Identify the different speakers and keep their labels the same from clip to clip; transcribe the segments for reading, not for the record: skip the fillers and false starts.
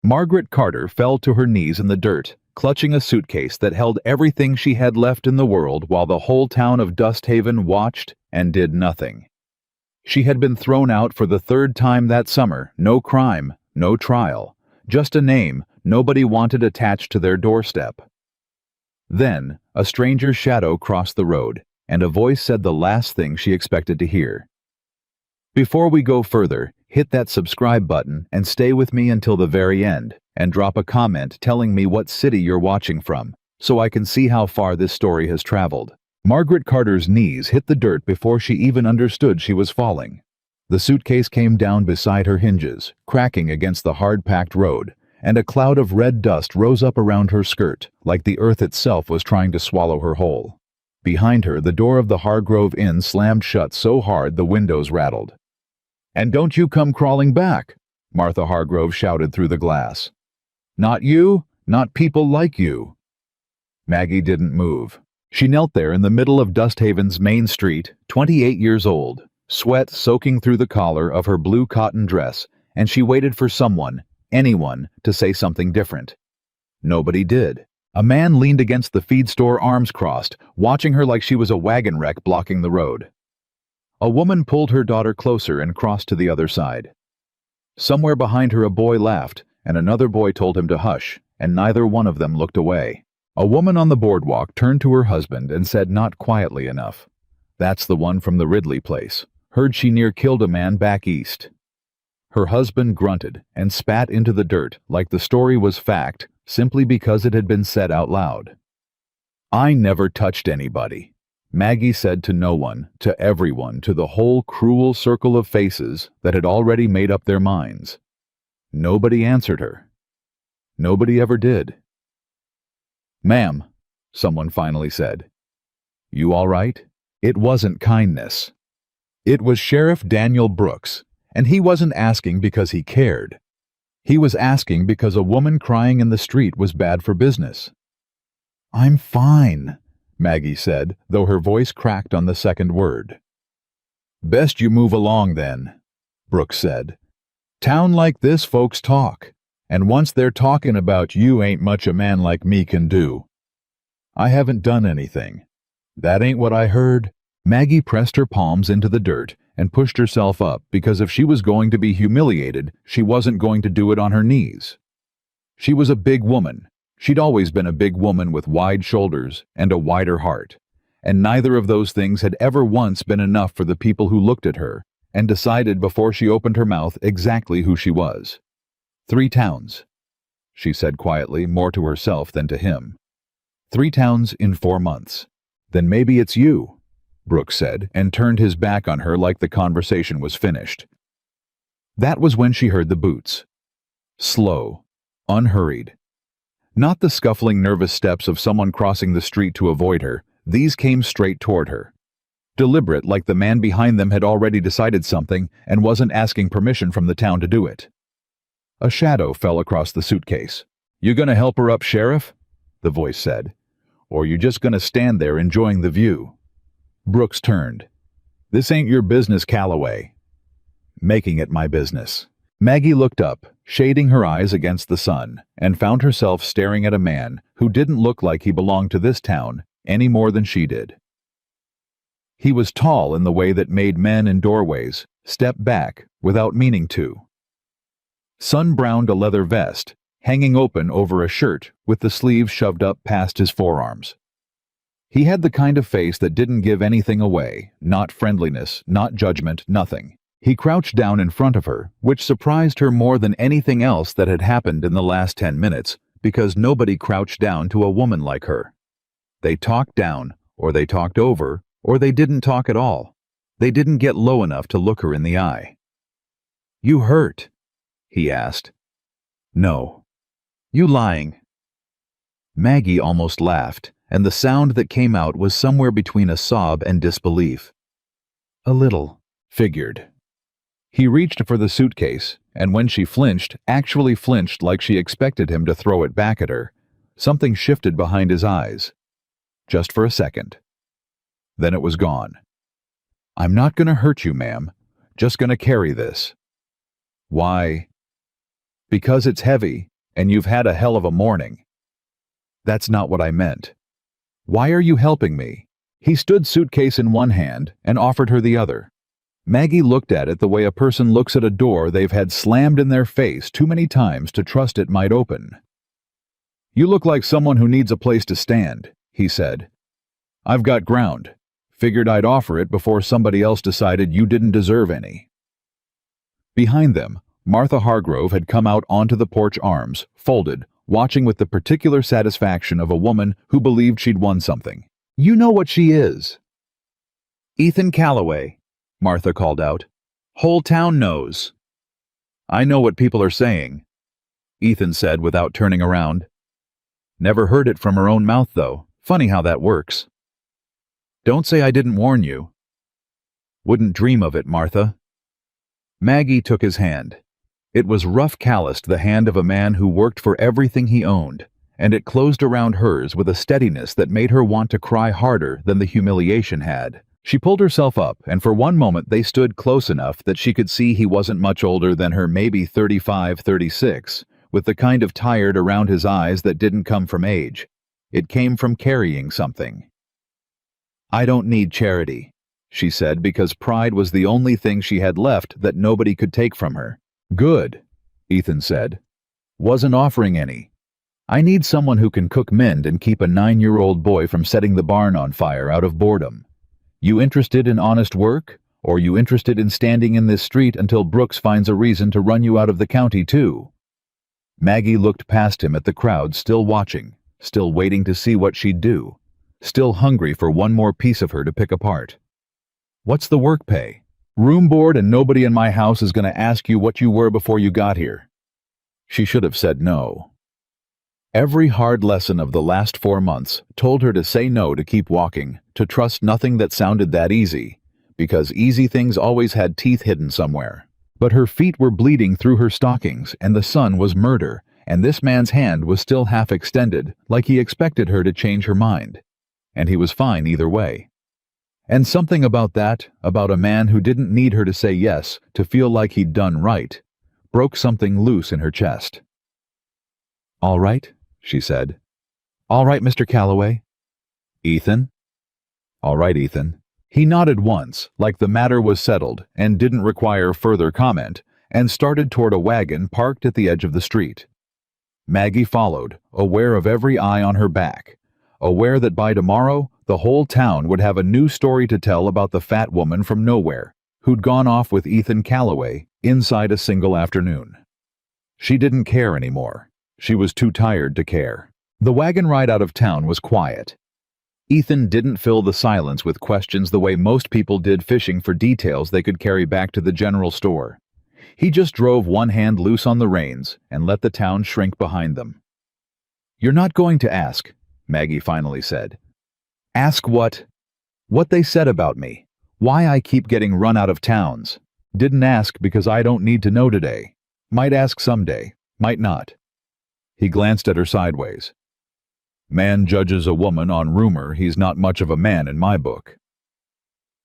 Speaker 1: Margaret Carter fell to her knees in the dirt, clutching a suitcase that held everything she had left in the world while the whole town of Dusthaven watched and did nothing. She had been thrown out for the third time that summer, no crime, no trial, just a name nobody wanted attached to their doorstep. Then, a stranger's shadow crossed the road, and a voice said the last thing she expected to hear. Before we go further, hit that subscribe button and stay with me until the very end, and drop a comment telling me what city you're watching from, so I can see how far this story has traveled. Margaret Carter's knees hit the dirt before she even understood she was falling. The suitcase came down beside her hinges, cracking against the hard-packed road, and a cloud of red dust rose up around her skirt, like the earth itself was trying to swallow her whole. Behind her, the door of the Hargrove Inn slammed shut so hard the windows rattled. "And don't you come crawling back," Martha Hargrove shouted through the glass. "Not you, not people like you." Maggie didn't move. She knelt there in the middle of Dusthaven's main street, 28 years old, sweat soaking through the collar of her blue cotton dress, and she waited for someone, anyone, to say something different. Nobody did. A man leaned against the feed store, arms crossed, watching her like she was a wagon wreck blocking the road. A woman pulled her daughter closer and crossed to the other side. Somewhere behind her a boy laughed, and another boy told him to hush, and neither one of them looked away. A woman on the boardwalk turned to her husband and said not quietly enough, "That's the one from the Ridley place. Heard she near killed a man back east." Her husband grunted and spat into the dirt like the story was fact simply because it had been said out loud. "I never touched anybody," Maggie said to no one, to everyone, to the whole cruel circle of faces that had already made up their minds. Nobody answered her. Nobody ever did. "Ma'am," someone finally said. "You all right?" It wasn't kindness. It was Sheriff Daniel Brooks, and he wasn't asking because he cared. He was asking because a woman crying in the street was bad for business. "I'm fine," Maggie said, though her voice cracked on the second word. "Best you move along then," Brooks said. "Town like this folks talk, and once they're talking about you ain't much a man like me can do." "I haven't done anything." "That ain't what I heard." Maggie pressed her palms into the dirt and pushed herself up because if she was going to be humiliated, she wasn't going to do it on her knees. She was a big woman. She'd always been a big woman with wide shoulders and a wider heart, and neither of those things had ever once been enough for the people who looked at her and decided before she opened her mouth exactly who she was. 3 towns, she said quietly, more to herself than to him. 3 towns in 4 months. Then maybe it's you, Brooks said, and turned his back on her like the conversation was finished. That was when she heard the boots. Slow, unhurried. Not the scuffling, nervous steps of someone crossing the street to avoid her. These came straight toward her. Deliberate, like the man behind them had already decided something and wasn't asking permission from the town to do it. A shadow fell across the suitcase. "You gonna help her up, Sheriff?" the voice said. "Or you just gonna stand there enjoying the view?" Brooks turned. "This ain't your business, Calloway." "Making it my business." Maggie looked up, shading her eyes against the sun, and found herself staring at a man who didn't look like he belonged to this town any more than she did. He was tall in the way that made men in doorways step back without meaning to. Sun-browned a leather vest, hanging open over a shirt with the sleeves shoved up past his forearms. He had the kind of face that didn't give anything away, not friendliness, not judgment, nothing. He crouched down in front of her, which surprised her more than anything else that had happened in the last 10 minutes, because nobody crouched down to a woman like her. They talked down, or they talked over, or they didn't talk at all. They didn't get low enough to look her in the eye. "You hurt?" he asked. "No." "You lying?" Maggie almost laughed, and the sound that came out was somewhere between a sob and disbelief. "A little," figured. He reached for the suitcase, and when she flinched, actually flinched like she expected him to throw it back at her, something shifted behind his eyes. Just for a second. Then it was gone. "I'm not going to hurt you, ma'am. Just going to carry this." "Why?" "Because it's heavy, And you've had a hell of a morning." "That's not what I meant." "Why are you helping me?" He stood suitcase in one hand and offered her the other. Maggie looked at it the way a person looks at a door they've had slammed in their face too many times to trust it might open. "You look like someone who needs a place to stand," he said. "I've got ground. Figured I'd offer it before somebody else decided you didn't deserve any." Behind them, Martha Hargrove had come out onto the porch, arms folded, watching with the particular satisfaction of a woman who believed she'd won something. "You know what she is." "Ethan Calloway," Martha called out. "Whole town knows." "I know what people are saying," Ethan said without turning around. "Never heard it from her own mouth, though. Funny how that works." "Don't say I didn't warn you." "Wouldn't dream of it, Martha." Maggie took his hand. It was rough, calloused, the hand of a man who worked for everything he owned, and it closed around hers with a steadiness that made her want to cry harder than the humiliation had. She pulled herself up, and for one moment they stood close enough that she could see he wasn't much older than her, maybe 35, 36, with the kind of tired around his eyes that didn't come from age. It came from carrying something. "I don't need charity," she said, because pride was the only thing she had left that nobody could take from her. "Good," Ethan said. "Wasn't offering any. I need someone who can cook, mend, and keep a 9-year-old boy from setting the barn on fire out of boredom. You interested in honest work, or you interested in standing in this street until Brooks finds a reason to run you out of the county too?" Maggie looked past him at the crowd, still watching, still waiting to see what she'd do, still hungry for one more piece of her to pick apart. "What's the work pay?" "Room, board, and nobody in my house is going to ask you what you were before you got here." She should have said no. Every hard lesson of the last 4 months told her to say no, to keep walking, to trust nothing that sounded that easy, because easy things always had teeth hidden somewhere. But her feet were bleeding through her stockings, and the sun was murder, and this man's hand was still half extended, like he expected her to change her mind. And he was fine either way. And something about that, about a man who didn't need her to say yes, to feel like he'd done right, broke something loose in her chest. "All right," she said. "All right, Mr. Calloway." "Ethan?" "All right, Ethan." He nodded once, like the matter was settled and didn't require further comment, and started toward a wagon parked at the edge of the street. Maggie followed, aware of every eye on her back, aware that by tomorrow the whole town would have a new story to tell about the fat woman from nowhere who'd gone off with Ethan Calloway inside a single afternoon. She didn't care anymore. She was too tired to care. The wagon ride out of town was quiet. Ethan didn't fill the silence with questions the way most people did fishing for details they could carry back to the general store. He just drove one hand loose on the reins and let the town shrink behind them. "You're not going to ask," Maggie finally said. "Ask what?" "What they said about me. Why I keep getting run out of towns. Didn't ask because I don't need to know today. Might ask someday. Might not." He glanced at her sideways. "Man judges a woman on rumor, he's not much of a man in my book."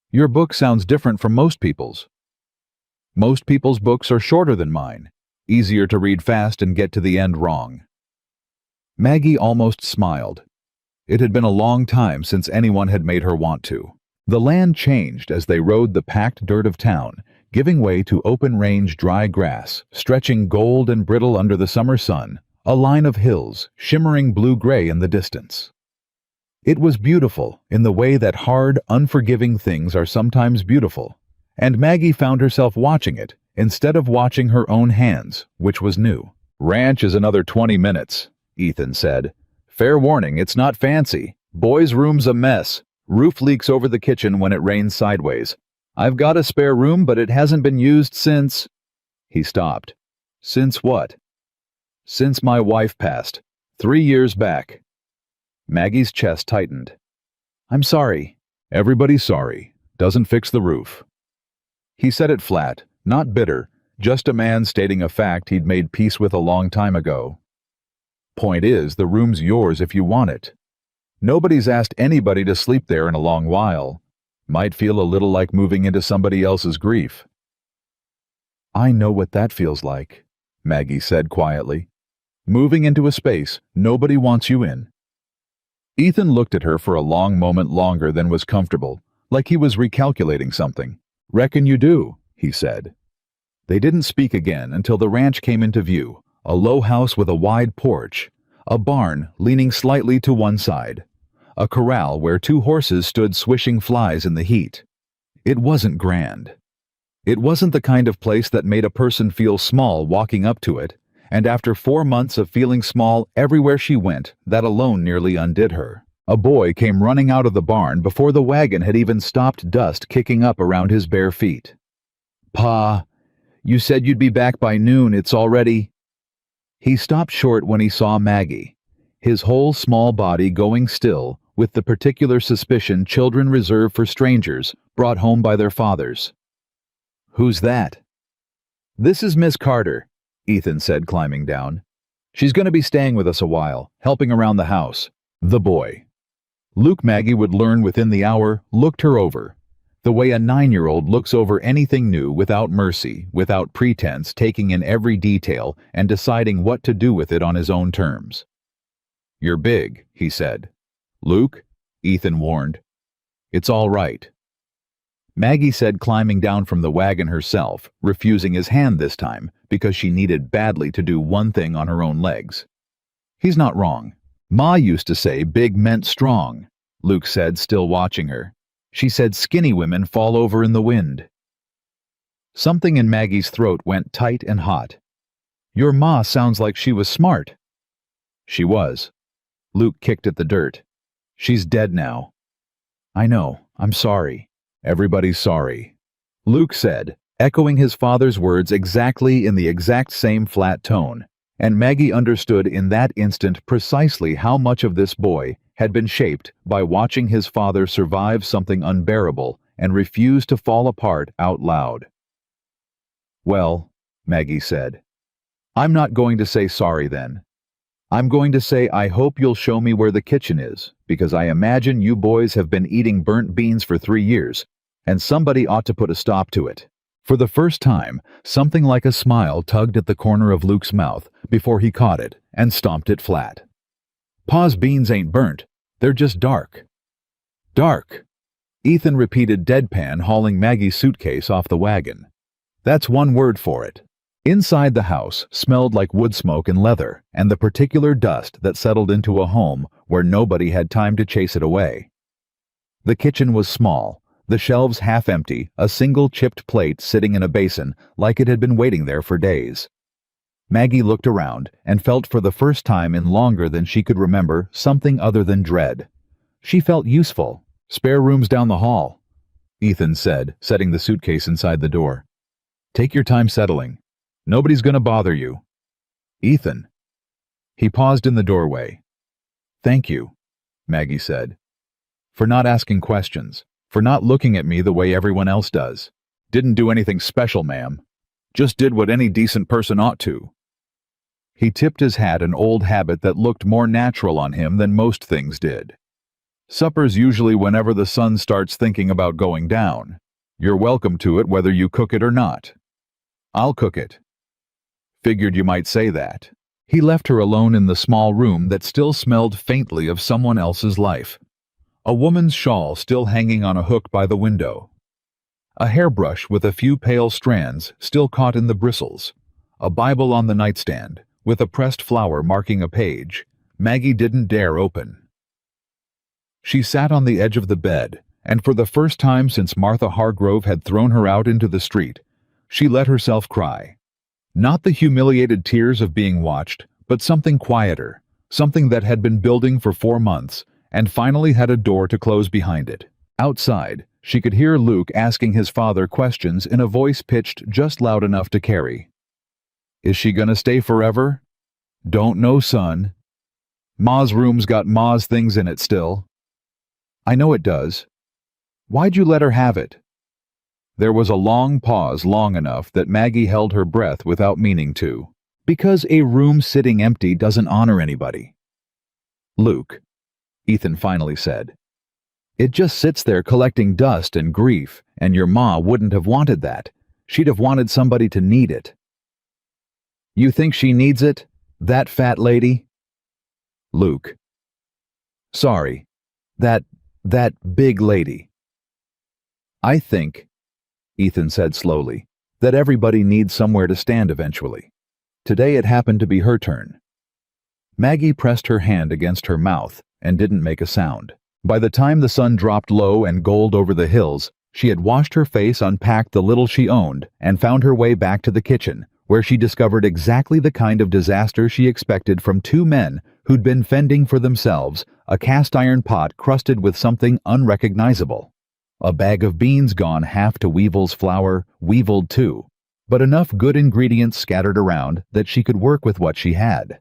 Speaker 1: "Your book sounds different from most people's." "Most people's books are shorter than mine. Easier to read fast and get to the end wrong." Maggie almost smiled. It had been a long time since anyone had made her want to. The land changed as they rode the packed dirt of town, giving way to open-range dry grass, stretching gold and brittle under the summer sun, a line of hills, shimmering blue-gray in the distance. It was beautiful in the way that hard, unforgiving things are sometimes beautiful, and Maggie found herself watching it instead of watching her own hands, which was new. "Ranch is another 20 minutes, Ethan said. "Fair warning, it's not fancy. Boys' room's a mess. Roof leaks over the kitchen when it rains sideways. I've got a spare room, but it hasn't been used since—" He stopped. "Since what?" "Since my wife passed. 3 years back." Maggie's chest tightened. "I'm sorry." "Everybody's sorry. Doesn't fix the roof." He said it flat, not bitter, just a man stating a fact he'd made peace with a long time ago. "Point is, the room's yours if you want it. Nobody's asked anybody to sleep there in a long while. Might feel a little like moving into somebody else's grief." "I know what that feels like," Maggie said quietly. moving into a space nobody wants you in. Ethan looked at her for a long moment longer than was comfortable, like he was recalculating something. "Reckon you do," he said. They didn't speak again until the ranch came into view, a low house with a wide porch, a barn leaning slightly to one side, a corral where 2 horses stood swishing flies in the heat. It wasn't grand. It wasn't the kind of place that made a person feel small walking up to it, and after 4 months of feeling small everywhere she went, that alone nearly undid her. A boy came running out of the barn before the wagon had even stopped dust kicking up around his bare feet. "Pa, you said you'd be back by noon, it's already—" He stopped short when he saw Maggie, his whole small body going still with the particular suspicion children reserve for strangers brought home by their fathers. "Who's that?" "This is Miss Carter," Ethan said, climbing down. "She's going to be staying with us a while, helping around the house." The boy, Luke, Maggie would learn within the hour, looked her over, the way a 9-year-old looks over anything new without mercy, without pretense, taking in every detail and deciding what to do with it on his own terms. "You're big," he said. "Luke," Ethan warned. "It's all right." Maggie said, climbing down from the wagon herself, refusing his hand this time because she needed badly to do one thing on her own legs. "He's not wrong. Ma used to say big meant strong," Luke said, still watching her. "She said skinny women fall over in the wind." Something in Maggie's throat went tight and hot. "Your ma sounds like she was smart." "She was." Luke kicked at the dirt. "She's dead now." "I know. I'm sorry." "Everybody's sorry," Luke said, echoing his father's words exactly in the exact same flat tone, and Maggie understood in that instant precisely how much of this boy had been shaped by watching his father survive something unbearable and refuse to fall apart out loud. "Well," Maggie said, "I'm not going to say sorry then. I'm going to say I hope you'll show me where the kitchen is, because I imagine you boys have been eating burnt beans for 3 years, and somebody ought to put a stop to it." For the first time, something like a smile tugged at the corner of Luke's mouth before he caught it and stomped it flat. "Pa's beans ain't burnt. They're just dark." "Dark," Ethan repeated deadpan, hauling Maggie's suitcase off the wagon. "That's one word for it." Inside the house smelled like wood smoke and leather and the particular dust that settled into a home where nobody had time to chase it away. The kitchen was small, the shelves half empty, a single chipped plate sitting in a basin like it had been waiting there for days. Maggie looked around and felt for the first time in longer than she could remember something other than dread. She felt useful. "Spare rooms down the hall," Ethan said, setting the suitcase inside the door. "Take your time settling. Nobody's going to bother you." "Ethan." He paused in the doorway. "Thank you," Maggie said, "for not asking questions, for not looking at me the way everyone else does. Didn't do anything special, ma'am. Just did what any decent person ought to." He tipped his hat, an old habit that looked more natural on him than most things did. "Supper's usually whenever the sun starts thinking about going down. You're welcome to it whether you cook it or not." "I'll cook it." "Figured you might say that." He left her alone in the small room that still smelled faintly of someone else's life. A woman's shawl still hanging on a hook by the window. A hairbrush with a few pale strands still caught in the bristles. A Bible on the nightstand, with a pressed flower marking a page Maggie didn't dare open. She sat on the edge of the bed, and for the first time since Martha Hargrove had thrown her out into the street, she let herself cry. Not the humiliated tears of being watched, but something quieter, something that had been building for 4 months, and finally had a door to close behind it. Outside, she could hear Luke asking his father questions in a voice pitched just loud enough to carry. "Is she gonna stay forever?" "Don't know, son. Ma's room's got Ma's things in it still." "I know it does. Why'd you let her have it?" There was a long pause, long enough that Maggie held her breath without meaning to. "Because a room sitting empty doesn't honor anybody." "Luke," Ethan finally said, "it just sits there collecting dust and grief, and your ma wouldn't have wanted that. She'd have wanted somebody to need it." "You think she needs it?" That fat lady? Luke. Sorry. That big lady. I think, Ethan said slowly, that everybody needs somewhere to stand eventually. Today it happened to be her turn. Maggie pressed her hand against her mouth and didn't make a sound. By the time the sun dropped low and gold over the hills, she had washed her face, unpacked the little she owned, and found her way back to the kitchen, where she discovered exactly the kind of disaster she expected from two men who'd been fending for themselves, a cast-iron pot crusted with something unrecognizable. A bag of beans gone half to Weevil's flour, Weevil too, but enough good ingredients scattered around that she could work with what she had.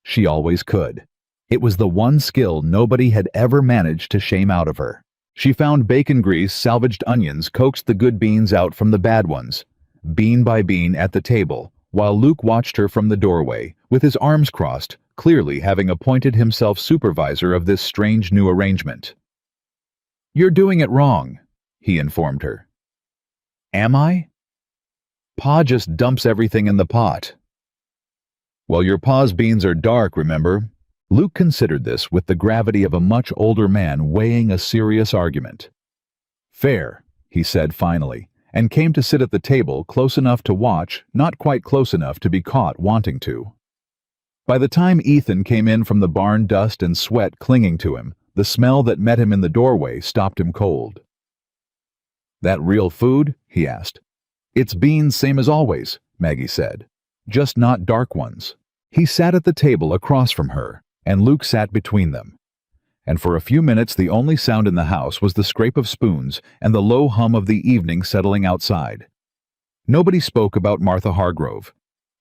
Speaker 1: She always could. It was the one skill nobody had ever managed to shame out of her. She found bacon grease, salvaged onions, coaxed the good beans out from the bad ones, bean by bean at the table, while Luke watched her from the doorway, with his arms crossed, clearly having appointed himself supervisor of this strange new arrangement. "You're doing it wrong," he informed her. "Am I?" "Pa just dumps everything in the pot." "Well, your pa's beans are dark, remember?" Luke considered this with the gravity of a much older man weighing a serious argument. "Fair," he said finally, and came to sit at the table close enough to watch, not quite close enough to be caught wanting to. By the time Ethan came in from the barn, dust and sweat clinging to him, the smell that met him in the doorway stopped him cold. "That real food?" he asked. "It's beans, same as always," Maggie said. "Just not dark ones." He sat at the table across from her, and Luke sat between them. And for a few minutes the only sound in the house was the scrape of spoons and the low hum of the evening settling outside. Nobody spoke about Martha Hargrove.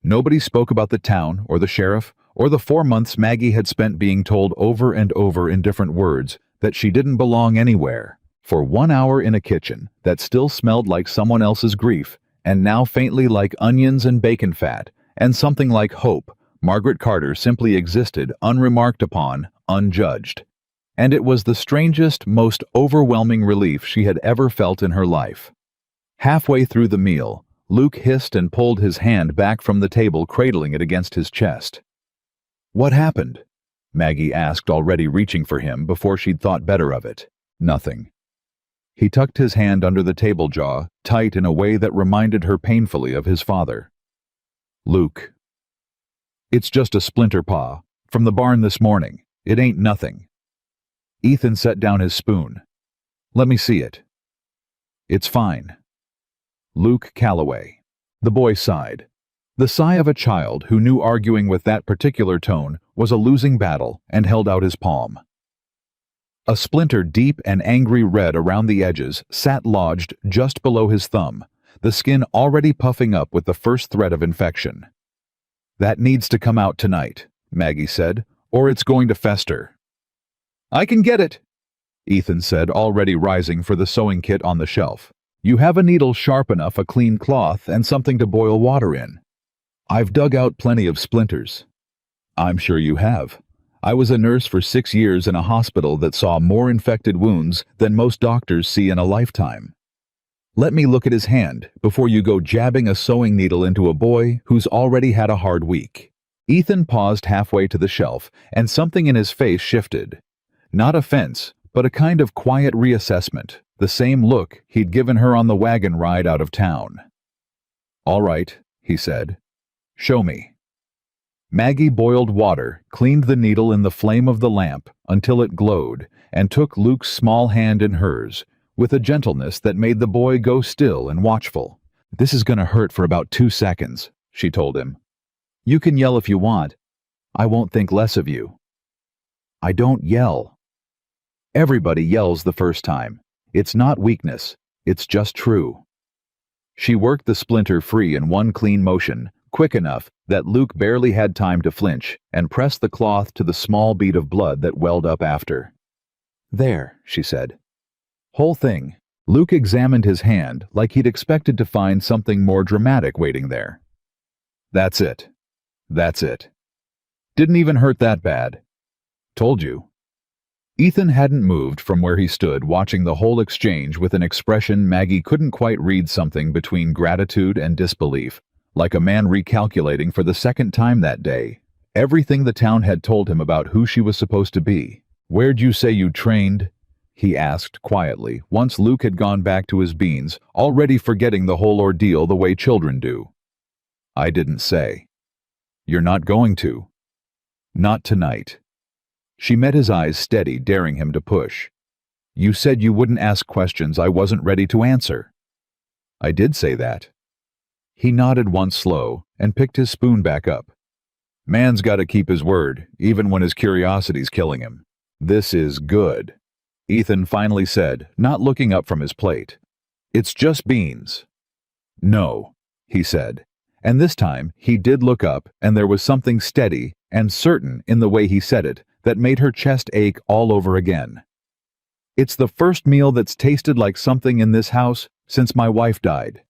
Speaker 1: Nobody spoke about the town or the sheriff or the 4 months Maggie had spent being told over and over in different words that she didn't belong anywhere. For 1 hour in a kitchen that still smelled like someone else's grief, and now faintly like onions and bacon fat, and something like hope, Margaret Carter simply existed unremarked upon, unjudged. And it was the strangest, most overwhelming relief she had ever felt in her life. Halfway through the meal, Luke hissed and pulled his hand back from the table, cradling it against his chest. "What happened?" Maggie asked, already reaching for him before she'd thought better of it. "Nothing." He tucked his hand under the table jaw, tight in a way that reminded her painfully of his father. "Luke. It's just a splinter, Pa, from the barn this morning. It ain't nothing." Ethan set down his spoon. "Let me see it." "It's fine." Luke Calloway. The boy sighed. The sigh of a child who knew arguing with that particular tone was a losing battle, and held out his palm. A splinter deep and angry red around the edges sat lodged just below his thumb, the skin already puffing up with the first threat of infection. "That needs to come out tonight," Maggie said, "or it's going to fester." "I can get it," Ethan said, already rising for the sewing kit on the shelf. "You have a needle sharp enough, a clean cloth, and something to boil water in." "I've dug out plenty of splinters." "I'm sure you have. I was a nurse for 6 years in a hospital that saw more infected wounds than most doctors see in a lifetime. Let me look at his hand before you go jabbing a sewing needle into a boy who's already had a hard week." Ethan paused halfway to the shelf, and something in his face shifted. Not offense, but a kind of quiet reassessment, the same look he'd given her on the wagon ride out of town. "All right," he said. "Show me." Maggie boiled water, cleaned the needle in the flame of the lamp until it glowed, and took Luke's small hand in hers, with a gentleness that made the boy go still and watchful. "This is gonna hurt for about 2 seconds, she told him. "You can yell if you want. I won't think less of you." "I don't yell." "Everybody yells the first time. It's not weakness, it's just true." She worked the splinter free in one clean motion, quick enough that Luke barely had time to flinch, and pressed the cloth to the small bead of blood that welled up after. "There," she said. "Whole thing." Luke examined his hand like he'd expected to find something more dramatic waiting there. "That's it. That's it. Didn't even hurt that bad. Told you." Ethan hadn't moved from where he stood, watching the whole exchange with an expression Maggie couldn't quite read, something between gratitude and disbelief, like a man recalculating for the second time that day. Everything the town had told him about who she was supposed to be. "Where'd you say you trained?" he asked quietly, once Luke had gone back to his beans, already forgetting the whole ordeal the way children do. "I didn't say." "You're not going to." "Not tonight." She met his eyes steady, daring him to push. "You said you wouldn't ask questions I wasn't ready to answer." "I did say that." He nodded once slow and picked his spoon back up. "Man's got to keep his word, even when his curiosity's killing him." "This is good," Ethan finally said, not looking up from his plate. "It's just beans." "No," he said, and this time he did look up, and there was something steady and certain in the way he said it that made her chest ache all over again. "It's the first meal that's tasted like something in this house since my wife died."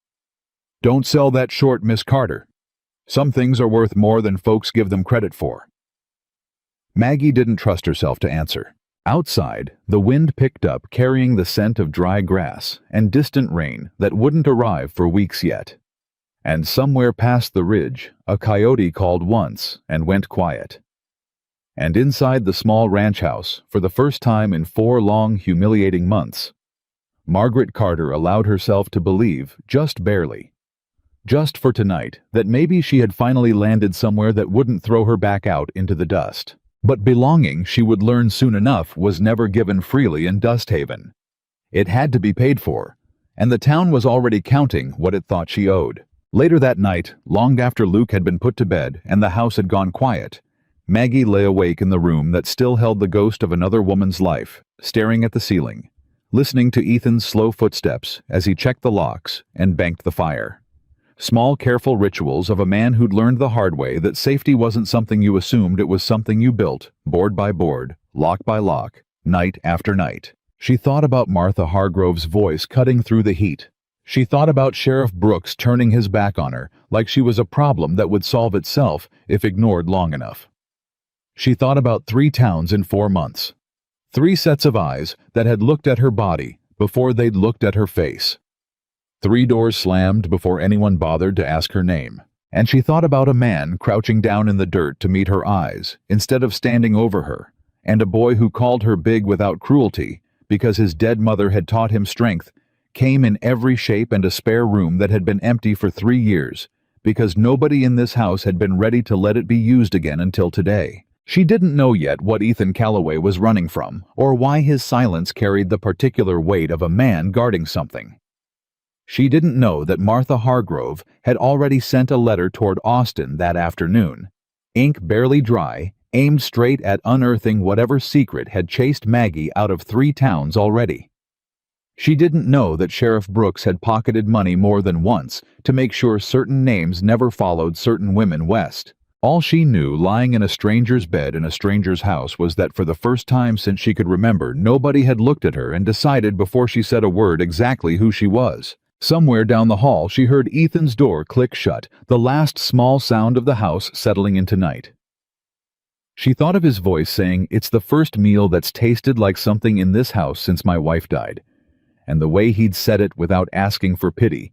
Speaker 1: "Don't sell that short, Miss Carter. Some things are worth more than folks give them credit for." Maggie didn't trust herself to answer. Outside, the wind picked up, carrying the scent of dry grass and distant rain that wouldn't arrive for weeks yet. And somewhere past the ridge, a coyote called once and went quiet. And inside the small ranch house, for the first time in 4 long, humiliating months, Margaret Carter allowed herself to believe, just barely, just for tonight, that maybe she had finally landed somewhere that wouldn't throw her back out into the dust. But belonging, she would learn soon enough, was never given freely in Dust Haven. It had to be paid for, and the town was already counting what it thought she owed. Later that night, long after Luke had been put to bed and the house had gone quiet, Maggie lay awake in the room that still held the ghost of another woman's life, staring at the ceiling, listening to Ethan's slow footsteps as he checked the locks and banked the fire. Small, careful rituals of a man who'd learned the hard way that safety wasn't something you assumed, it was something you built, board by board, lock by lock, night after night. She thought about Martha Hargrove's voice cutting through the heat. She thought about Sheriff Brooks turning his back on her, like she was a problem that would solve itself if ignored long enough. She thought about 3 towns in 4 months. 3 sets of eyes that had looked at her body before they'd looked at her face. 3 doors slammed before anyone bothered to ask her name. And she thought about a man crouching down in the dirt to meet her eyes instead of standing over her, and a boy who called her big without cruelty because his dead mother had taught him strength, came in every shape, and a spare room that had been empty for 3 years because nobody in this house had been ready to let it be used again until today. She didn't know yet what Ethan Calloway was running from, or why his silence carried the particular weight of a man guarding something. She didn't know that Martha Hargrove had already sent a letter toward Austin that afternoon, ink barely dry, aimed straight at unearthing whatever secret had chased Maggie out of 3 towns already. She didn't know that Sheriff Brooks had pocketed money more than once to make sure certain names never followed certain women west. All she knew, lying in a stranger's bed in a stranger's house, was that for the first time since she could remember, nobody had looked at her and decided before she said a word exactly who she was. Somewhere down the hall, she heard Ethan's door click shut, the last small sound of the house settling into night. She thought of his voice saying, "It's the first meal that's tasted like something in this house since my wife died," and the way he'd said it without asking for pity,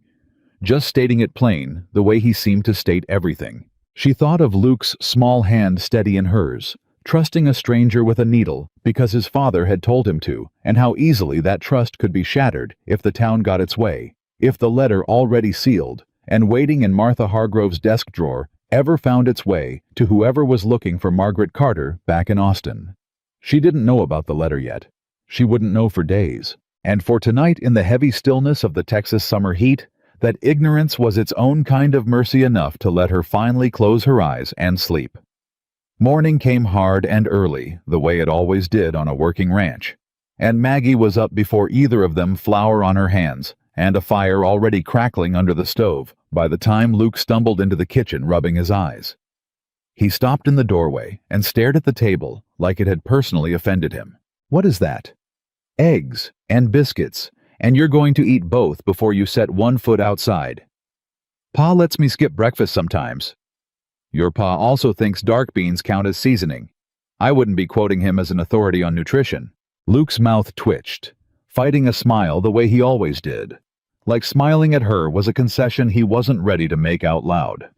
Speaker 1: just stating it plain, the way he seemed to state everything. She thought of Luke's small hand steady in hers, trusting a stranger with a needle because his father had told him to, and how easily that trust could be shattered if the town got its way, if the letter already sealed and waiting in Martha Hargrove's desk drawer ever found its way to whoever was looking for Margaret Carter back in Austin. She didn't know about the letter yet. She wouldn't know for days. And for tonight, in the heavy stillness of the Texas summer heat, that ignorance was its own kind of mercy enough to let her finally close her eyes and sleep. Morning came hard and early, the way it always did on a working ranch, and Maggie was up before either of them, flour on her hands, and a fire already crackling under the stove, by the time Luke stumbled into the kitchen rubbing his eyes. He stopped in the doorway and stared at the table like it had personally offended him. "What is that?" "Eggs and biscuits, and you're going to eat both before you set one foot outside." "Pa lets me skip breakfast sometimes." "Your pa also thinks dark beans count as seasoning." I wouldn't be quoting him as an authority on nutrition. Luke's mouth twitched, fighting a smile the way he always did. Like smiling at her was a concession he wasn't ready to make out loud.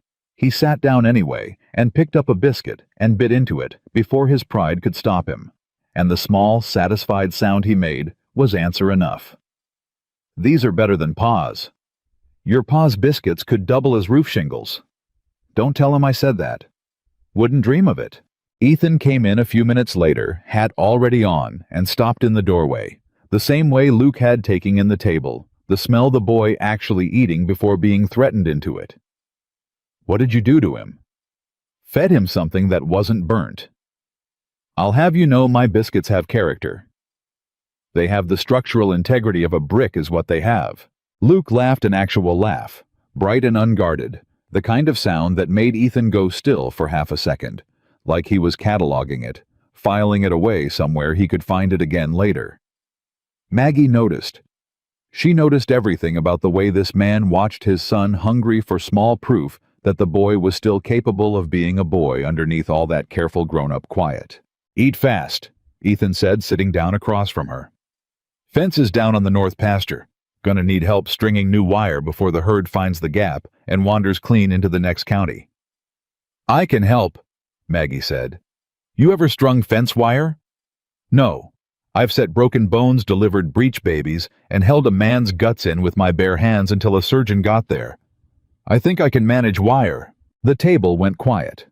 Speaker 1: He sat down anyway and picked up a biscuit and bit into it before his pride could stop him, and the small, satisfied sound he made was answer enough. "These are better than Pa's. Your Pa's biscuits could double as roof shingles. Don't tell him I said that. Wouldn't dream of it." Ethan came in a few minutes later, hat already on, and stopped in the doorway, the same way Luke had, taking in the table, the smell the boy actually eating before being threatened into it. "What did you do to him?" "Fed him something that wasn't burnt. I'll have you know my biscuits have character. They have the structural integrity of a brick is what they have." Luke laughed an actual laugh, bright and unguarded, the kind of sound that made Ethan go still for half a second, like he was cataloging it, filing it away somewhere he could find it again later. Maggie noticed. She noticed everything about the way this man watched his son, hungry for small proof that the boy was still capable of being a boy underneath all that careful grown-up quiet. "Eat fast," Ethan said, sitting down across from her. "Fence is down on the north pasture. Gonna need help stringing new wire before the herd finds the gap and wanders clean into the next county." "I can help," Maggie said. "You ever strung fence wire?" "No. I've set broken bones, delivered breech babies, and held a man's guts in with my bare hands until a surgeon got there. I think I can manage wire." The table went quiet.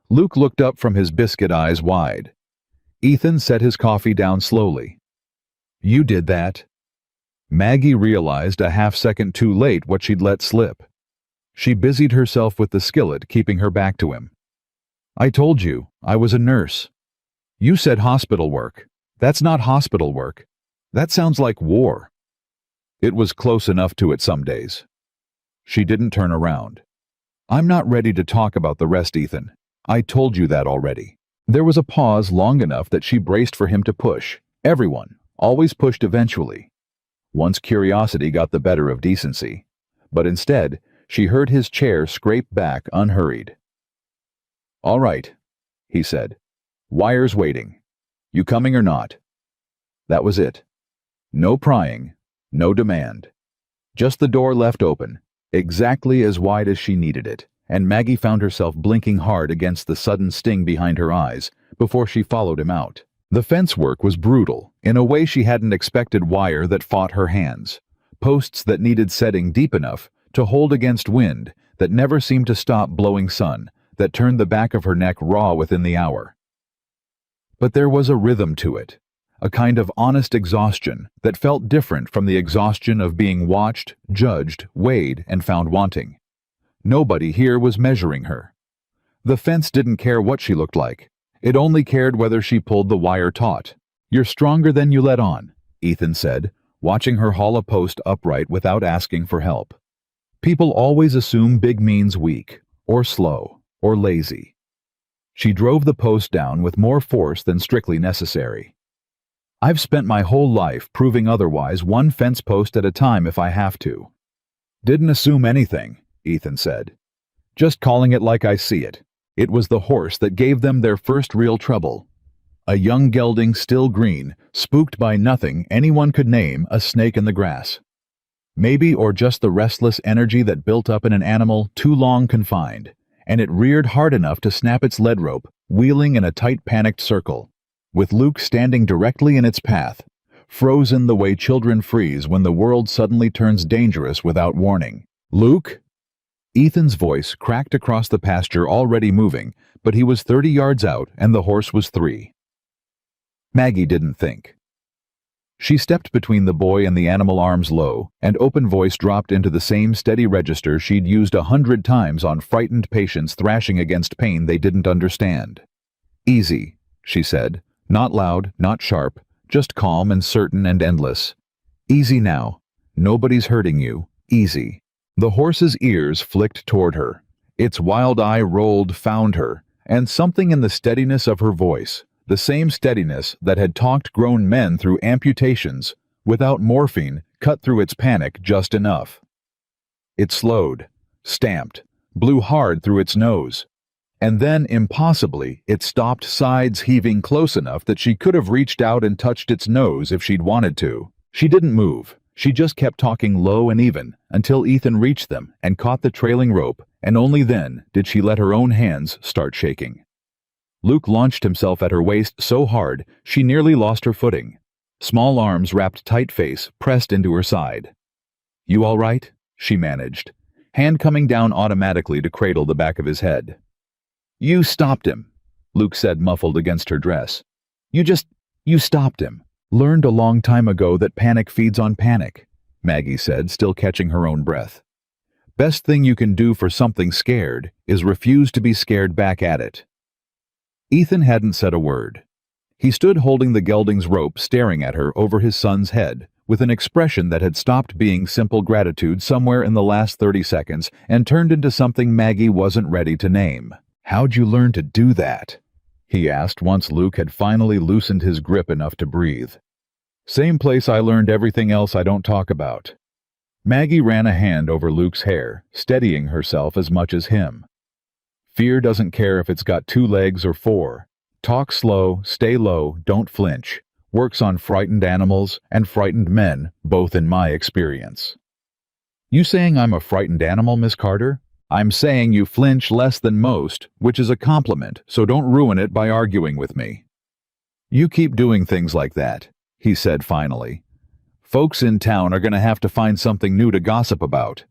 Speaker 1: Luke looked up from his biscuit, eyes wide. Ethan set his coffee down slowly. "You did that." Maggie realized a half-second too late what she'd let slip. She busied herself with the skillet, keeping her back to him. "I told you, I was a nurse. You said hospital work. That's not hospital work. That sounds like war." It was close enough to it some days. She didn't turn around. "I'm not ready to talk about the rest, Ethan. I told you that already." There was a pause long enough that she braced for him to push. Everyone always pushed eventually, once curiosity got the better of decency. But instead, she heard his chair scrape back unhurried. "All right," he said. "Wire's waiting. You coming or not?" That was it. No prying, no demand. Just the door left open, exactly as wide as she needed it, and Maggie found herself blinking hard against the sudden sting behind her eyes before she followed him out. The fence work was brutal, in a way she hadn't expected. Wire that fought her hands, posts that needed setting deep enough to hold against wind that never seemed to stop blowing sun, that turned the back of her neck raw within the hour. But there was a rhythm to it, a kind of honest exhaustion that felt different from the exhaustion of being watched, judged, weighed, and found wanting. Nobody here was measuring her. The fence didn't care what she looked like. It only cared whether she pulled the wire taut. "You're stronger than you let on," Ethan said, watching her haul a post upright without asking for help. People always assume big means weak, or slow, or lazy. She drove the post down with more force than strictly necessary. "I've spent my whole life proving otherwise, one fence post at a time if I have to." "Didn't assume anything," Ethan said. "Just calling it like I see it. It was the horse that gave them their first real trouble. A young gelding, still green, spooked by nothing anyone could name, a snake in the grass. Maybe, or just the restless energy that built up in an animal too long confined, and it reared hard enough to snap its lead rope, wheeling in a tight panicked circle, with Luke standing directly in its path, frozen the way children freeze when the world suddenly turns dangerous without warning. "Luke?" Ethan's voice cracked across the pasture, already moving, but he was 30 yards out and the horse was 3. Maggie didn't think. She stepped between the boy and the animal, arms low, and open voice dropped into the same steady register she'd used 100 times on frightened patients thrashing against pain they didn't understand. "Easy," she said, not loud, not sharp, just calm and certain and endless. "Easy now. Nobody's hurting you. Easy." The horse's ears flicked toward her. Its wild eye rolled, found her, and something in the steadiness of her voice, the same steadiness that had talked grown men through amputations, without morphine, cut through its panic just enough. It slowed, stamped, blew hard through its nose. And then, impossibly, it stopped, sides heaving close enough that she could have reached out and touched its nose if she'd wanted to. She didn't move. She just kept talking low and even, until Ethan reached them and caught the trailing rope and only then did she let her own hands start shaking. Luke launched himself at her waist so hard she nearly lost her footing. Small arms wrapped tight face pressed into her side. "You all right?" she managed, hand coming down automatically to cradle the back of his head. "You stopped him," Luke said, muffled against her dress. You stopped him. Learned a long time ago that panic feeds on panic," Maggie said, still catching her own breath. "Best thing you can do for something scared is refuse to be scared back at it." Ethan hadn't said a word. He stood holding the gelding's rope, staring at her over his son's head, with an expression that had stopped being simple gratitude somewhere in the last 30 seconds and turned into something Maggie wasn't ready to name. "How'd you learn to do that?" he asked once Luke had finally loosened his grip enough to breathe. "Same place I learned everything else I don't talk about." Maggie ran a hand over Luke's hair, steadying herself as much as him. "Fear doesn't care if it's got 2 legs or 4. Talk slow, stay low, don't flinch. Works on frightened animals and frightened men, both in my experience." "You saying I'm a frightened animal, Miss Carter?" "I'm saying you flinch less than most, which is a compliment, so don't ruin it by arguing with me." "You keep doing things like that," he said finally. "Folks in town are going to have to find something new to gossip about."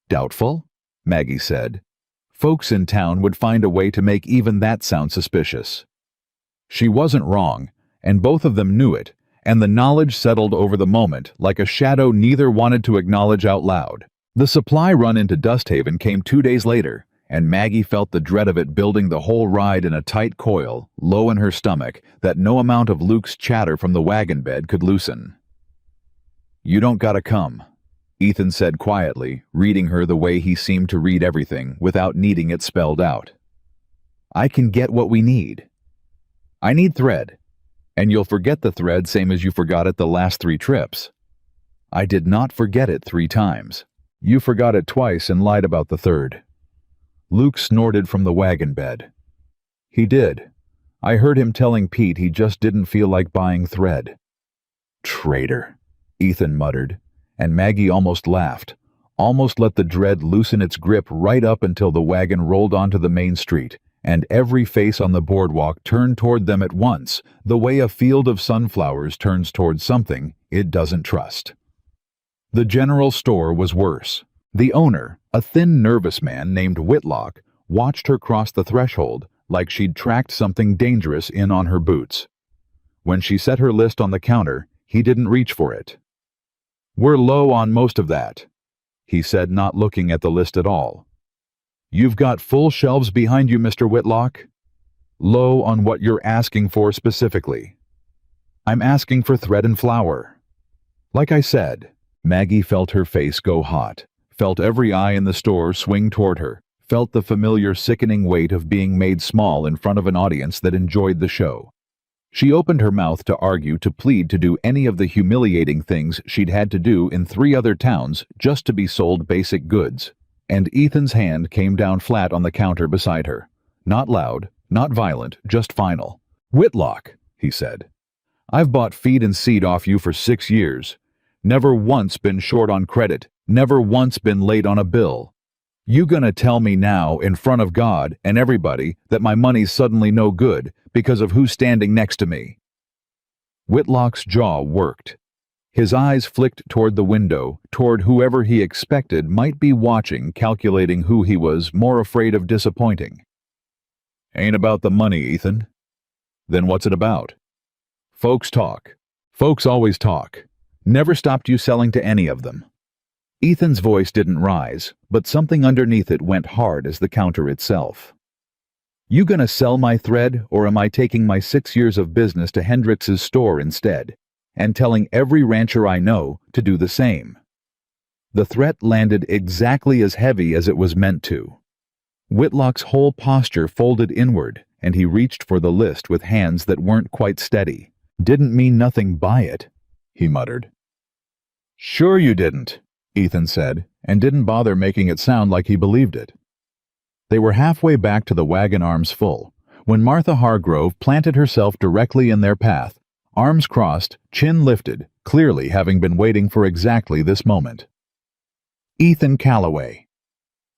Speaker 1: "Doubtful?" Maggie said. Folks in town would find a way to make even that sound suspicious. She wasn't wrong, and both of them knew it, and the knowledge settled over the moment like a shadow neither wanted to acknowledge out loud. The supply run into Dusthaven came 2 days later, and Maggie felt the dread of it building the whole ride in a tight coil, low in her stomach, that no amount of Luke's chatter from the wagon bed could loosen. "You don't gotta come," Ethan said quietly, reading her the way he seemed to read everything without needing it spelled out. "I can get what we need. I need thread, and you'll forget the thread same as you forgot it the last 3 trips. I did not forget it 3 times. You forgot it twice and lied about the 3rd. Luke snorted from the wagon bed. "He did. I heard him telling Pete he just didn't feel like buying thread." "Traitor," Ethan muttered, and Maggie almost laughed, almost let the dread loosen its grip right up until the wagon rolled onto the main street, and every face on the boardwalk turned toward them at once, the way a field of sunflowers turns toward something it doesn't trust. The general store was worse. The owner, a thin, nervous man named Whitlock, watched her cross the threshold like she'd tracked something dangerous in on her boots. When she set her list on the counter, he didn't reach for it. "We're low on most of that," he said, not looking at the list at all. "You've got full shelves behind you, Mr. Whitlock. Low on what you're asking for specifically." "I'm asking for thread and flour." Like I said, Maggie felt her face go hot, felt every eye in the store swing toward her, felt the familiar sickening weight of being made small in front of an audience that enjoyed the show. She opened her mouth to argue, to plead, to do any of the humiliating things she'd had to do in 3 other towns just to be sold basic goods, and Ethan's hand came down flat on the counter beside her. Not loud, not violent, just final. "Whitlock," he said, "I've bought feed and seed off you for 6 years. Never once been short on credit, never once been late on a bill. You gonna tell me now, in front of God and everybody, that my money's suddenly no good because of who's standing next to me?" Whitlock's jaw worked. His eyes flicked toward the window, toward whoever he expected might be watching, calculating who he was more afraid of disappointing. "Ain't about the money, Ethan." "Then what's it about?" "Folks talk. Folks always talk. Never stopped you selling to any of them." Ethan's voice didn't rise, but something underneath it went hard as the counter itself. "You gonna sell my thread, or am I taking my 6 years of business to Hendrix's store instead, and telling every rancher I know to do the same?" The threat landed exactly as heavy as it was meant to. Whitlock's whole posture folded inward, and he reached for the list with hands that weren't quite steady. "Didn't mean nothing by it," he muttered. "Sure you didn't," Ethan said, and didn't bother making it sound like he believed it. They were halfway back to the wagon, arms full, when Martha Hargrove planted herself directly in their path, arms crossed, chin lifted, clearly having been waiting for exactly this moment. "Ethan Calloway."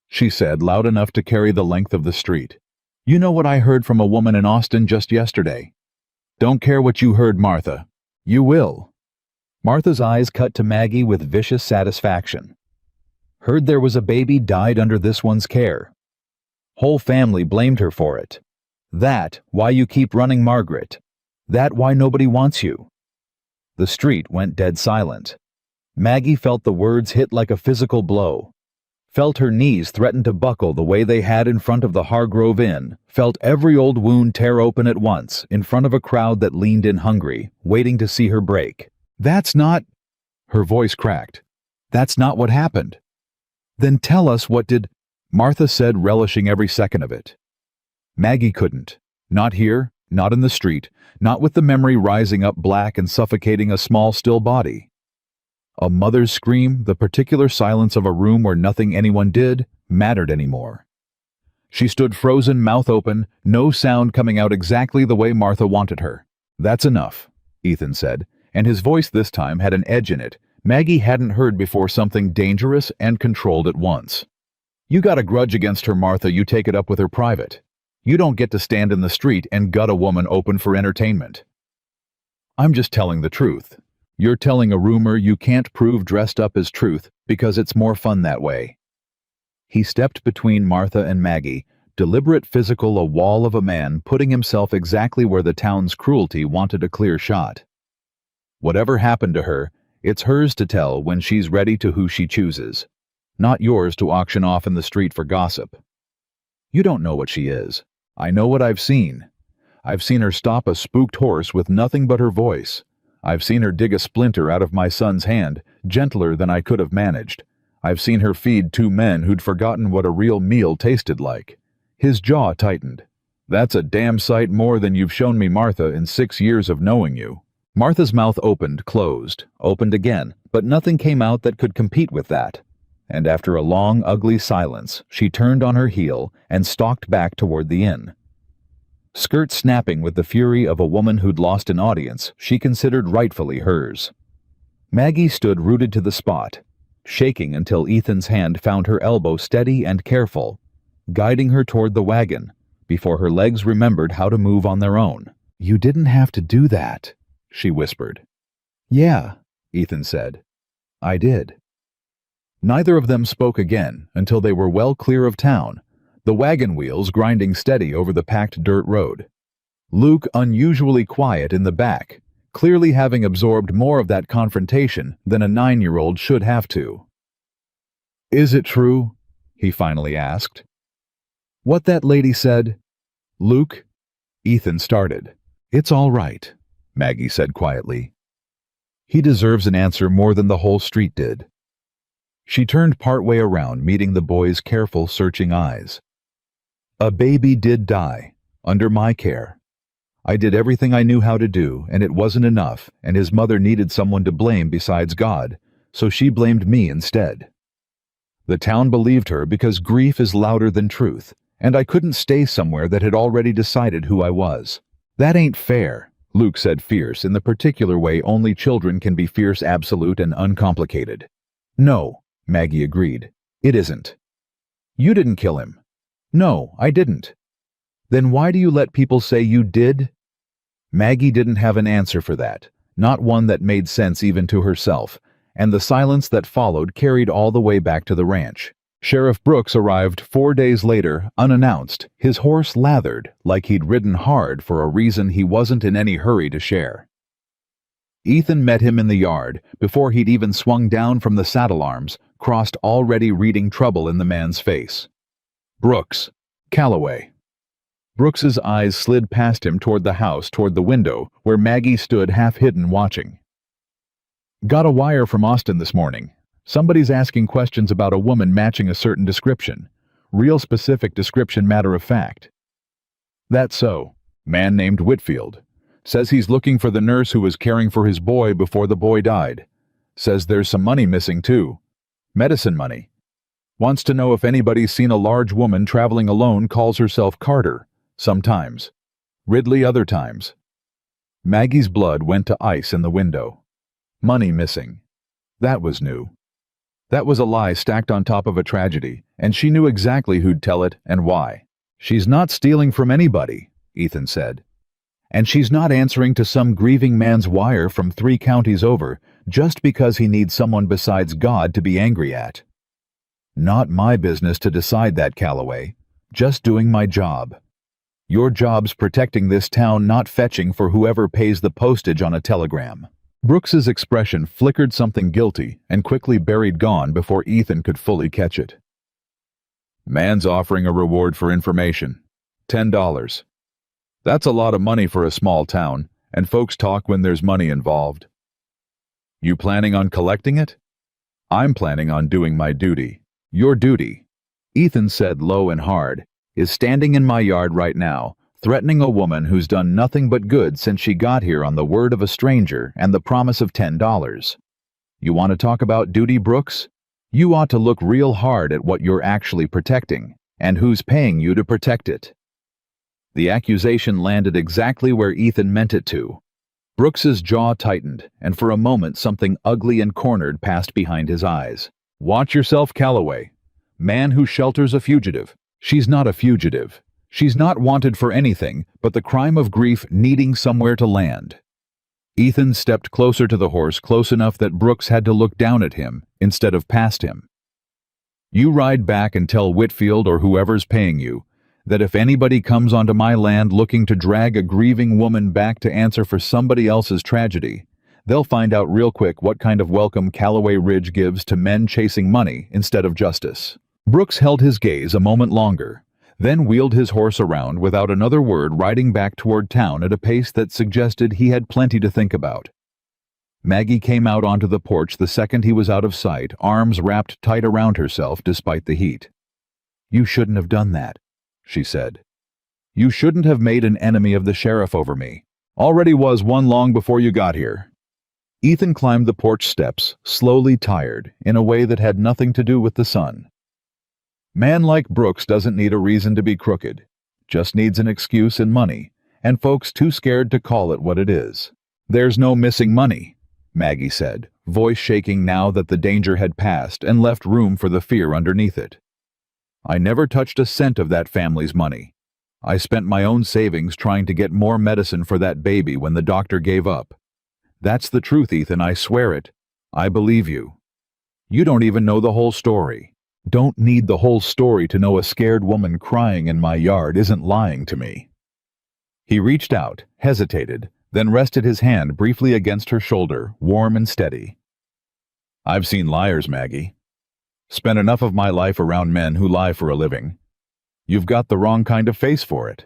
Speaker 1: she said, loud enough to carry the length of the street. "You know what I heard from a woman in Austin just yesterday?" "Don't care what you heard, Martha." "You will." Martha's eyes cut to Maggie with vicious satisfaction. "Heard there was a baby died under this one's care. Whole family blamed her for it. That why you keep running, Margaret. That why nobody wants you." The street went dead silent. Maggie felt the words hit like a physical blow. Felt her knees threaten to buckle the way they had in front of the Hargrove Inn, felt every old wound tear open at once in front of a crowd that leaned in hungry, waiting to see her break. "That's not—" Her voice cracked. "That's not what happened." "Then tell us what did—" Martha said, relishing every second of it. Maggie couldn't. Not here, not in the street, not with the memory rising up black and suffocating a small, still body. A mother's scream, the particular silence of a room where nothing anyone did mattered anymore. She stood frozen, mouth open, no sound coming out exactly the way Martha wanted her. "That's enough," Ethan said, and his voice this time had an edge in it Maggie hadn't heard before, something dangerous and controlled at once. "You got a grudge against her, Martha, you take it up with her private. You don't get to stand in the street and gut a woman open for entertainment." "I'm just telling the truth. You're telling a rumor you can't prove dressed up as truth because it's more fun that way." He stepped between Martha and Maggie, deliberate physical, a wall of a man putting himself exactly where the town's cruelty wanted a clear shot. "Whatever happened to her, it's hers to tell when she's ready to who she chooses. Not yours to auction off in the street for gossip. You don't know what she is. I know what I've seen. I've seen her stop a spooked horse with nothing but her voice. I've seen her dig a splinter out of my son's hand, gentler than I could have managed. I've seen her feed two men who'd forgotten what a real meal tasted like." His jaw tightened. "That's a damn sight more than you've shown me, Martha, in 6 years of knowing you." Martha's mouth opened, closed, opened again, but nothing came out that could compete with that. And after a long, ugly silence, she turned on her heel and stalked back toward the inn. Skirt snapping with the fury of a woman who'd lost an audience she considered rightfully hers. Maggie stood rooted to the spot, shaking until Ethan's hand found her elbow steady and careful, guiding her toward the wagon, before her legs remembered how to move on their own. "You didn't have to do that," she whispered. "Yeah," Ethan said. "I did." Neither of them spoke again until they were well clear of town, the wagon wheels grinding steady over the packed dirt road. Luke unusually quiet in the back, clearly having absorbed more of that confrontation than a 9-year-old should have to. "Is it true?" he finally asked. "What that lady said?" "Luke?" Ethan started. "It's all right," Maggie said quietly. "He deserves an answer more than the whole street did." She turned partway around, meeting the boy's careful, searching eyes. "A baby did die, under my care. I did everything I knew how to do, and it wasn't enough, and his mother needed someone to blame besides God, so she blamed me instead. The town believed her because grief is louder than truth, and I couldn't stay somewhere that had already decided who I was. That ain't fair," Luke said, fierce in the particular way only children can be fierce, absolute, and uncomplicated. "No," Maggie agreed. "It isn't." "You didn't kill him." "No, I didn't." "Then why do you let people say you did?" Maggie didn't have an answer for that, not one that made sense even to herself, and the silence that followed carried all the way back to the ranch. Sheriff Brooks arrived 4 days later, unannounced, his horse lathered, like he'd ridden hard for a reason he wasn't in any hurry to share. Ethan met him in the yard, before he'd even swung down from the saddle arms, crossed already reading trouble in the man's face. "Brooks, Calloway." Brooks's eyes slid past him toward the house, toward the window, where Maggie stood half-hidden watching. "Got a wire from Austin this morning. Somebody's asking questions about a woman matching a certain description. Real specific description, matter of fact." "That's so. Man named Whitfield. Says he's looking for the nurse who was caring for his boy before the boy died. Says there's some money missing too. Medicine money. Wants to know if anybody's seen a large woman traveling alone, calls herself Carter, sometimes. Ridley other times." Maggie's blood went to ice in the window. Money missing. That was new. That was a lie stacked on top of a tragedy, and she knew exactly who'd tell it and why. "She's not stealing from anybody," Ethan said. "And she's not answering to some grieving man's wire from 3 counties over just because he needs someone besides God to be angry at." "Not my business to decide that, Calloway. Just doing my job. Your job's protecting this town, not fetching for whoever pays the postage on a telegram." Brooks's expression flickered something guilty and quickly buried gone before Ethan could fully catch it. "Man's offering a reward for information. $10. That's a lot of money for a small town, and folks talk when there's money involved." "You planning on collecting it?" "I'm planning on doing my duty." "Your duty," Ethan said low and hard, "is standing in my yard right now, threatening a woman who's done nothing but good since she got here on the word of a stranger and the promise of $10. You want to talk about duty, Brooks? You ought to look real hard at what you're actually protecting, and who's paying you to protect it." The accusation landed exactly where Ethan meant it to. Brooks's jaw tightened, and for a moment something ugly and cornered passed behind his eyes. "Watch yourself, Calloway. Man who shelters a fugitive. She's not a fugitive. She's not wanted for anything but the crime of grief needing somewhere to land." Ethan stepped closer to the horse, close enough that Brooks had to look down at him instead of past him. "You ride back and tell Whitfield or whoever's paying you that if anybody comes onto my land looking to drag a grieving woman back to answer for somebody else's tragedy, they'll find out real quick what kind of welcome Calloway Ridge gives to men chasing money instead of justice." Brooks held his gaze a moment longer, then wheeled his horse around without another word, riding back toward town at a pace that suggested he had plenty to think about. Maggie came out onto the porch the second he was out of sight, arms wrapped tight around herself despite the heat. "You shouldn't have done that," she said. "You shouldn't have made an enemy of the sheriff over me. Already was one long before you got here." Ethan climbed the porch steps, slowly tired, in a way that had nothing to do with the sun. Man like Brooks doesn't need a reason to be crooked, just needs an excuse and money, and folks too scared to call it what it is. "There's no missing money," Maggie said, voice shaking now that the danger had passed and left room for the fear underneath it. "I never touched a cent of that family's money. I spent my own savings trying to get more medicine for that baby when the doctor gave up. That's the truth, Ethan, I swear it. I believe you. You don't even know the whole story. Don't need the whole story to know a scared woman crying in my yard isn't lying to me." He reached out, hesitated, then rested his hand briefly against her shoulder, warm and steady. "I've seen liars, Maggie. Spent enough of my life around men who lie for a living. You've got the wrong kind of face for it."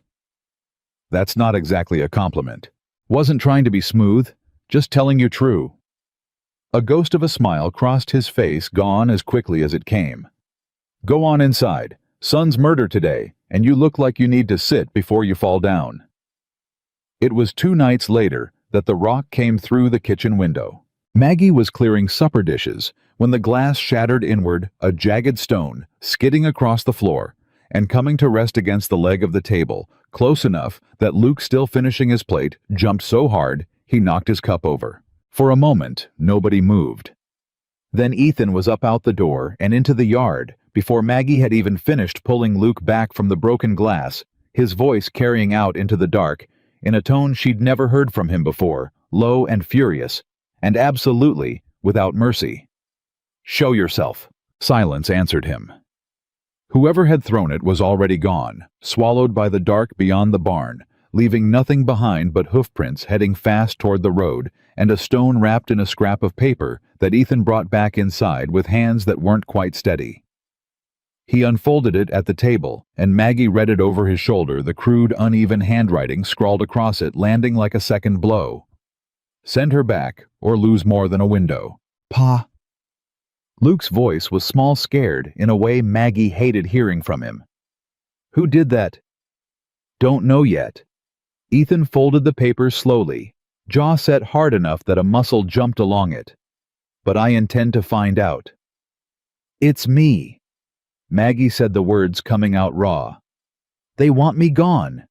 Speaker 1: "That's not exactly a compliment. Wasn't trying to be smooth, just telling you true." A ghost of a smile crossed his face, gone as quickly as it came. "Go on inside. Son's murder today, and you look like you need to sit before you fall down." It was 2 nights later that the rock came through the kitchen window. Maggie was clearing supper dishes when the glass shattered inward, a jagged stone, skidding across the floor, and coming to rest against the leg of the table, close enough that Luke, still finishing his plate, jumped so hard he knocked his cup over. For a moment, nobody moved. Then Ethan was up out the door and into the yard before Maggie had even finished pulling Luke back from the broken glass, his voice carrying out into the dark in a tone she'd never heard from him before, low and furious, and absolutely without mercy. "Show yourself." Silence answered him. Whoever had thrown it was already gone, swallowed by the dark beyond the barn, leaving nothing behind but hoofprints heading fast toward the road and a stone wrapped in a scrap of paper that Ethan brought back inside with hands that weren't quite steady. He unfolded it at the table, and Maggie read it over his shoulder, the crude, uneven handwriting scrawled across it, landing like a second blow. "Send her back, or lose more than a window." "Pa." Luke's voice was small, scared, in a way Maggie hated hearing from him. "Who did that?" "Don't know yet." Ethan folded the paper slowly, jaw set hard enough that a muscle jumped along it. "But I intend to find out." "It's me." Maggie said the words coming out raw. "They want me gone.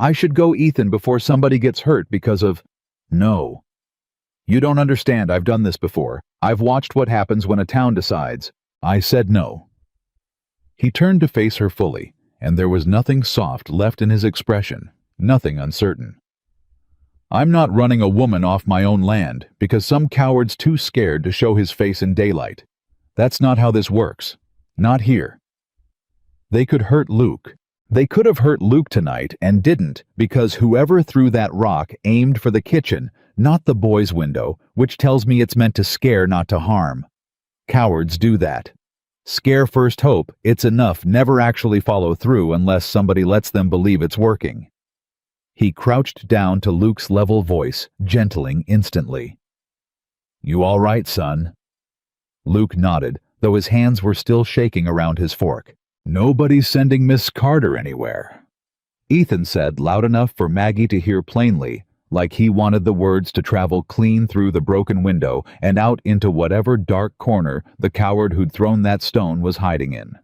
Speaker 1: I should go, Ethan, before somebody gets hurt because of... No." You don't understand, I've done this before. I've watched what happens when a town decides. I said no. He turned to face her fully, and there was nothing soft left in his expression, nothing uncertain. I'm not running a woman off my own land because some coward's too scared to show his face in daylight. That's not how this works. Not here. They could hurt Luke. They could have hurt Luke tonight and didn't because whoever threw that rock aimed for the kitchen, not the boys' window, which tells me it's meant to scare, not to harm. Cowards do that. Scare first, hope it's enough, never actually follow through unless somebody lets them believe it's working. He crouched down to Luke's level voice, gentling instantly. You all right, son? Luke nodded, though his hands were still shaking around his fork. Nobody's sending Miss Carter anywhere. Ethan said loud enough for Maggie to hear plainly, like he wanted the words to travel clean through the broken window and out into whatever dark corner the coward who'd thrown that stone was hiding in.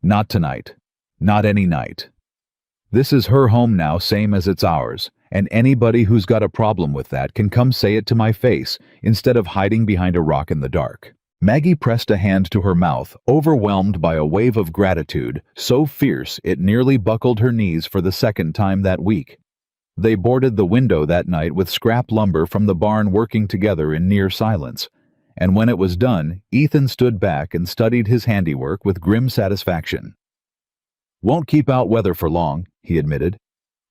Speaker 1: Not tonight. Not any night. This is her home now, same as it's ours, and anybody who's got a problem with that can come say it to my face instead of hiding behind a rock in the dark. Maggie pressed a hand to her mouth, overwhelmed by a wave of gratitude so fierce it nearly buckled her knees for the second time that week. They boarded the window that night with scrap lumber from the barn, working together in near silence, and when it was done, Ethan stood back and studied his handiwork with grim satisfaction. Won't keep out weather for long, he admitted,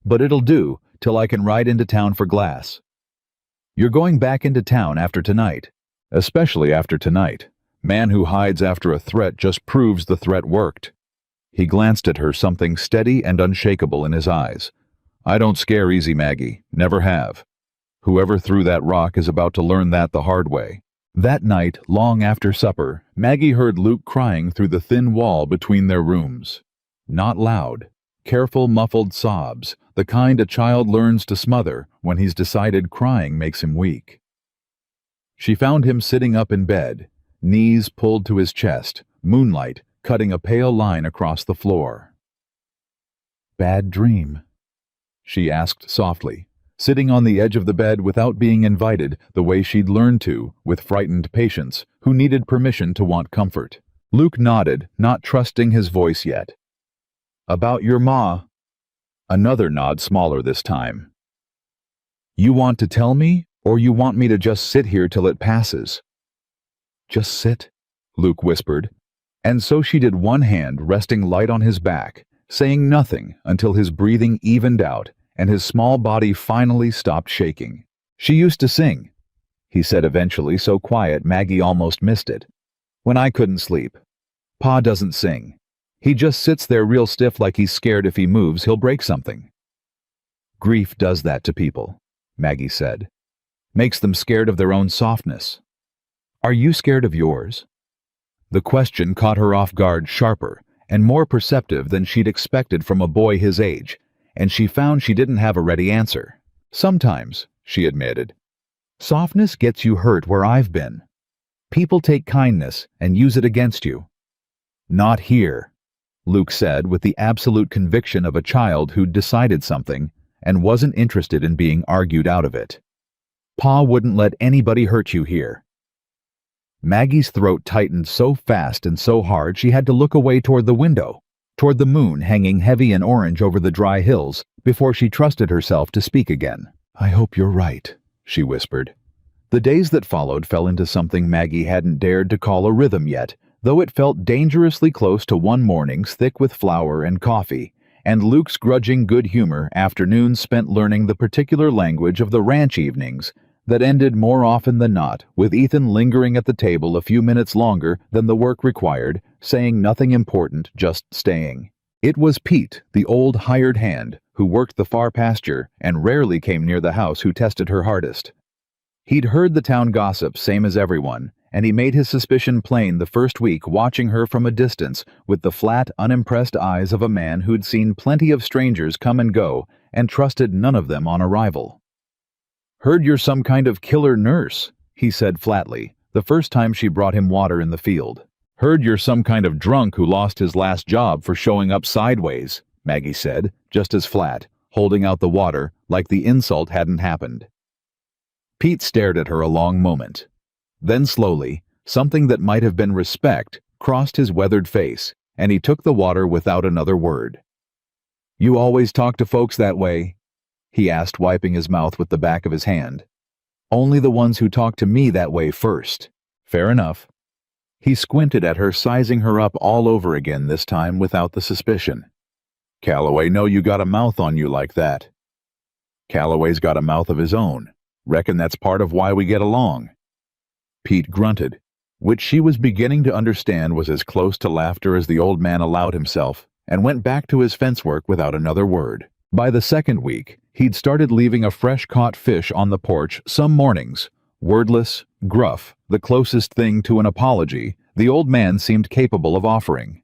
Speaker 1: but it'll do till I can ride into town for glass. You're going back into town after tonight. Especially after tonight. Man who hides after a threat just proves the threat worked. He glanced at her, something steady and unshakable in his eyes. I don't scare easy, Maggie. Never have. Whoever threw that rock is about to learn that the hard way. That night, long after supper, Maggie heard Luke crying through the thin wall between their rooms. Not loud. Careful, muffled sobs, the kind a child learns to smother when he's decided crying makes him weak. She found him sitting up in bed, knees pulled to his chest, moonlight cutting a pale line across the floor. Bad dream? She asked softly, sitting on the edge of the bed without being invited the way she'd learned to with frightened patients who needed permission to want comfort. Luke nodded, not trusting his voice yet. About your ma? Another nod, smaller this time. You want to tell me? Or you want me to just sit here till it passes? Just sit, Luke whispered, and so she did, one hand resting light on his back, saying nothing until his breathing evened out and his small body finally stopped shaking. She used to sing, he said eventually, so quiet Maggie almost missed it. When I couldn't sleep. Pa doesn't sing. He just sits there real stiff like he's scared if he moves he'll break something. Grief does that to people, Maggie said. Makes them scared of their own softness. Are you scared of yours? The question caught her off guard, sharper and more perceptive than she'd expected from a boy his age, and she found she didn't have a ready answer. Sometimes, she admitted. Softness gets you hurt where I've been. People take kindness and use it against you. Not here, Luke said with the absolute conviction of a child who'd decided something and wasn't interested in being argued out of it. Pa wouldn't let anybody hurt you here. Maggie's throat tightened so fast and so hard she had to look away toward the window, toward the moon hanging heavy and orange over the dry hills, before she trusted herself to speak again. I hope you're right, she whispered. The days that followed fell into something Maggie hadn't dared to call a rhythm yet, though it felt dangerously close to one mornings thick with flour and coffee, and Luke's grudging good humor afternoons spent learning the particular language of the ranch evenings that ended more often than not with Ethan lingering at the table a few minutes longer than the work required, saying nothing important, just staying. It was Pete, the old hired hand, who worked the far pasture and rarely came near the house, who tested her hardest. He'd heard the town gossip, same as everyone, and he made his suspicion plain the first week, watching her from a distance with the flat, unimpressed eyes of a man who'd seen plenty of strangers come and go and trusted none of them on arrival. Heard you're some kind of killer nurse, he said flatly, the first time she brought him water in the field. Heard you're some kind of drunk who lost his last job for showing up sideways, Maggie said, just as flat, holding out the water like the insult hadn't happened. Pete stared at her a long moment. Then slowly, something that might have been respect crossed his weathered face, and he took the water without another word. "You always talk to folks that way?" he asked, wiping his mouth with the back of his hand. "Only the ones who talk to me that way first." "Fair enough." He squinted at her, sizing her up all over again, this time without the suspicion. "Calloway know you got a mouth on you like that." "Calloway's got a mouth of his own. Reckon that's part of why we get along." Pete grunted, which she was beginning to understand was as close to laughter as the old man allowed himself, and went back to his fence work without another word. By the second week, he'd started leaving a fresh-caught fish on the porch some mornings. Wordless, gruff, the closest thing to an apology the old man seemed capable of offering.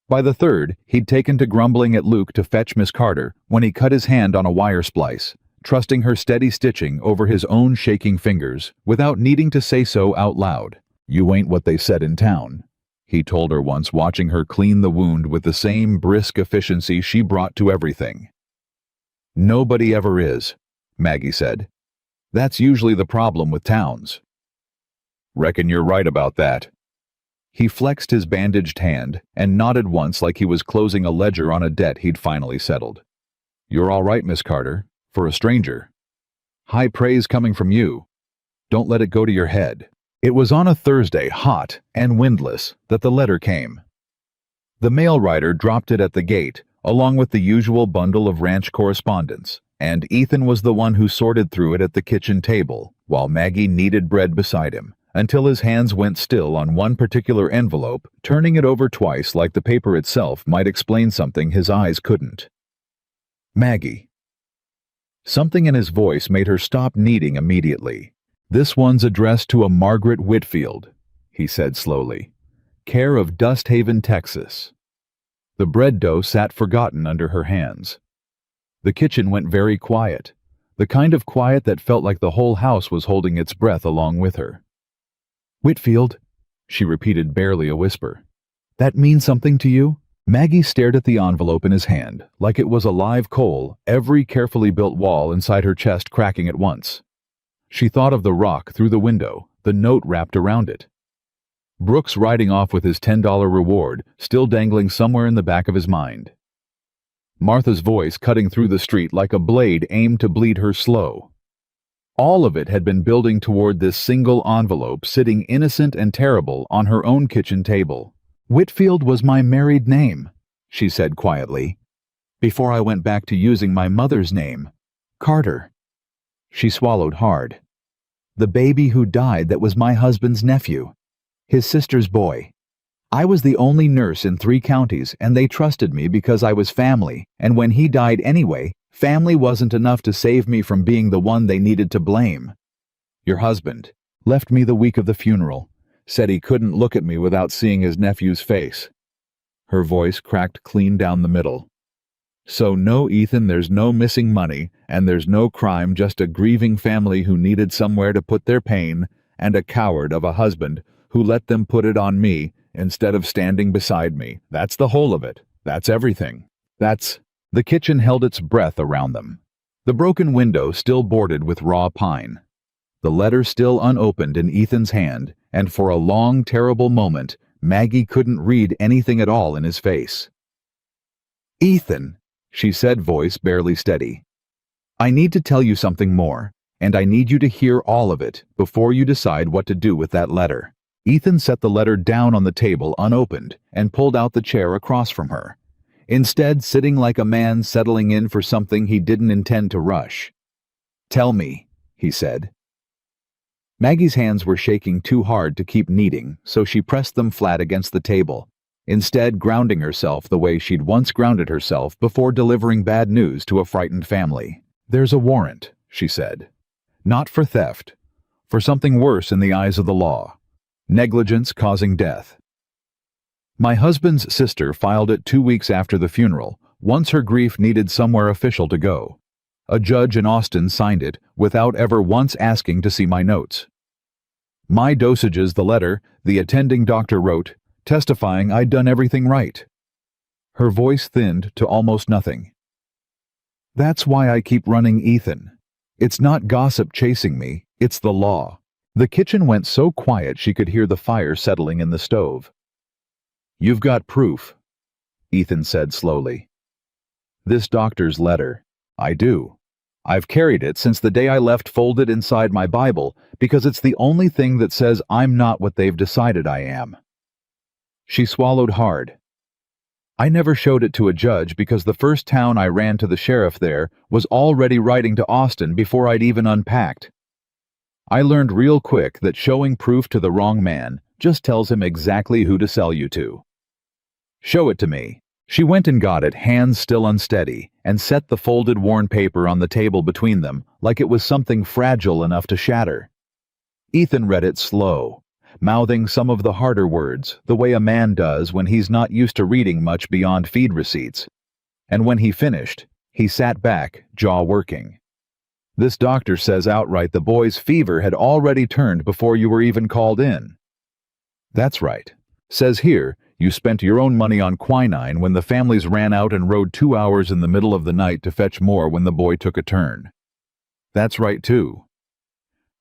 Speaker 1: By the third, he'd taken to grumbling at Luke to fetch Miss Carter when he cut his hand on a wire splice, trusting her steady stitching over his own shaking fingers without needing to say so out loud. "You ain't what they said in town," he told her once, watching her clean the wound with the same brisk efficiency she brought to everything. "Nobody ever is," Maggie said. "That's usually the problem with towns." "Reckon you're right about that." He flexed his bandaged hand and nodded once like he was closing a ledger on a debt he'd finally settled. "You're all right, Miss Carter, for a stranger. High praise coming from you. Don't let it go to your head." It was on a Thursday, hot and windless, that the letter came. The mail rider dropped it at the gate, along with the usual bundle of ranch correspondence, and Ethan was the one who sorted through it at the kitchen table, while Maggie kneaded bread beside him, until his hands went still on one particular envelope, turning it over twice like the paper itself might explain something his eyes couldn't. "Maggie." Something in his voice made her stop kneading immediately. "This one's addressed to a Margaret Whitfield," he said slowly. "Care of Dust Haven, Texas." The bread dough sat forgotten under her hands. The kitchen went very quiet, the kind of quiet that felt like the whole house was holding its breath along with her. "Whitfield," she repeated, barely a whisper. "That means something to you?" Maggie stared at the envelope in his hand, like it was a live coal, every carefully built wall inside her chest cracking at once. She thought of the rock through the window, the note wrapped around it. Brooks riding off with his $10 reward still dangling somewhere in the back of his mind. Martha's voice cutting through the street like a blade aimed to bleed her slow. All of it had been building toward this single envelope sitting innocent and terrible on her own kitchen table. "Whitfield was my married name," she said quietly, "before I went back to using my mother's name, Carter." She swallowed hard. "The baby who died that was my husband's nephew, his sister's boy. I was the only nurse in 3 counties, and they trusted me because I was family, and when he died anyway, family wasn't enough to save me from being the one they needed to blame. Your husband left me the week of the funeral, said he couldn't look at me without seeing his nephew's face." Her voice cracked clean down the middle. "So no, Ethan, there's no missing money, and there's no crime, just a grieving family who needed somewhere to put their pain, and a coward of a husband who let them put it on me instead of standing beside me. That's the whole of it. That's everything. That's—" The kitchen held its breath around them. The broken window still boarded with raw pine. The letter still unopened in Ethan's hand, and for a long, terrible moment, Maggie couldn't read anything at all in his face. "Ethan," she said, voice barely steady. "I need to tell you something more, and I need you to hear all of it before you decide what to do with that letter." Ethan set the letter down on the table unopened and pulled out the chair across from her, instead sitting like a man settling in for something he didn't intend to rush. "Tell me," he said. Maggie's hands were shaking too hard to keep kneading, so she pressed them flat against the table, instead grounding herself the way she'd once grounded herself before delivering bad news to a frightened family. "There's a warrant," she said. "Not for theft, for something worse in the eyes of the law. Negligence causing death. My husband's sister filed it 2 weeks after the funeral, once her grief needed somewhere official to go. A judge in Austin signed it without ever once asking to see my notes. My dosages, the letter the attending doctor wrote, testifying I'd done everything right." Her voice thinned to almost nothing. "That's why I keep running, Ethan. It's not gossip chasing me, it's the law. The kitchen went so quiet she could hear the fire settling in the stove. You've got proof, Ethan said slowly. This doctor's letter. I do. I've carried it since the day I left folded inside my Bible because it's the only thing that says I'm not what they've decided I am. She swallowed hard. I never showed it to a judge because the first town I ran to the sheriff there was already writing to Austin before I'd even unpacked. I learned real quick that showing proof to the wrong man just tells him exactly who to sell you to. Show it to me. She went and got it, hands still unsteady, and set the folded worn paper on the table between them like it was something fragile enough to shatter. Ethan read it slow, mouthing some of the harder words, the way a man does when he's not used to reading much beyond feed receipts. And when he finished, he sat back, jaw working. This doctor says outright the boy's fever had already turned before you were even called in. That's right. Says here, you spent your own money on quinine when the families ran out and rode 2 hours in the middle of the night to fetch more when the boy took a turn. That's right too.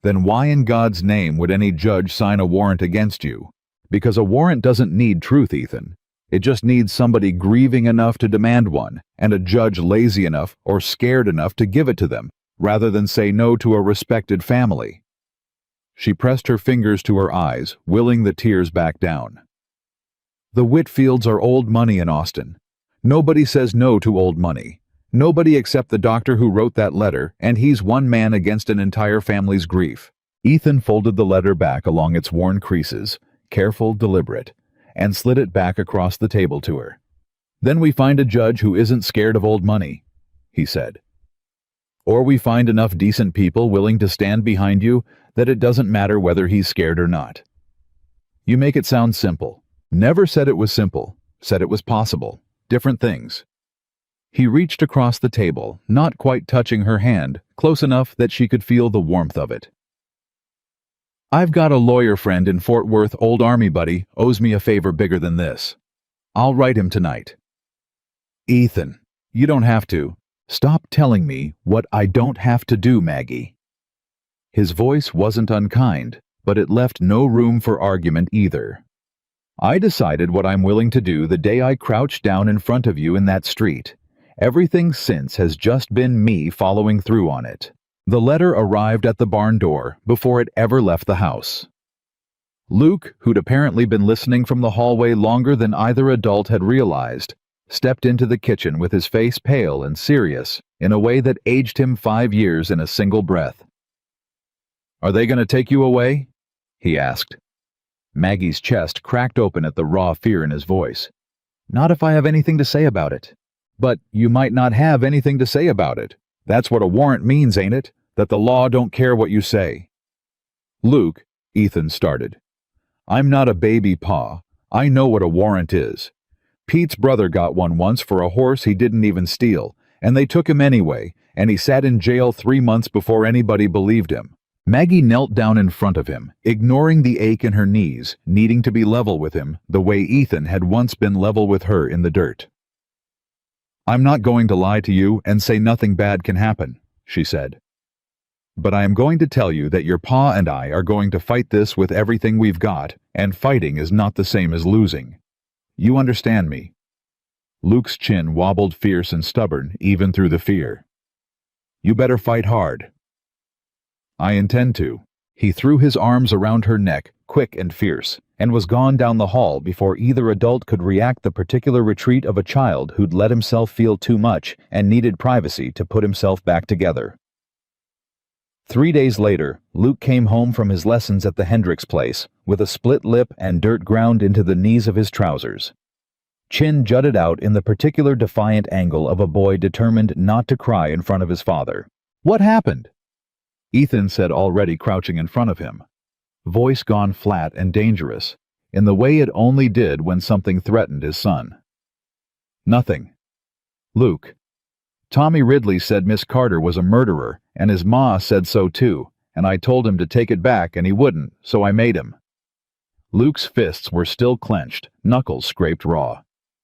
Speaker 1: Then why in God's name would any judge sign a warrant against you? Because a warrant doesn't need truth, Ethan. It just needs somebody grieving enough to demand one, and a judge lazy enough or scared enough to give it to them, rather than say no to a respected family. She pressed her fingers to her eyes, willing the tears back down. The Whitfields are old money in Austin. Nobody says no to old money. Nobody except the doctor who wrote that letter, and he's one man against an entire family's grief. Ethan folded the letter back along its worn creases, careful, deliberate, and slid it back across the table to her. Then we find a judge who isn't scared of old money, he said. Or we find enough decent people willing to stand behind you that it doesn't matter whether he's scared or not. You make it sound simple. Never said it was simple, said it was possible. Different things. He reached across the table, not quite touching her hand, close enough that she could feel the warmth of it. I've got a lawyer friend in Fort Worth, old army buddy, owes me a favor bigger than this. I'll write him tonight. Ethan, you don't have to. Stop telling me what I don't have to do, Maggie. His voice wasn't unkind, but it left no room for argument either. I decided what I'm willing to do the day I crouched down in front of you in that street. Everything since has just been me following through on it. The letter arrived at the barn door before it ever left the house. Luke, who'd apparently been listening from the hallway longer than either adult had realized, stepped into the kitchen with his face pale and serious in a way that aged him 5 years in a single breath. Are they going to take you away? He asked. Maggie's chest cracked open at the raw fear in his voice. Not if I have anything to say about it. But you might not have anything to say about it. That's what a warrant means, ain't it? That the law don't care what you say. Luke, Ethan started. I'm not a baby pa. I know what a warrant is. Pete's brother got one once for a horse he didn't even steal, and they took him anyway, and he sat in jail 3 months before anybody believed him. Maggie knelt down in front of him, ignoring the ache in her knees, needing to be level with him the way Ethan had once been level with her in the dirt. I'm not going to lie to you and say nothing bad can happen, she said. But I am going to tell you that your pa and I are going to fight this with everything we've got, and fighting is not the same as losing. You understand me? Luke's chin wobbled fierce and stubborn, even through the fear. You better fight hard. I intend to. He threw his arms around her neck, quick and fierce, and was gone down the hall before either adult could react the particular retreat of a child who'd let himself feel too much and needed privacy to put himself back together. 3 days later, Luke came home from his lessons at the Hendricks place with a split lip and dirt ground into the knees of his trousers. Chin jutted out in the particular defiant angle of a boy determined not to cry in front of his father. What happened? Ethan said, already crouching in front of him. Voice gone flat and dangerous, in the way it only did when something threatened his son. Nothing. Luke. Tommy Ridley said Miss Carter was a murderer, and his ma said so too, and I told him to take it back and he wouldn't, so I made him. Luke's fists were still clenched, knuckles scraped raw.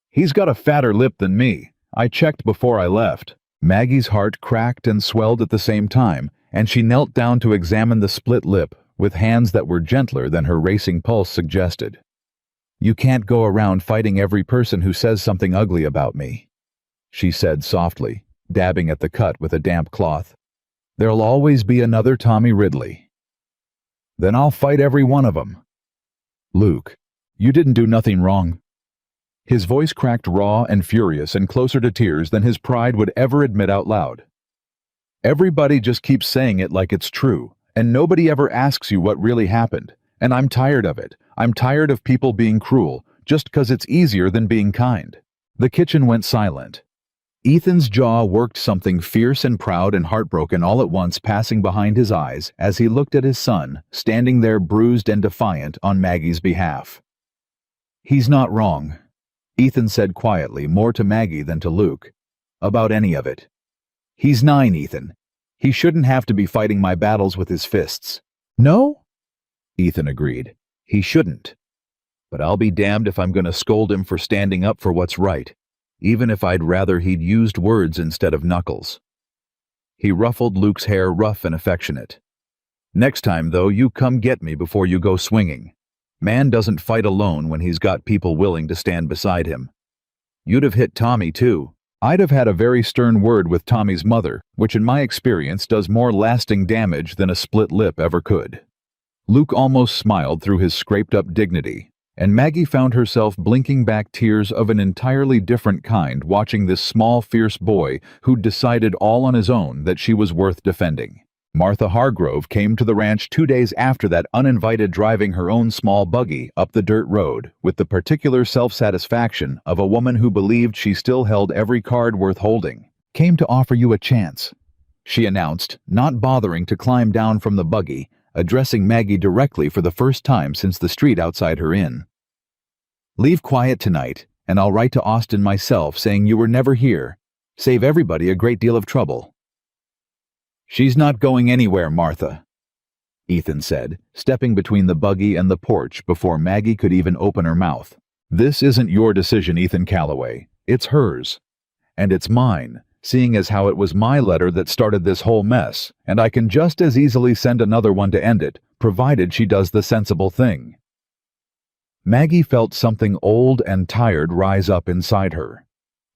Speaker 1: He's got a fatter lip than me. I checked before I left. Maggie's heart cracked and swelled at the same time, and she knelt down to examine the split lip with hands that were gentler than her racing pulse suggested. "You can't go around fighting every person who says something ugly about me," she said softly, dabbing at the cut with a damp cloth. "There'll always be another Tommy Ridley." "Then I'll fight every one of 'em." "Luke, you didn't do nothing wrong." His voice cracked raw and furious and closer to tears than his pride would ever admit out loud. "Everybody just keeps saying it like it's true, and nobody ever asks you what really happened, and I'm tired of it. I'm tired of people being cruel, just 'cause it's easier than being kind." The kitchen went silent. Ethan's jaw worked, something fierce and proud and heartbroken all at once passing behind his eyes as he looked at his son, standing there bruised and defiant on Maggie's behalf. "He's not wrong," Ethan said quietly, more to Maggie than to Luke, "about any of it. He's 9, Ethan. He shouldn't have to be fighting my battles with his fists." "No?" Ethan agreed. "He shouldn't. But I'll be damned if I'm going to scold him for standing up for what's right, even if I'd rather he'd used words instead of knuckles." He ruffled Luke's hair, rough and affectionate. "Next time, though, you come get me before you go swinging. Man doesn't fight alone when he's got people willing to stand beside him. You'd have hit Tommy, too." I'd have had a very stern word with Tommy's mother, which in my experience does more lasting damage than a split lip ever could. Luke almost smiled through his scraped-up dignity, and Maggie found herself blinking back tears of an entirely different kind watching this small, fierce boy who'd decided all on his own that she was worth defending. Martha Hargrove came to the ranch 2 days after that, uninvited, driving her own small buggy up the dirt road with the particular self-satisfaction of a woman who believed she still held every card worth holding. "Came to offer you a chance," she announced, not bothering to climb down from the buggy, addressing Maggie directly for the first time since the street outside her inn. "Leave quiet tonight, and I'll write to Austin myself saying you were never here. Save everybody a great deal of trouble." "She's not going anywhere, Martha," Ethan said, stepping between the buggy and the porch before Maggie could even open her mouth. "This isn't your decision, Ethan Calloway. It's hers. And it's mine, seeing as how it was my letter that started this whole mess, and I can just as easily send another one to end it, provided she does the sensible thing." Maggie felt something old and tired rise up inside her.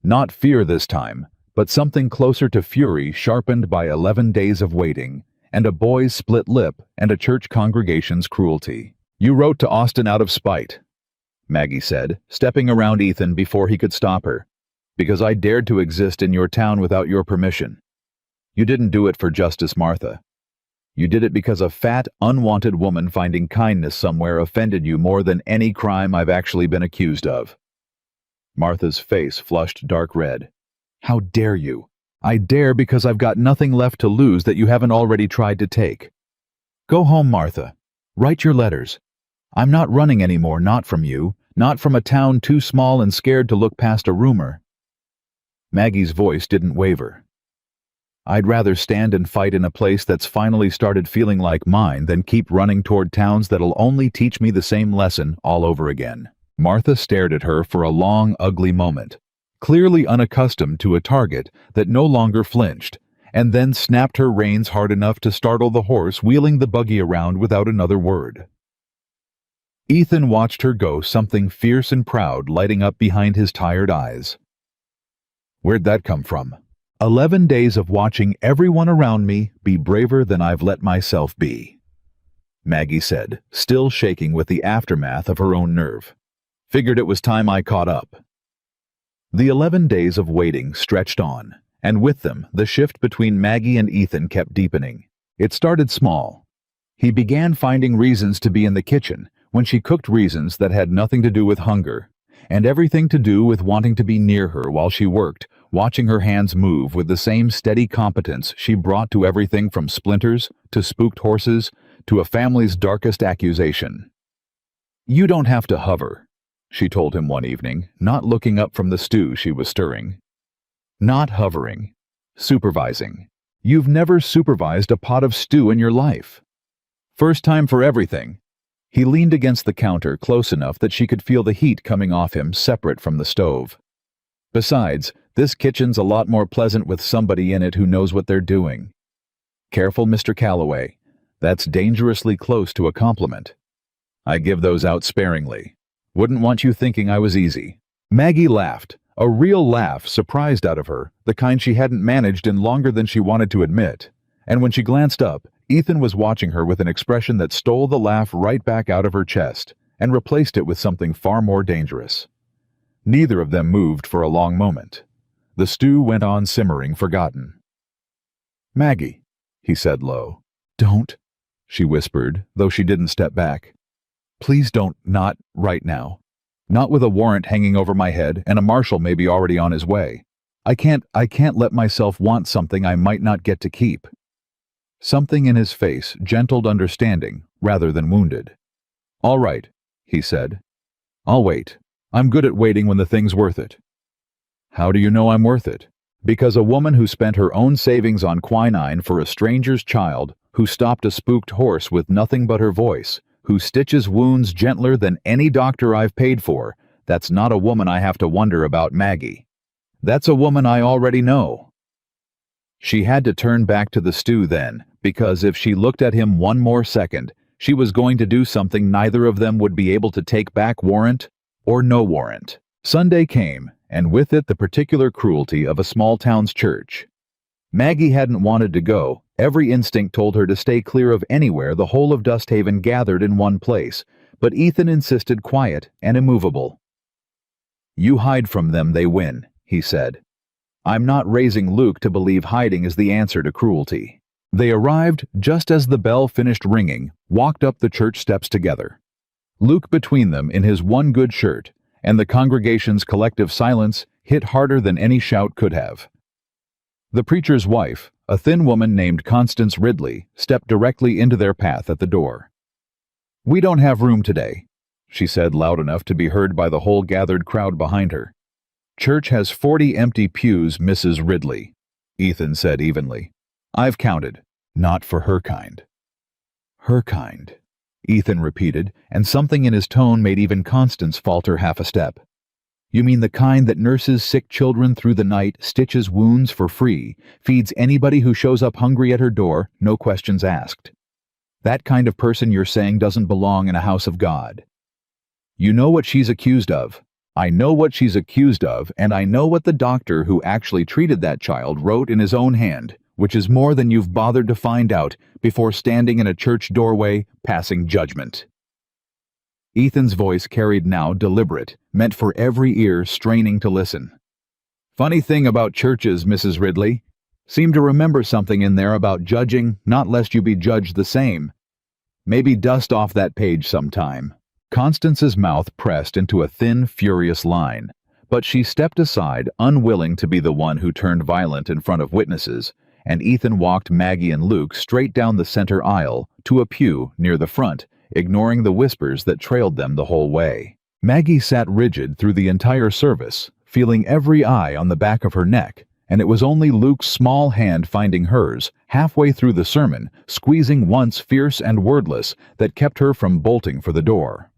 Speaker 1: Not fear this time, but something closer to fury, sharpened by 11 days of waiting, and a boy's split lip and a church congregation's cruelty. "You wrote to Austin out of spite," Maggie said, stepping around Ethan before he could stop her, "because I dared to exist in your town without your permission. You didn't do it for justice, Martha. You did it because a fat, unwanted woman finding kindness somewhere offended you more than any crime I've actually been accused of." Martha's face flushed dark red. "How dare you? I dare because I've got nothing left to lose that you haven't already tried to take. Go home, Martha. Write your letters. I'm not running anymore, not from you, not from a town too small and scared to look past a rumor." Maggie's voice didn't waver. "I'd rather stand and fight in a place that's finally started feeling like mine than keep running toward towns that'll only teach me the same lesson all over again." Martha stared at her for a long, ugly moment, clearly unaccustomed to a target that no longer flinched, and then snapped her reins hard enough to startle the horse wheeling the buggy around without another word. Ethan watched her go, something fierce and proud lighting up behind his tired eyes. "Where'd that come from?" 11 days of watching everyone around me be braver than I've let myself be," Maggie said, still shaking with the aftermath of her own nerve. "Figured it was time I caught up." The 11 days of waiting stretched on, and with them, the shift between Maggie and Ethan kept deepening. It started small. He began finding reasons to be in the kitchen when she cooked, reasons that had nothing to do with hunger, and everything to do with wanting to be near her while she worked, watching her hands move with the same steady competence she brought to everything from splinters to spooked horses to a family's darkest accusation. "You don't have to hover," she told him one evening, not looking up from the stew she was stirring. "Not hovering. Supervising. You've never supervised a pot of stew in your life. First time for everything." He leaned against the counter close enough that she could feel the heat coming off him separate from the stove. "Besides, this kitchen's a lot more pleasant with somebody in it who knows what they're doing." Careful, Mr. Calloway. That's dangerously close to a compliment. I give those out sparingly. Wouldn't want you thinking I was easy. Maggie laughed, a real laugh surprised out of her, the kind she hadn't managed in longer than she wanted to admit. And when she glanced up, Ethan was watching her with an expression that stole the laugh right back out of her chest and replaced it with something far more dangerous. Neither of them moved for a long moment. The stew went on simmering, forgotten. "Maggie," he said low. "Don't," she whispered, though she didn't step back. "Please don't, not right now. Not with a warrant hanging over my head and a marshal maybe already on his way. I can't let myself want something I might not get to keep." Something in his face gentled understanding rather than wounded. "All right," he said. "I'll wait. I'm good at waiting when the thing's worth it." "How do you know I'm worth it?" "Because a woman who spent her own savings on quinine for a stranger's child, who stopped a spooked horse with nothing but her voice, who stitches wounds gentler than any doctor I've paid for, that's not a woman I have to wonder about, Maggie. That's a woman I already know." She had to turn back to the stew then, because if she looked at him one more second, she was going to do something neither of them would be able to take back, warrant or no warrant. Sunday came, and with it the particular cruelty of a small town's church. Maggie hadn't wanted to go. Every instinct told her to stay clear of anywhere the whole of Dusthaven gathered in one place, but Ethan insisted, quiet and immovable. "You hide from them, they win," he said. "I'm not raising Luke to believe hiding is the answer to cruelty." They arrived just as the bell finished ringing, walked up the church steps together. Luke between them in his one good shirt, and the congregation's collective silence hit harder than any shout could have. The preacher's wife, a thin woman named Constance Ridley, stepped directly into their path at the door. "We don't have room today," she said loud enough to be heard by the whole gathered crowd behind her. "Church has 40 empty pews, Mrs. Ridley," Ethan said evenly. "I've counted. Not for her kind." "Her kind," Ethan repeated, and something in his tone made even Constance falter half a step. "You mean the kind that nurses sick children through the night, stitches wounds for free, feeds anybody who shows up hungry at her door, no questions asked. That kind of person you're saying doesn't belong in a house of God. You know what she's accused of. I know what she's accused of, and I know what the doctor who actually treated that child wrote in his own hand, which is more than you've bothered to find out before standing in a church doorway, passing judgment." Ethan's voice carried now deliberate, meant for every ear straining to listen. "Funny thing about churches, Mrs. Ridley. Seem to remember something in there about judging, not lest you be judged the same. Maybe dust off that page sometime." Constance's mouth pressed into a thin, furious line, but she stepped aside, unwilling to be the one who turned violent in front of witnesses, and Ethan walked Maggie and Luke straight down the center aisle to a pew near the front, ignoring the whispers that trailed them the whole way. Maggie sat rigid through the entire service, feeling every eye on the back of her neck, and it was only Luke's small hand finding hers, halfway through the sermon, squeezing once fierce and wordless, that kept her from bolting for the door.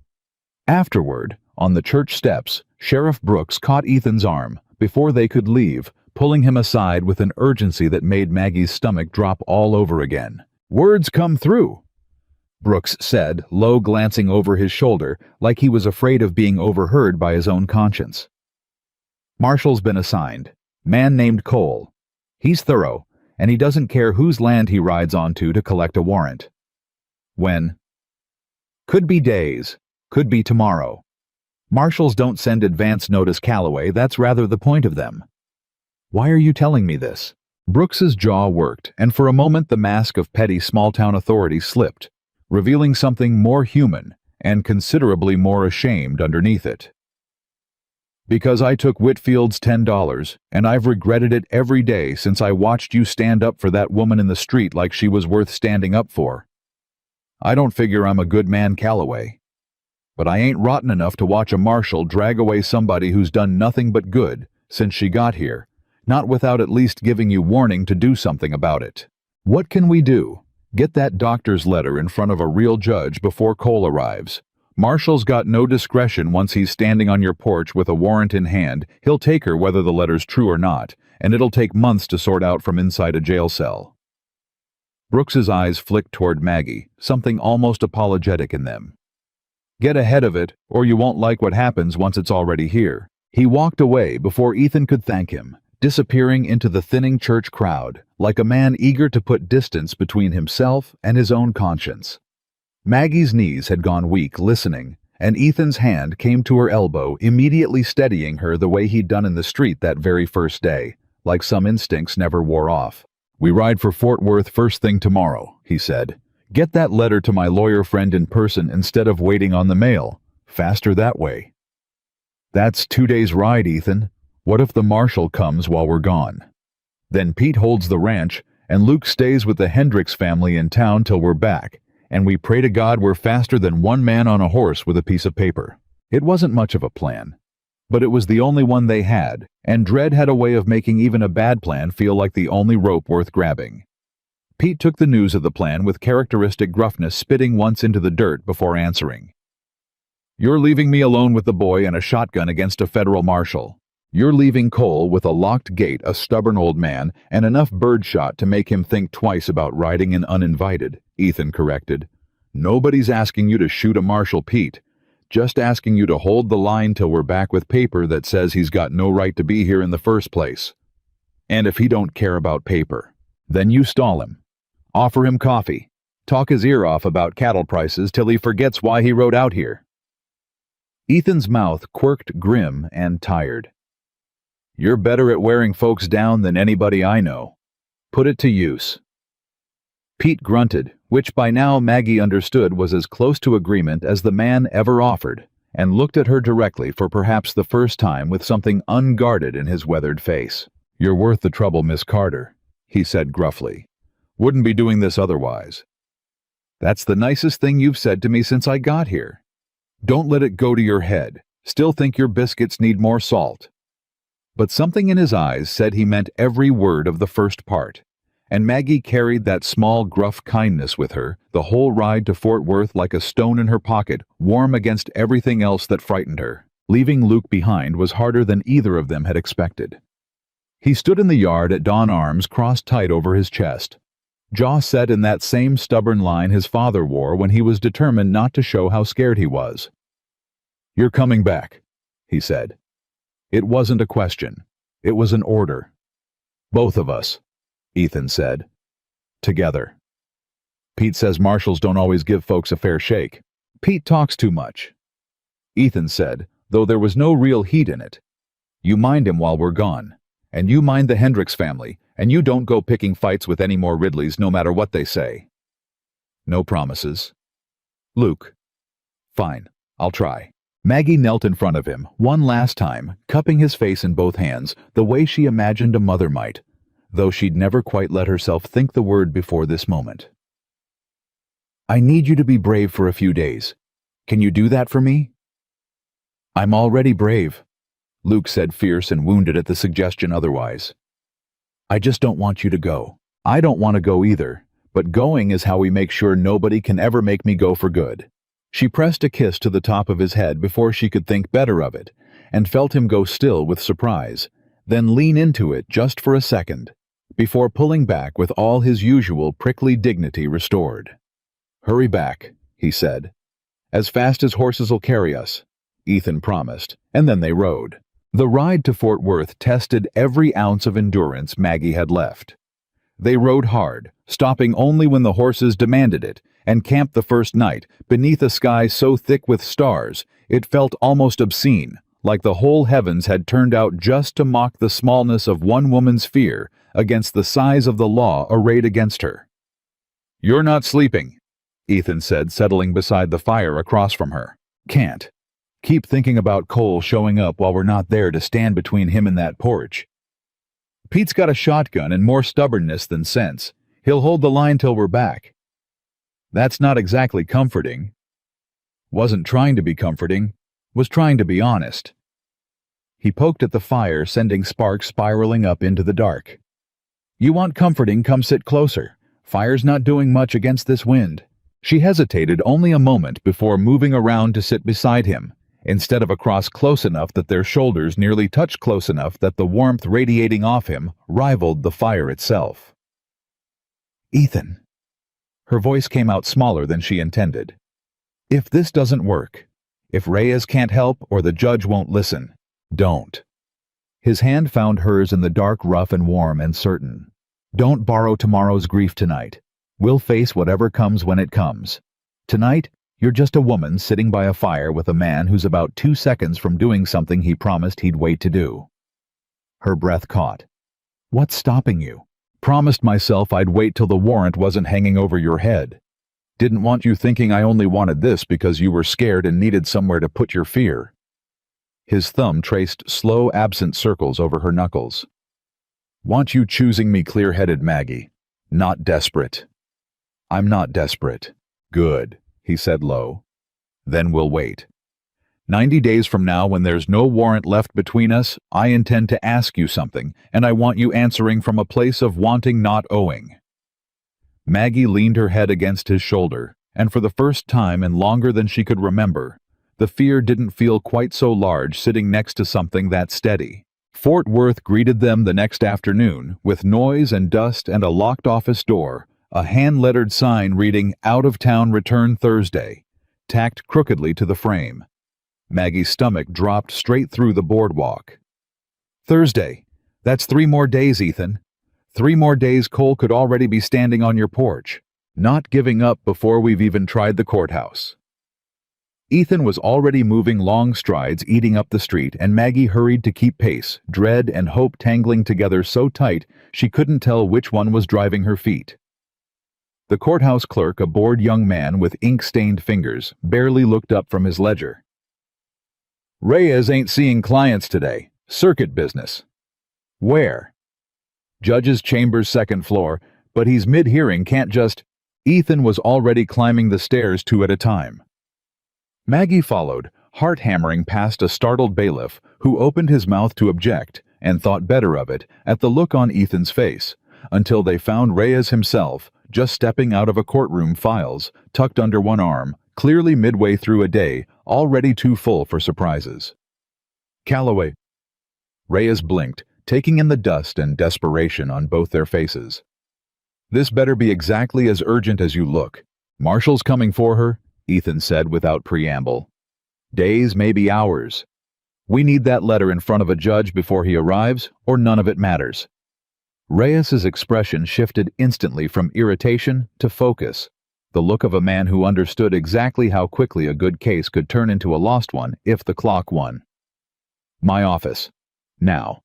Speaker 1: Afterward, on the church steps, Sheriff Brooks caught Ethan's arm before they could leave, pulling him aside with an urgency that made Maggie's stomach drop all over again. "Words come through," Brooks said, low, glancing over his shoulder like he was afraid of being overheard by his own conscience. "Marshal's been assigned. Man named Cole. He's thorough, and he doesn't care whose land he rides onto to collect a warrant. When? Could be days. Could be tomorrow. Marshals don't send advance notice, Calloway. That's rather the point of them." "Why are you telling me this?" Brooks's jaw worked, and for a moment the mask of petty small-town authority slipped, revealing something more human and considerably more ashamed underneath it. "Because I took Whitfield's $10, and I've regretted it every day since I watched you stand up for that woman in the street like she was worth standing up for. I don't figure I'm a good man, Calloway. But I ain't rotten enough to watch a marshal drag away somebody who's done nothing but good since she got here, not without at least giving you warning to do something about it. What can we do? Get that doctor's letter in front of a real judge before Cole arrives. Marshal's got no discretion once he's standing on your porch with a warrant in hand. He'll take her whether the letter's true or not, and it'll take months to sort out from inside a jail cell." Brooks's eyes flicked toward Maggie, something almost apologetic in them. Get ahead of it, or you won't like what happens once it's already here. He walked away before Ethan could thank him, disappearing into the thinning church crowd, like a man eager to put distance between himself and his own conscience. Maggie's knees had gone weak listening, and Ethan's hand came to her elbow, immediately steadying her the way he'd done in the street that very first day, like some instincts never wore off. We ride for Fort Worth first thing tomorrow, he said. Get that letter to my lawyer friend in person instead of waiting on the mail. Faster that way. That's 2 days' ride, Ethan. What if the marshal comes while we're gone? Then Pete holds the ranch, and Luke stays with the Hendricks family in town till we're back, and we pray to God we're faster than one man on a horse with a piece of paper. It wasn't much of a plan, but it was the only one they had, and dread had a way of making even a bad plan feel like the only rope worth grabbing. Pete took the news of the plan with characteristic gruffness, spitting once into the dirt before answering. You're leaving me alone with the boy and a shotgun against a federal marshal. You're leaving Cole with a locked gate, a stubborn old man, and enough birdshot to make him think twice about riding in uninvited, Ethan corrected. Nobody's asking you to shoot a marshal, Pete. Just asking you to hold the line till we're back with paper that says he's got no right to be here in the first place. And if he don't care about paper, then you stall him. Offer him coffee. Talk his ear off about cattle prices till he forgets why he rode out here. Ethan's mouth quirked, grim and tired. You're better at wearing folks down than anybody I know. Put it to use. Pete grunted, which by now Maggie understood was as close to agreement as the man ever offered, and looked at her directly for perhaps the first time with something unguarded in his weathered face. You're worth the trouble, Miss Carter, he said gruffly. Wouldn't be doing this otherwise. That's the nicest thing you've said to me since I got here. Don't let it go to your head. Still think your biscuits need more salt. But something in his eyes said he meant every word of the first part, and Maggie carried that small, gruff kindness with her the whole ride to Fort Worth like a stone in her pocket, warm against everything else that frightened her. Leaving Luke behind was harder than either of them had expected. He stood in the yard at dawn, arms crossed tight over his chest, jaw set in that same stubborn line his father wore when he was determined not to show how scared he was. You're coming back, he said. It wasn't a question. It was an order. Both of us, Ethan said. Together. Pete says marshals don't always give folks a fair shake. Pete talks too much, Ethan said, though there was no real heat in it. You mind him while we're gone, and you mind the Hendricks family, and you don't go picking fights with any more Ridleys no matter what they say. No promises. Luke. Fine, I'll try. Maggie knelt in front of him, one last time, cupping his face in both hands, the way she imagined a mother might, though she'd never quite let herself think the word before this moment. I need you to be brave for a few days. Can you do that for me? I'm already brave, Luke said, fierce and wounded at the suggestion otherwise. I just don't want you to go. I don't want to go either, but going is how we make sure nobody can ever make me go for good. She pressed a kiss to the top of his head before she could think better of it, and felt him go still with surprise, then lean into it just for a second, before pulling back with all his usual prickly dignity restored. Hurry back, he said. As fast as horses'll carry us, Ethan promised, and then they rode. The ride to Fort Worth tested every ounce of endurance Maggie had left. They rode hard, stopping only when the horses demanded it, and camped the first night beneath a sky so thick with stars it felt almost obscene, like the whole heavens had turned out just to mock the smallness of one woman's fear against the size of the law arrayed against her. You're not sleeping, Ethan said, settling beside the fire across from her. Can't. Keep thinking about Cole showing up while we're not there to stand between him and that porch. Pete's got a shotgun and more stubbornness than sense. He'll hold the line till we're back. That's not exactly comforting. Wasn't trying to be comforting, was trying to be honest. He poked at the fire, sending sparks spiraling up into the dark. You want comforting, come sit closer. Fire's not doing much against this wind. She hesitated only a moment before moving around to sit beside him, instead of across close enough that their shoulders nearly touched close enough that the warmth radiating off him rivaled the fire itself. Ethan, Her voice came out smaller than she intended. "If this doesn't work, if Reyes can't help or the judge won't listen, don't." His hand found hers in the dark, rough and warm and certain. "Don't borrow tomorrow's grief tonight. We'll face whatever comes when it comes. Tonight, you're just a woman sitting by a fire with a man who's about 2 seconds from doing something he promised he'd wait to do." Her breath caught. "What's stopping you? Promised myself I'd wait till the warrant wasn't hanging over your head. Didn't want you thinking I only wanted this because you were scared and needed somewhere to put your fear." His thumb traced slow, absent circles over her knuckles. "Want you choosing me clear-headed, Maggie. Not desperate." "I'm not desperate." "Good," he said low. "Then we'll wait. 90 days from now, when there's no warrant left between us, I intend to ask you something, and I want you answering from a place of wanting, not owing." Maggie leaned her head against his shoulder, and for the first time in longer than she could remember, the fear didn't feel quite so large sitting next to something that steady. Fort Worth greeted them the next afternoon with noise and dust and a locked office door, a hand-lettered sign reading "Out of Town, Return Thursday," tacked crookedly to the frame. Maggie's stomach dropped straight through the boardwalk. "Thursday. That's 3 more days, Ethan. 3 more days Cole could already be standing on your porch, not giving up before we've even tried the courthouse." Ethan was already moving long strides eating up the street, and Maggie hurried to keep pace, dread and hope tangling together so tight she couldn't tell which one was driving her feet. The courthouse clerk, a bored young man with ink-stained fingers, barely looked up from his ledger. "Reyes ain't seeing clients today. Circuit business." "Where?" "Judge's chambers, 2nd floor, but he's mid-hearing, can't just—" Ethan was already climbing the stairs 2 at a time. Maggie followed, heart-hammering past a startled bailiff who opened his mouth to object and thought better of it at the look on Ethan's face, until they found Reyes himself, just stepping out of a courtroom, files tucked under one arm, clearly midway through a day already too full for surprises. "Calloway." Reyes blinked, taking in the dust and desperation on both their faces. "This better be exactly as urgent as you look. Marshall's coming for her," Ethan said without preamble. "Days, maybe hours. We need that letter in front of a judge before he arrives, or none of it matters." Reyes's expression shifted instantly from irritation to focus, the look of a man who understood exactly how quickly a good case could turn into a lost one if the clock won. "My office. Now.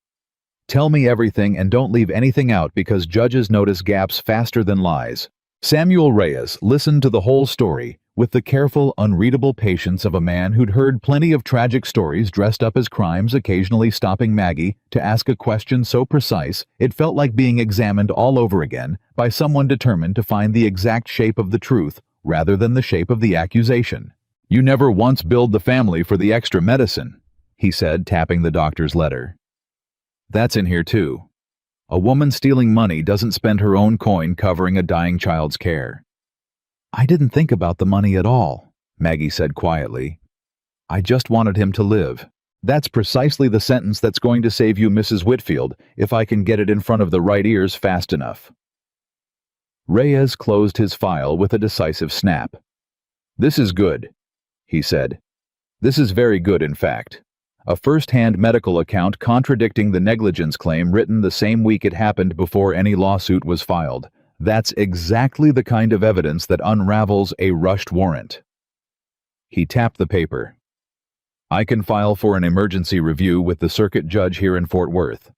Speaker 1: Tell me everything and don't leave anything out because judges notice gaps faster than lies." Samuel Reyes listened to the whole story with the careful, unreadable patience of a man who'd heard plenty of tragic stories dressed up as crimes, occasionally stopping Maggie to ask a question so precise it felt like being examined all over again by someone determined to find the exact shape of the truth rather than the shape of the accusation. "You never once billed the family for the extra medicine," he said, tapping the doctor's letter. "That's in here too. A woman stealing money doesn't spend her own coin covering a dying child's care." "I didn't think about the money at all," Maggie said quietly. "I just wanted him to live. That's precisely the sentence that's going to save you, Mrs. Whitfield, if I can get it in front of the right ears fast enough." Reyes closed his file with a decisive snap. "This is good," he said. "This is very good, in fact. A first-hand medical account contradicting the negligence claim written the same week it happened before any lawsuit was filed. That's exactly the kind of evidence that unravels a rushed warrant." He tapped the paper. "I can file for an emergency review with the circuit judge here in Fort Worth.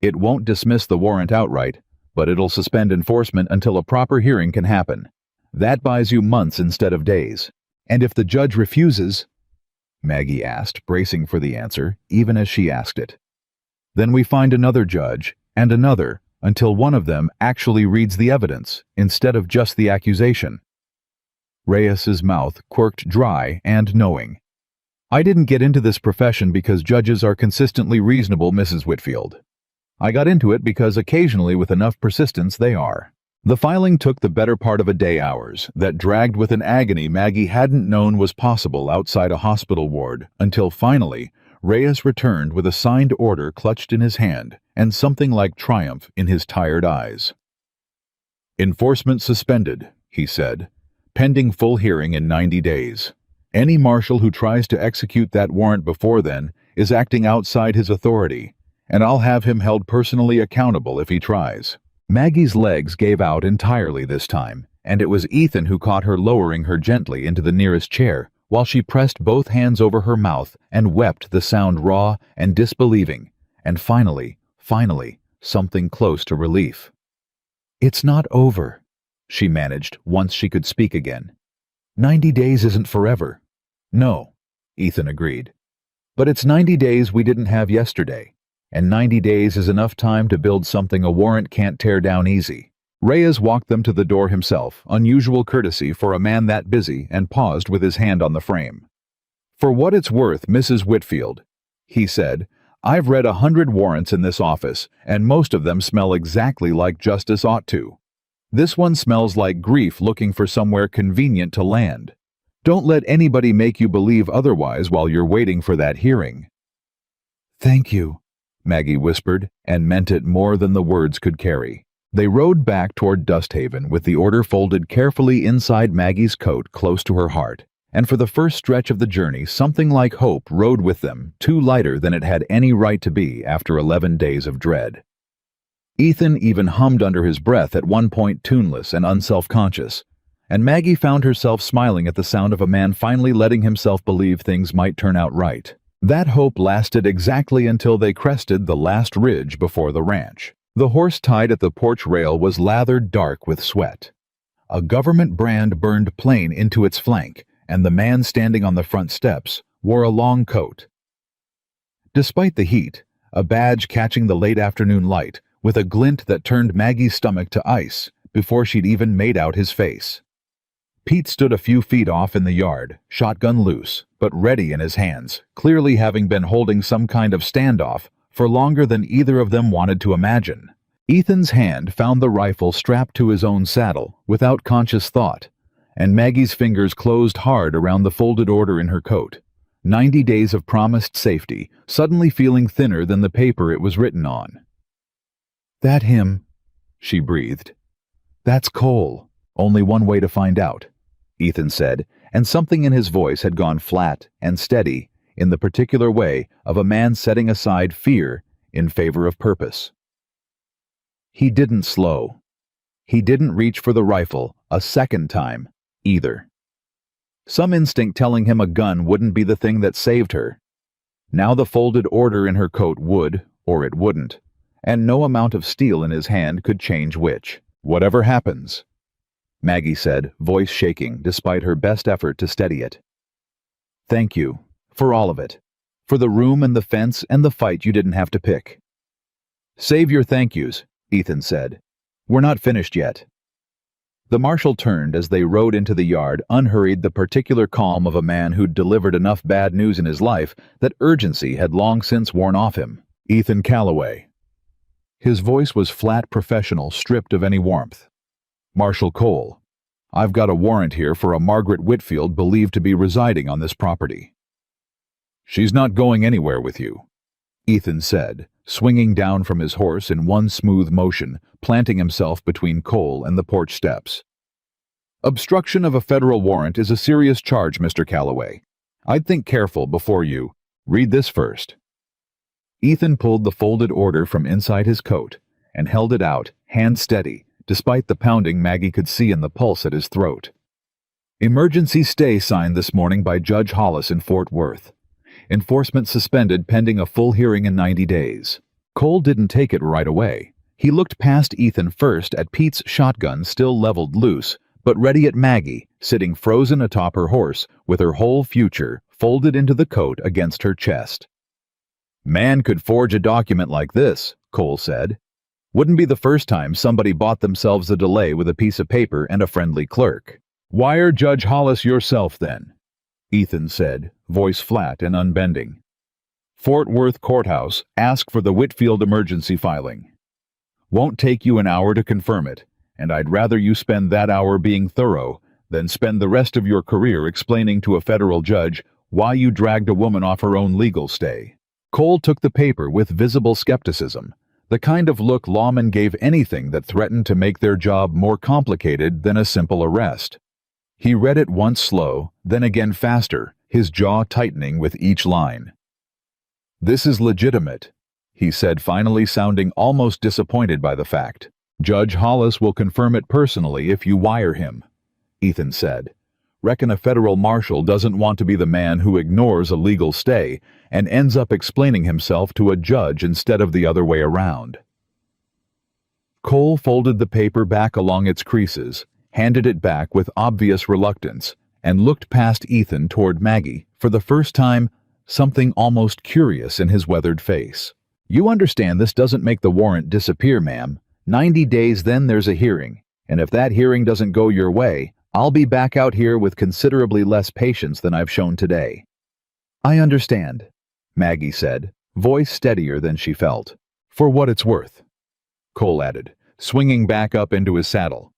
Speaker 1: It won't dismiss the warrant outright, but it'll suspend enforcement until a proper hearing can happen. That buys you months instead of days. And if the judge refuses—" Maggie asked, bracing for the answer, even as she asked it. "Then we find another judge, and another, until one of them actually reads the evidence, instead of just the accusation." Reyes's mouth quirked dry and knowing. "I didn't get into this profession because judges are consistently reasonable, Mrs. Whitfield. I got into it because occasionally, with enough persistence, they are." The filing took the better part of a day hours, that dragged with an agony Maggie hadn't known was possible outside a hospital ward, until finally, Reyes returned with a signed order clutched in his hand and something like triumph in his tired eyes. "Enforcement suspended. he said. "Pending full hearing in 90 days. Any marshal who tries to execute that warrant before then is acting outside his authority, and I'll have him held personally accountable if he tries." Maggie's legs gave out entirely this time, and it was Ethan who caught her, lowering her gently into the nearest chair, while she pressed both hands over her mouth and wept, the sound raw and disbelieving, and finally, something close to relief. "It's not over," she managed once she could speak again. 90 days isn't forever." "No," Ethan agreed. "But it's 90 days we didn't have yesterday, and 90 days is enough time to build something a warrant can't tear down easy." Reyes walked them to the door himself, unusual courtesy for a man that busy, and paused with his hand on the frame. "For what it's worth, Mrs. Whitfield," he said, "I've read 100 warrants in this office, and most of them smell exactly like justice ought to. This one smells like grief looking for somewhere convenient to land. Don't let anybody make you believe otherwise while you're waiting for that hearing." "Thank you," Maggie whispered, and meant it more than the words could carry. They rode back toward Dusthaven with the order folded carefully inside Maggie's coat close to her heart, and for the first stretch of the journey something like hope rode with them, too lighter than it had any right to be after 11 days of dread. Ethan even hummed under his breath at one point, tuneless and unself-conscious, and Maggie found herself smiling at the sound of a man finally letting himself believe things might turn out right. That hope lasted exactly until they crested the last ridge before the ranch. The horse tied at the porch rail was lathered dark with sweat. A government brand burned plain into its flank, and the man standing on the front steps wore a long coat. Despite the heat, a badge catching the late afternoon light, with a glint that turned Maggie's stomach to ice before she'd even made out his face. Pete stood a few feet off in the yard, shotgun loose, but ready in his hands, clearly having been holding some kind of standoff for longer than either of them wanted to imagine. Ethan's hand found the rifle strapped to his own saddle without conscious thought, and Maggie's fingers closed hard around the folded order in her coat. 90 days of promised safety, suddenly feeling thinner than the paper it was written on. "That him?" she breathed. "That's Cole. Only one way to find out," Ethan said, and something in his voice had gone flat and steady in the particular way of a man setting aside fear in favor of purpose. He didn't slow. He didn't reach for the rifle a second time, either. Some instinct telling him a gun wouldn't be the thing that saved her. Now the folded order in her coat would, or it wouldn't, and no amount of steel in his hand could change which. "Whatever happens," Maggie said, voice shaking despite her best effort to steady it. "Thank you, for all of it. For the room and the fence and the fight you didn't have to pick." "Save your thank yous," Ethan said. "We're not finished yet." The marshal turned as they rode into the yard, unhurried, the particular calm of a man who'd delivered enough bad news in his life that urgency had long since worn off him. "Ethan Calloway." His voice was flat, professional, stripped of any warmth. "Marshal Cole, I've got a warrant here for a Margaret Whitfield believed to be residing on this property." "She's not going anywhere with you," Ethan said, swinging down from his horse in one smooth motion, planting himself between Cole and the porch steps. "Obstruction of a federal warrant is a serious charge, Mr. Calloway. I'd think careful before you. Read this first." Ethan pulled the folded order from inside his coat and held it out, hand steady, despite the pounding Maggie could see in the pulse at his throat. "Emergency stay signed this morning by Judge Hollis in Fort Worth. Enforcement suspended pending a full hearing in 90 days. Cole didn't take it right away. He looked past Ethan first at Pete's shotgun still leveled loose, but ready at Maggie, sitting frozen atop her horse with her whole future folded into the coat against her chest. "Man could forge a document like this," Cole said. "Wouldn't be the first time somebody bought themselves a delay with a piece of paper and a friendly clerk." "Wire Judge Hollis yourself, then," Ethan said, voice flat and unbending. "Fort Worth Courthouse, ask for the Whitfield emergency filing. Won't take you an hour to confirm it, and I'd rather you spend that hour being thorough than spend the rest of your career explaining to a federal judge why you dragged a woman off her own legal stay." Cole took the paper with visible skepticism, The kind of look lawmen gave anything that threatened to make their job more complicated than a simple arrest. He read it once slow, then again faster, his jaw tightening with each line. "This is legitimate," he said, finally, sounding almost disappointed by the fact. "Judge Hollis will confirm it personally if you wire him," Ethan said. "Reckon a federal marshal doesn't want to be the man who ignores a legal stay and ends up explaining himself to a judge instead of the other way around." Cole folded the paper back along its creases, handed it back with obvious reluctance, and looked past Ethan toward Maggie, for the first time, something almost curious in his weathered face. "You understand this doesn't make the warrant disappear, ma'am. 90 days, then there's a hearing, and if that hearing doesn't go your way, I'll be back out here with considerably less patience than I've shown today." "I understand," Maggie said, voice steadier than she felt. "For what it's worth," Cole added, swinging back up into his saddle.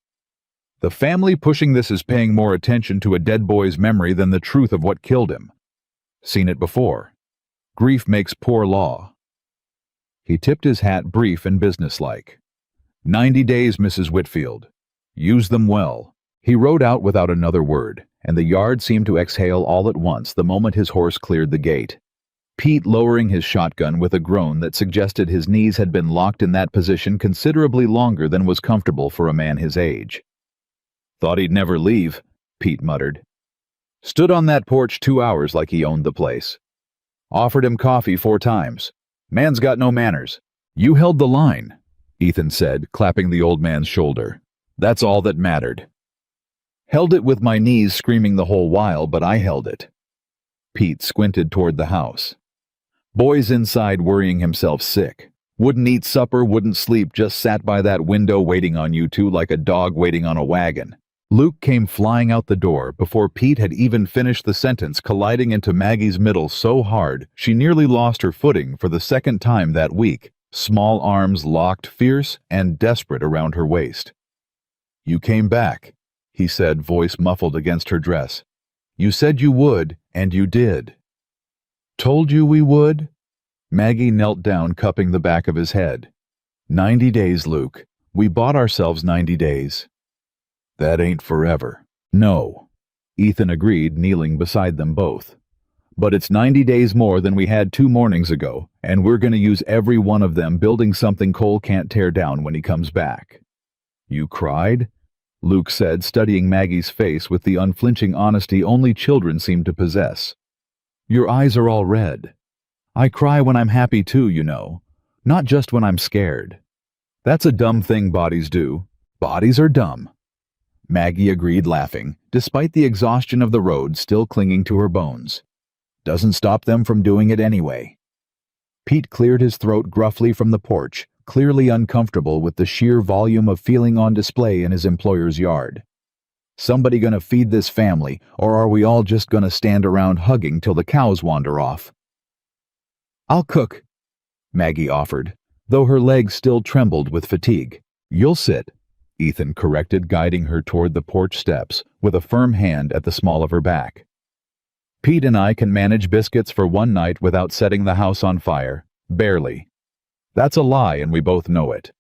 Speaker 1: "The family pushing this is paying more attention to a dead boy's memory than the truth of what killed him. Seen it before. Grief makes poor law." He tipped his hat, brief and businesslike. 90 days, Mrs. Whitfield. Use them well." He rode out without another word, and the yard seemed to exhale all at once the moment his horse cleared the gate. Pete lowering his shotgun with a groan that suggested his knees had been locked in that position considerably longer than was comfortable for a man his age. "Thought he'd never leave," Pete muttered. "Stood on that porch 2 hours like he owned the place. Offered him coffee 4 times. Man's got no manners." "You held the line," Ethan said, clapping the old man's shoulder. "That's all that mattered." "Held it with my knees screaming the whole while, but I held it." Pete squinted toward the house. "Boy's inside worrying himself sick. Wouldn't eat supper, wouldn't sleep, just sat by that window waiting on you two like a dog waiting on a wagon." Luke came flying out the door before Pete had even finished the sentence, colliding into Maggie's middle so hard she nearly lost her footing for the second time that week, small arms locked fierce and desperate around her waist. "You came back," he said, voice muffled against her dress. "You said you would, and you did." "Told you we would?" Maggie knelt down, cupping the back of his head. 90 days, Luke. We bought ourselves 90 days. "That ain't forever." "No," Ethan agreed, kneeling beside them both. "But it's 90 days more than we had 2 mornings ago, and we're going to use every one of them building something Cole can't tear down when he comes back." "You cried?" Luke said, studying Maggie's face with the unflinching honesty only children seem to possess. "Your eyes are all red. I cry when I'm happy too, you know. Not just when I'm scared. That's a dumb thing bodies do. Bodies are dumb." Maggie agreed, laughing, despite the exhaustion of the road still clinging to her bones. "Doesn't stop them from doing it anyway." Pete cleared his throat gruffly from the porch, clearly uncomfortable with the sheer volume of feeling on display in his employer's yard. "Somebody gonna feed this family, or are we all just gonna stand around hugging till the cows wander off?" "I'll cook," Maggie offered, though her legs still trembled with fatigue. "You'll sit," Ethan corrected, guiding her toward the porch steps with a firm hand at the small of her back. "Pete and I can manage biscuits for 1 night without setting the house on fire. Barely. That's a lie, and we both know it."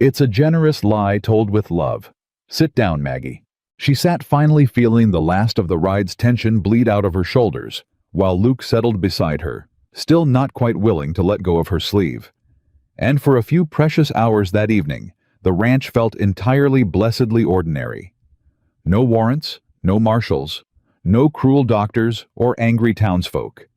Speaker 1: "It's a generous lie told with love. Sit down, Maggie." She sat, finally feeling the last of the ride's tension bleed out of her shoulders, while Luke settled beside her, still not quite willing to let go of her sleeve. And for a few precious hours that evening, the ranch felt entirely blessedly ordinary. No warrants, no marshals, no cruel doctors or angry townsfolk.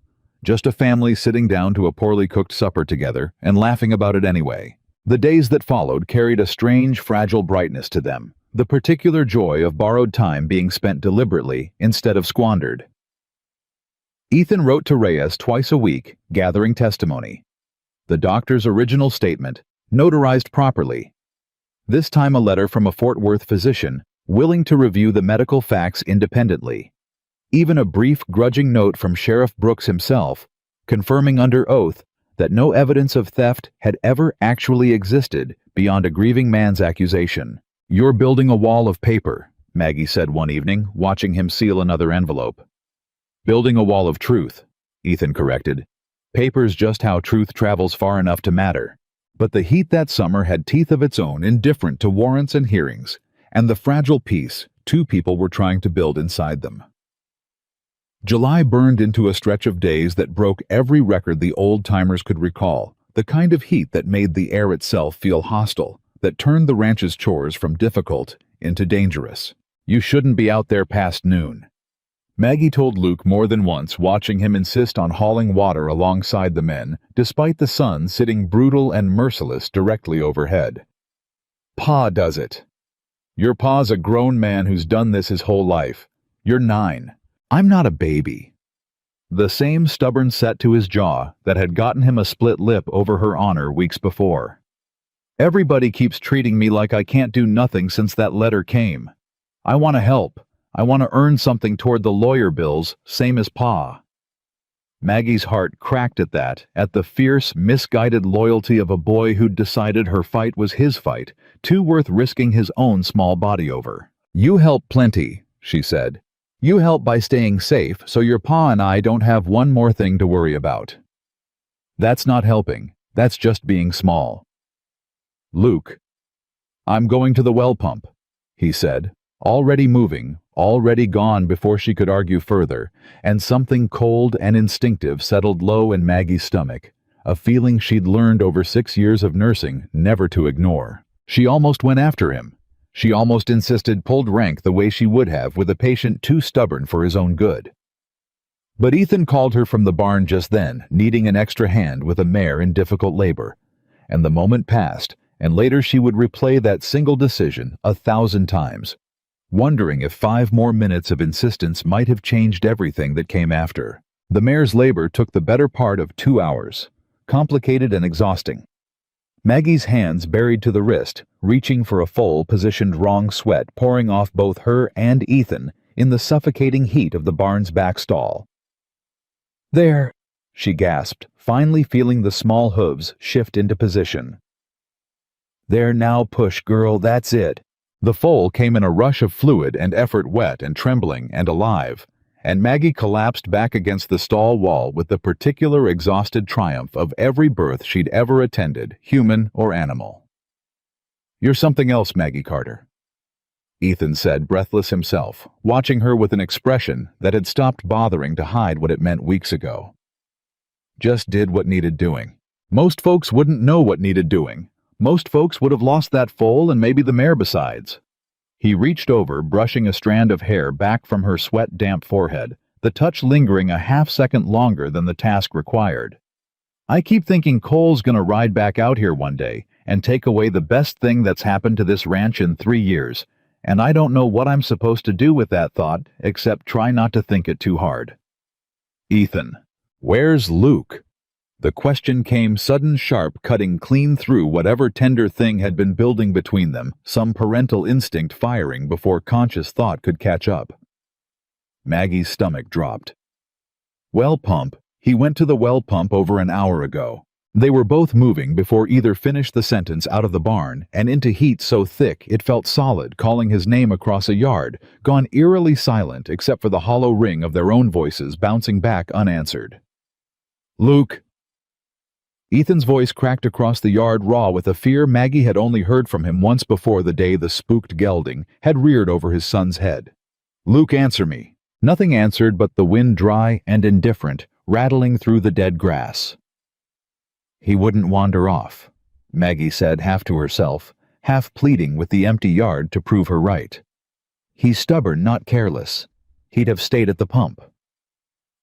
Speaker 1: Just a family sitting down to a poorly cooked supper together and laughing about it anyway. The days that followed carried a strange, fragile brightness to them, the particular joy of borrowed time being spent deliberately instead of squandered. Ethan wrote to Reyes twice a week, gathering testimony. The doctor's original statement, notarized properly. This time a letter from a Fort Worth physician, willing to review the medical facts independently. Even a brief, grudging note from Sheriff Brooks himself, confirming under oath that no evidence of theft had ever actually existed beyond a grieving man's accusation. "You're building a wall of paper," Maggie said one evening, watching him seal another envelope. "Building a wall of truth," Ethan corrected. "Paper's just how truth travels far enough to matter. But the heat that summer had teeth of its own, indifferent to warrants and hearings, and the fragile peace two people were trying to build inside them. July burned into a stretch of days that broke every record the old-timers could recall, the kind of heat that made the air itself feel hostile, that turned the ranch's chores from difficult into dangerous. You shouldn't be out there past noon. Maggie told Luke more than once, watching him insist on hauling water alongside the men, despite the sun sitting brutal and merciless directly overhead. Pa does it. Your pa's a grown man who's done this his whole life. You're 9. I'm not a baby. The same stubborn set to his jaw that had gotten him a split lip over her honor weeks before. Everybody keeps treating me like I can't do nothing since that letter came. I want to help. I want to earn something toward the lawyer bills, same as Pa. Maggie's heart cracked at that, at the fierce, misguided loyalty of a boy who'd decided her fight was his fight, too worth risking his own small body over. You help plenty, she said. You help by staying safe so your Pa and I don't have one more thing to worry about. That's not helping. That's just being small. Luke. I'm going to the well pump, he said, already moving, already gone before she could argue further, and something cold and instinctive settled low in Maggie's stomach, a feeling she'd learned over 6 years of nursing never to ignore. She almost went after him. She almost insisted pulled rank the way she would have with a patient too stubborn for his own good. But Ethan called her from the barn just then, needing an extra hand with a mare in difficult labor, and the moment passed, and later she would replay that single decision 1,000 times, wondering if 5 more minutes of insistence might have changed everything that came after. The mare's labor took the better part of 2 hours, complicated and exhausting. Maggie's hands buried to the wrist, reaching for a foal positioned wrong, sweat pouring off both her and Ethan in the suffocating heat of the barn's back stall. There, she gasped, finally feeling the small hooves shift into position. There now, push, girl, that's it. The foal came in a rush of fluid and effort, wet and trembling and alive, and Maggie collapsed back against the stall wall with the particular exhausted triumph of every birth she'd ever attended, human or animal. You're something else, Maggie Carter, Ethan said, breathless himself, watching her with an expression that had stopped bothering to hide what it meant weeks ago. Just did what needed doing. Most folks wouldn't know what needed doing. Most folks would have lost that foal and maybe the mare besides. He reached over, brushing a strand of hair back from her sweat-damp forehead, the touch lingering a half-second longer than the task required. I keep thinking Cole's gonna ride back out here one day and take away the best thing that's happened to this ranch in 3 years, and I don't know what I'm supposed to do with that thought except try not to think it too hard. Ethan, where's Luke? The question came sudden, sharp, cutting clean through whatever tender thing had been building between them, some parental instinct firing before conscious thought could catch up. Maggie's stomach dropped. Well pump. He went to the well pump over an hour ago. They were both moving before either finished the sentence out of the barn and into heat so thick it felt solid, calling his name across a yard, gone eerily silent except for the hollow ring of their own voices bouncing back unanswered. Luke. Ethan's voice cracked across the yard raw with a fear Maggie had only heard from him once before the day the spooked gelding had reared over his son's head. Luke, answer me. Nothing answered but the wind, dry and indifferent, rattling through the dead grass. He wouldn't wander off, Maggie said half to herself, half pleading with the empty yard to prove her right. He's stubborn, not careless. He'd have stayed at the pump.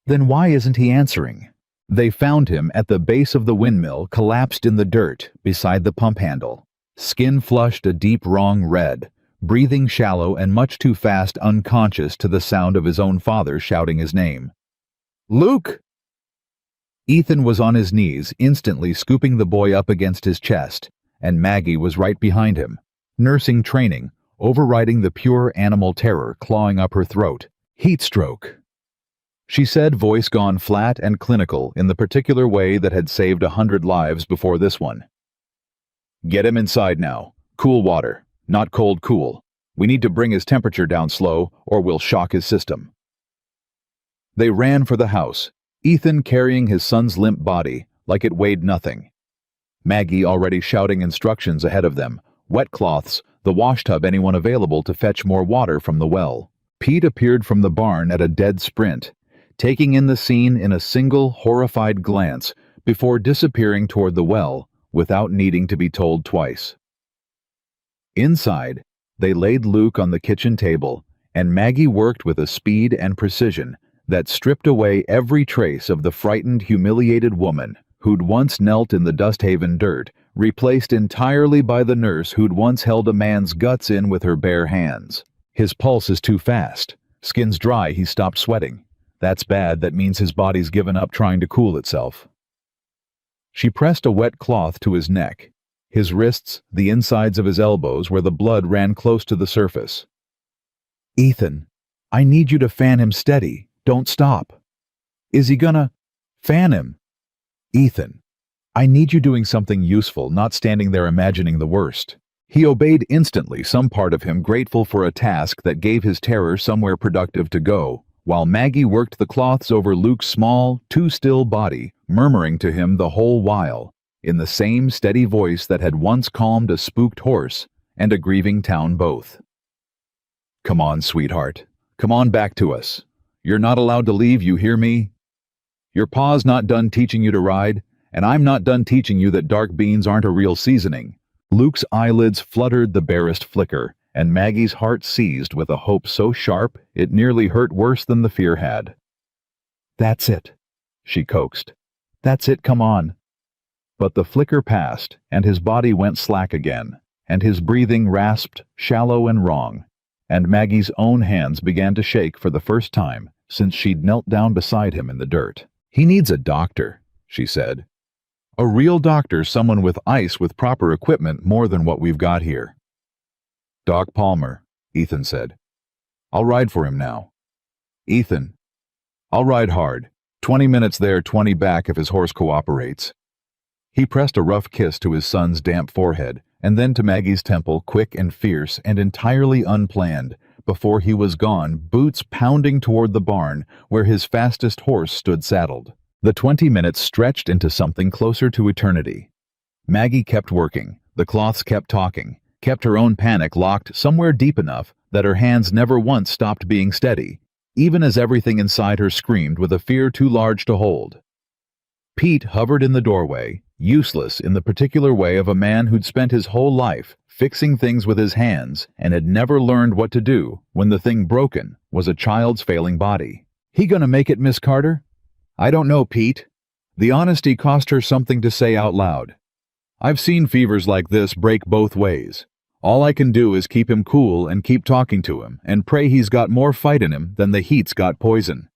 Speaker 1: Then why isn't he answering? They found him at the base of the windmill, collapsed in the dirt beside the pump handle, skin flushed a deep wrong red, breathing shallow and much too fast, unconscious to the sound of his own father shouting his name. Luke! Ethan was on his knees, instantly scooping the boy up against his chest, and Maggie was right behind him, nursing training, overriding the pure animal terror clawing up her throat. Heat stroke. She said, voice gone flat and clinical in the particular way that had saved 100 lives before this one. Get him inside now. Cool water, not cold cool. We need to bring his temperature down slow, or we'll shock his system. They ran for the house, Ethan carrying his son's limp body like it weighed nothing. Maggie already shouting instructions ahead of them. Wet cloths, the wash tub, anyone available to fetch more water from the well. Pete appeared from the barn at a dead sprint, taking in the scene in a single horrified glance before disappearing toward the well without needing to be told twice. Inside, they laid Luke on the kitchen table, and Maggie worked with a speed and precision that stripped away every trace of the frightened, humiliated woman who'd once knelt in the Dusthaven dirt, replaced entirely by the nurse who'd once held a man's guts in with her bare hands. His pulse is too fast. Skin's dry, he stopped sweating. That's bad, that means his body's given up trying to cool itself. She pressed a wet cloth to his neck, his wrists, the insides of his elbows where the blood ran close to the surface. Ethan, I need you to fan him steady. Don't stop. Is he gonna? Fan him. Ethan, I need you doing something useful, not standing there imagining the worst. He obeyed instantly, some part of him grateful for a task that gave his terror somewhere productive to go, while Maggie worked the cloths over Luke's small, too-still body, murmuring to him the whole while, in the same steady voice that had once calmed a spooked horse and a grieving town both. Come on, sweetheart. Come on back to us. You're not allowed to leave, you hear me? Your pa's not done teaching you to ride, and I'm not done teaching you that dark beans aren't a real seasoning. Luke's eyelids fluttered the barest flicker, and Maggie's heart seized with a hope so sharp it nearly hurt worse than the fear had. That's it, she coaxed. That's it, come on. But the flicker passed, and his body went slack again, and his breathing rasped, shallow and wrong, and Maggie's own hands began to shake for the first time since she'd knelt down beside him in the dirt. He needs a doctor, she said. A real doctor, someone with ice with proper equipment, more than what we've got here. Doc Palmer, Ethan said. I'll ride for him now. Ethan, I'll ride hard. 20 minutes there, 20 back if his horse cooperates. He pressed a rough kiss to his son's damp forehead, and then to Maggie's temple, quick and fierce and entirely unplanned, before he was gone, boots pounding toward the barn where his fastest horse stood saddled. The 20 minutes stretched into something closer to eternity. Maggie kept working, the cloths kept talking, kept her own panic locked somewhere deep enough that her hands never once stopped being steady, even as everything inside her screamed with a fear too large to hold. Pete hovered in the doorway, useless in the particular way of a man who'd spent his whole life fixing things with his hands and had never learned what to do when the thing broken was a child's failing body. He gonna make it, Miss Carter? I don't know, Pete. The honesty cost her something to say out loud. I've seen fevers like this break both ways. All I can do is keep him cool and keep talking to him and pray he's got more fight in him than the heat's got poison.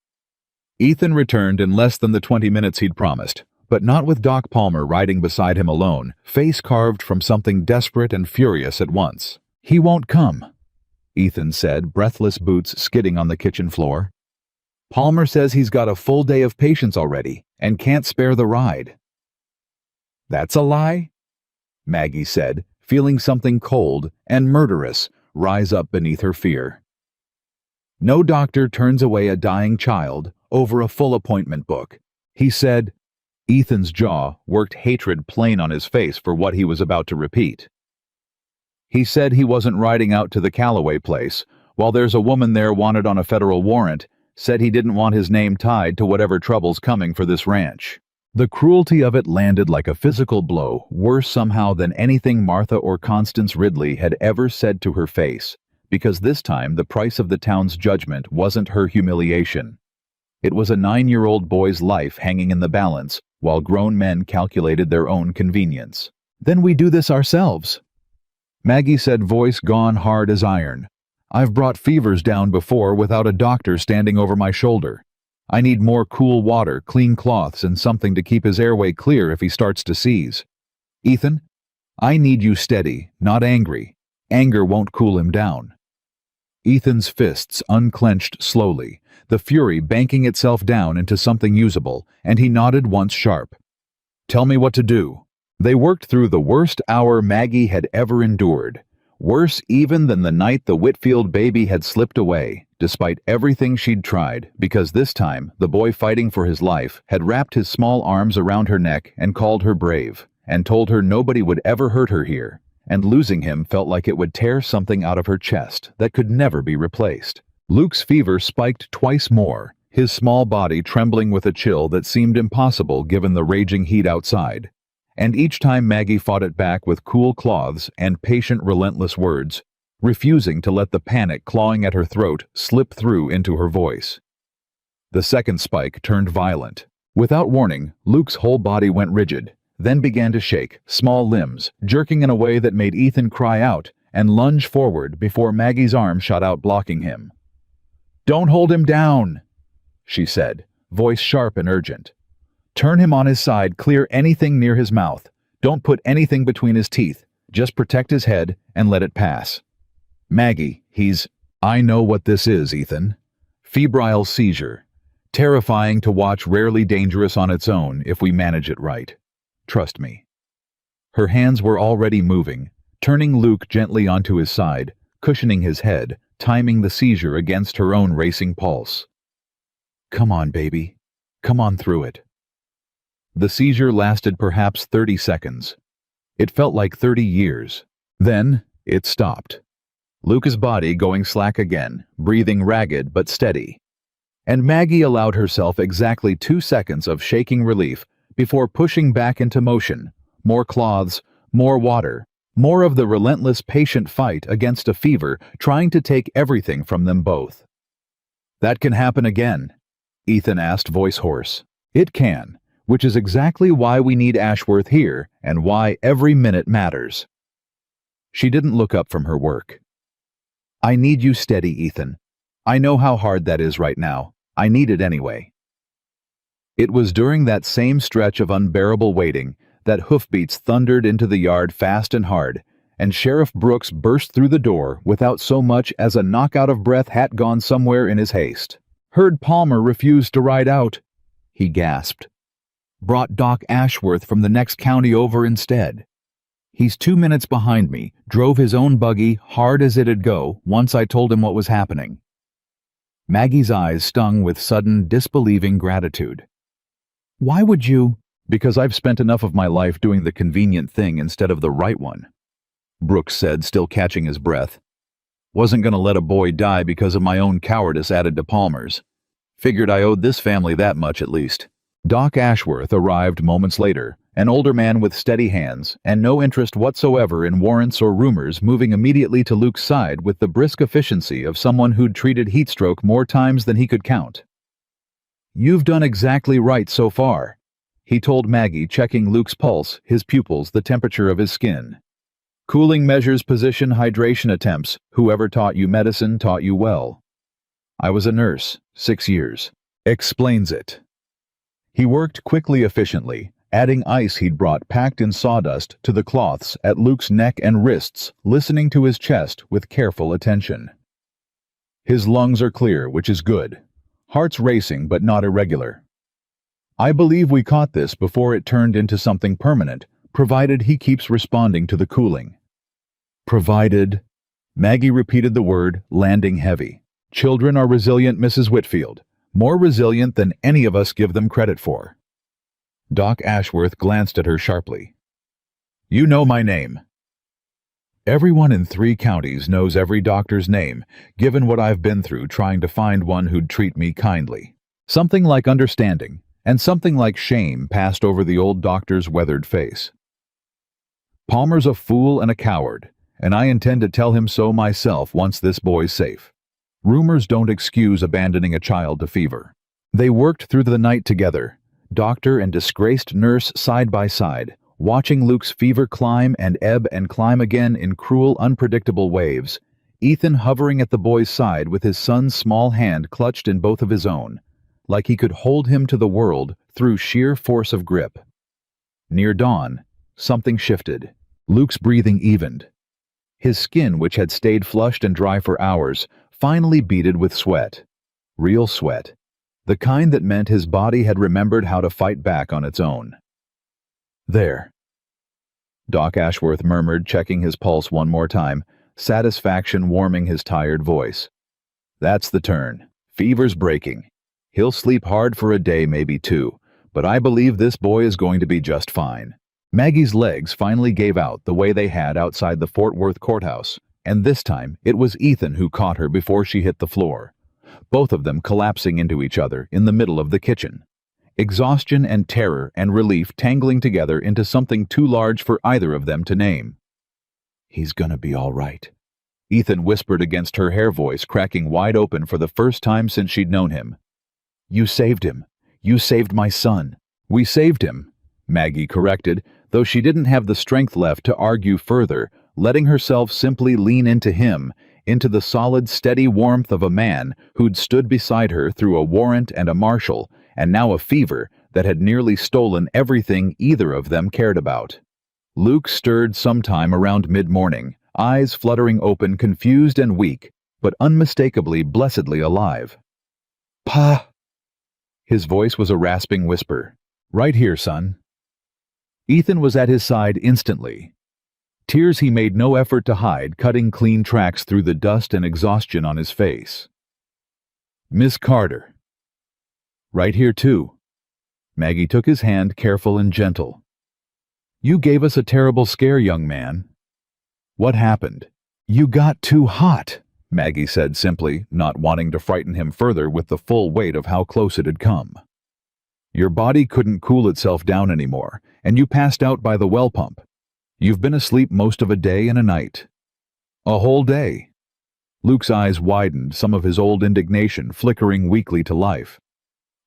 Speaker 1: Ethan returned in less than the 20 minutes he'd promised, but not with Doc Palmer riding beside him alone, face carved from something desperate and furious at once. He won't come, Ethan said, breathless boots skidding on the kitchen floor. Palmer says he's got a full day of patients already and can't spare the ride. That's a lie, Maggie said, feeling something cold and murderous rise up beneath her fear. No doctor turns away a dying child over a full appointment book, he said. Ethan's jaw worked hatred plain on his face for what he was about to repeat. He said he wasn't riding out to the Calloway place, while there's a woman there wanted on a federal warrant, said he didn't want his name tied to whatever trouble's coming for this ranch. The cruelty of it landed like a physical blow, worse somehow than anything Martha or Constance Ridley had ever said to her face, because this time the price of the town's judgment wasn't her humiliation. It was a 9-year-old boy's life hanging in the balance, while grown men calculated their own convenience. Then we do this ourselves, Maggie said, voice gone hard as iron. I've brought fevers down before without a doctor standing over my shoulder. I need more cool water, clean cloths, and something to keep his airway clear if he starts to seize. Ethan, I need you steady, not angry. Anger won't cool him down. Ethan's fists unclenched slowly, the fury banking itself down into something usable, and he nodded once sharp. Tell me what to do. They worked through the worst hour Maggie had ever endured. Worse even than the night the Whitfield baby had slipped away, despite everything she'd tried, because this time the boy fighting for his life had wrapped his small arms around her neck and called her brave, and told her nobody would ever hurt her here, and losing him felt like it would tear something out of her chest that could never be replaced. Luke's fever spiked twice more, his small body trembling with a chill that seemed impossible given the raging heat outside. And each time Maggie fought it back with cool cloths and patient, relentless words, refusing to let the panic clawing at her throat slip through into her voice. The second spike turned violent. Without warning, Luke's whole body went rigid, then began to shake, small limbs, jerking in a way that made Ethan cry out and lunge forward before Maggie's arm shot out blocking him. "Don't hold him down," she said, voice sharp and urgent. "Turn him on his side, clear anything near his mouth. Don't put anything between his teeth. Just protect his head and let it pass. Maggie, I know what this is, Ethan. Febrile seizure. Terrifying to watch, rarely dangerous on its own if we manage it right. Trust me." Her hands were already moving, turning Luke gently onto his side, cushioning his head, timing the seizure against her own racing pulse. "Come on, baby. Come on through it." The seizure lasted perhaps 30 seconds. It felt like 30 years. Then, it stopped. Luke's body going slack again, breathing ragged but steady. And Maggie allowed herself exactly 2 seconds of shaking relief before pushing back into motion. More cloths, more water, more of the relentless patient fight against a fever trying to take everything from them both. "That can happen again?" Ethan asked, voice hoarse. "It can, which is exactly why we need Ashworth here and why every minute matters." She didn't look up from her work. "I need you steady, Ethan. I know how hard that is right now. I need it anyway." It was during that same stretch of unbearable waiting that hoofbeats thundered into the yard fast and hard, and Sheriff Brooks burst through the door without so much as a knock-out-of-breath hat gone somewhere in his haste. "Heard Palmer refused to ride out," he gasped. "Brought Doc Ashworth from the next county over instead. He's 2 minutes behind me, drove his own buggy hard as it'd go once I told him what was happening." Maggie's eyes stung with sudden, disbelieving gratitude. "Why would you?" "Because I've spent enough of my life doing the convenient thing instead of the right one," Brooks said, still catching his breath. "Wasn't gonna let a boy die because of my own cowardice added to Palmer's. Figured I owed this family that much at least." Doc Ashworth arrived moments later, an older man with steady hands and no interest whatsoever in warrants or rumors, moving immediately to Luke's side with the brisk efficiency of someone who'd treated heatstroke more times than he could count. "You've done exactly right so far," he told Maggie, checking Luke's pulse, his pupils, the temperature of his skin. "Cooling measures, position, hydration attempts. Whoever taught you medicine taught you well. I was a nurse, 6 years. Explains it." He worked quickly, efficiently, adding ice he'd brought packed in sawdust to the cloths at Luke's neck and wrists, listening to his chest with careful attention. "His lungs are clear, which is good. Heart's racing, but not irregular. I believe we caught this before it turned into something permanent, provided he keeps responding to the cooling." "Provided," Maggie repeated the word, landing heavy. "Children are resilient, Mrs. Whitfield. More resilient than any of us give them credit for." Doc Ashworth glanced at her sharply. "You know my name." "Everyone in 3 counties knows every doctor's name, given what I've been through trying to find one who'd treat me kindly." Something like understanding, and something like shame passed over the old doctor's weathered face. "Palmer's a fool and a coward, and I intend to tell him so myself once this boy's safe. Rumors don't excuse abandoning a child to fever." They worked through the night together, doctor and disgraced nurse side by side, watching Luke's fever climb and ebb and climb again in cruel, unpredictable waves, Ethan hovering at the boy's side with his son's small hand clutched in both of his own, like he could hold him to the world through sheer force of grip. Near dawn, something shifted. Luke's breathing evened. His skin, which had stayed flushed and dry for hours, finally beaded with sweat. Real sweat. The kind that meant his body had remembered how to fight back on its own. "There," Doc Ashworth murmured, checking his pulse one more time, satisfaction warming his tired voice. "That's the turn. Fever's breaking. He'll sleep hard for a day, maybe 2, but I believe this boy is going to be just fine. Maggie's legs finally gave out the way they had outside the Fort Worth courthouse, and this time it was Ethan who caught her before she hit the floor, both of them collapsing into each other in the middle of the kitchen. Exhaustion and terror and relief tangling together into something too large for either of them to name. "He's gonna be all right," Ethan whispered against her hair voice cracking wide open for the first time since she'd known him. "You saved him. You saved my son." "We saved him," Maggie corrected, though she didn't have the strength left to argue further, letting herself simply lean into him, into the solid, steady warmth of a man who'd stood beside her through a warrant and a marshal, and now a fever that had nearly stolen everything either of them cared about. Luke stirred sometime around mid-morning, eyes fluttering open, confused and weak, but unmistakably blessedly alive. "Pa!" His voice was a rasping whisper. "Right here, son." Ethan was at his side instantly. Tears he made no effort to hide, cutting clean tracks through the dust and exhaustion on his face. "Miss Carter." "Right here, too." Maggie took his hand, careful and gentle. "You gave us a terrible scare, young man." "What happened?" "You got too hot," Maggie said simply, not wanting to frighten him further with the full weight of how close it had come. "Your body couldn't cool itself down anymore, and you passed out by the well pump. You've been asleep most of a day and a night." "A whole day?" Luke's eyes widened, some of his old indignation flickering weakly to life.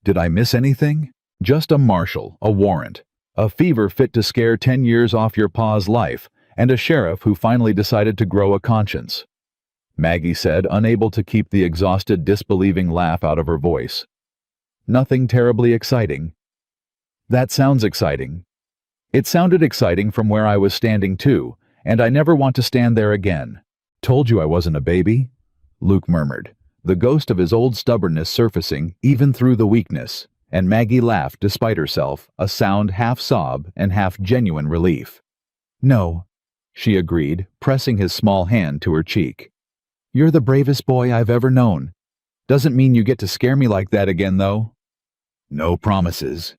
Speaker 1: "Did I miss anything? Just a marshal, a warrant, a fever fit to scare 10 years off your pa's life, and a sheriff who finally decided to grow a conscience," Maggie said, unable to keep the exhausted, disbelieving laugh out of her voice. "Nothing terribly exciting." "That sounds exciting." "It sounded exciting from where I was standing too, and I never want to stand there again." "Told you I wasn't a baby," Luke murmured, the ghost of his old stubbornness surfacing even through the weakness, and Maggie laughed despite herself, a sound half sob and half genuine relief. "No," she agreed, pressing his small hand to her cheek. "You're the bravest boy I've ever known. Doesn't mean you get to scare me like that again, though." "No promises,"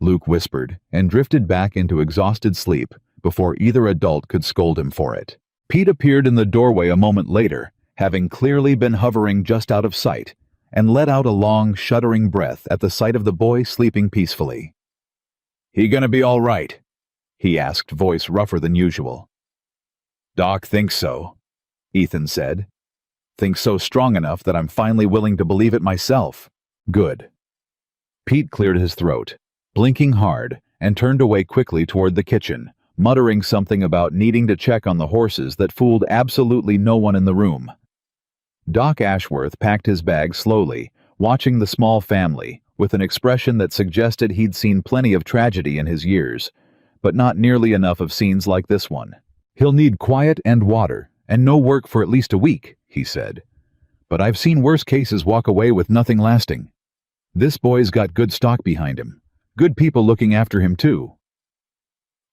Speaker 1: Luke whispered, and drifted back into exhausted sleep before either adult could scold him for it. Pete appeared in the doorway a moment later, having clearly been hovering just out of sight, and let out a long, shuddering breath at the sight of the boy sleeping peacefully. "He gonna be all right?" he asked, voice rougher than usual. "Doc thinks so," Ethan said. "Thinks so strong enough that I'm finally willing to believe it myself." "Good." Pete cleared his throat, blinking hard, and turned away quickly toward the kitchen, muttering something about needing to check on the horses that fooled absolutely no one in the room. Doc Ashworth packed his bag slowly, watching the small family, with an expression that suggested he'd seen plenty of tragedy in his years, but not nearly enough of scenes like this one. "He'll need quiet and water, and no work for at least a week," he said. "But I've seen worse cases walk away with nothing lasting. This boy's got good stock behind him. Good people looking after him, too."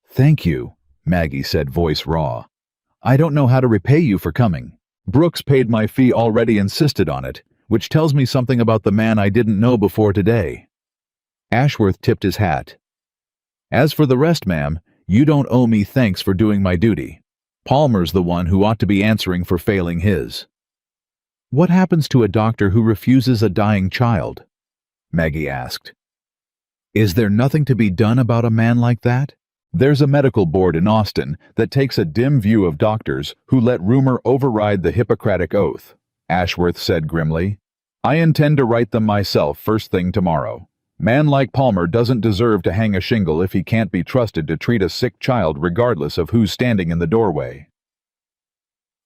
Speaker 1: "Thank you," Maggie said, voice raw. "I don't know how to repay you for coming. Brooks paid my fee already, insisted on it, which tells me something about the man I didn't know before today." Ashworth tipped his hat. "As for the rest, ma'am, you don't owe me thanks for doing my duty. Palmer's the one who ought to be answering for failing his." "What happens to a doctor who refuses a dying child?" Maggie asked. "Is there nothing to be done about a man like that? There's a medical board in Austin that takes a dim view of doctors who let rumor override the Hippocratic Oath," Ashworth said grimly. "I intend to write them myself first thing tomorrow. Man like Palmer doesn't deserve to hang a shingle if he can't be trusted to treat a sick child regardless of who's standing in the doorway."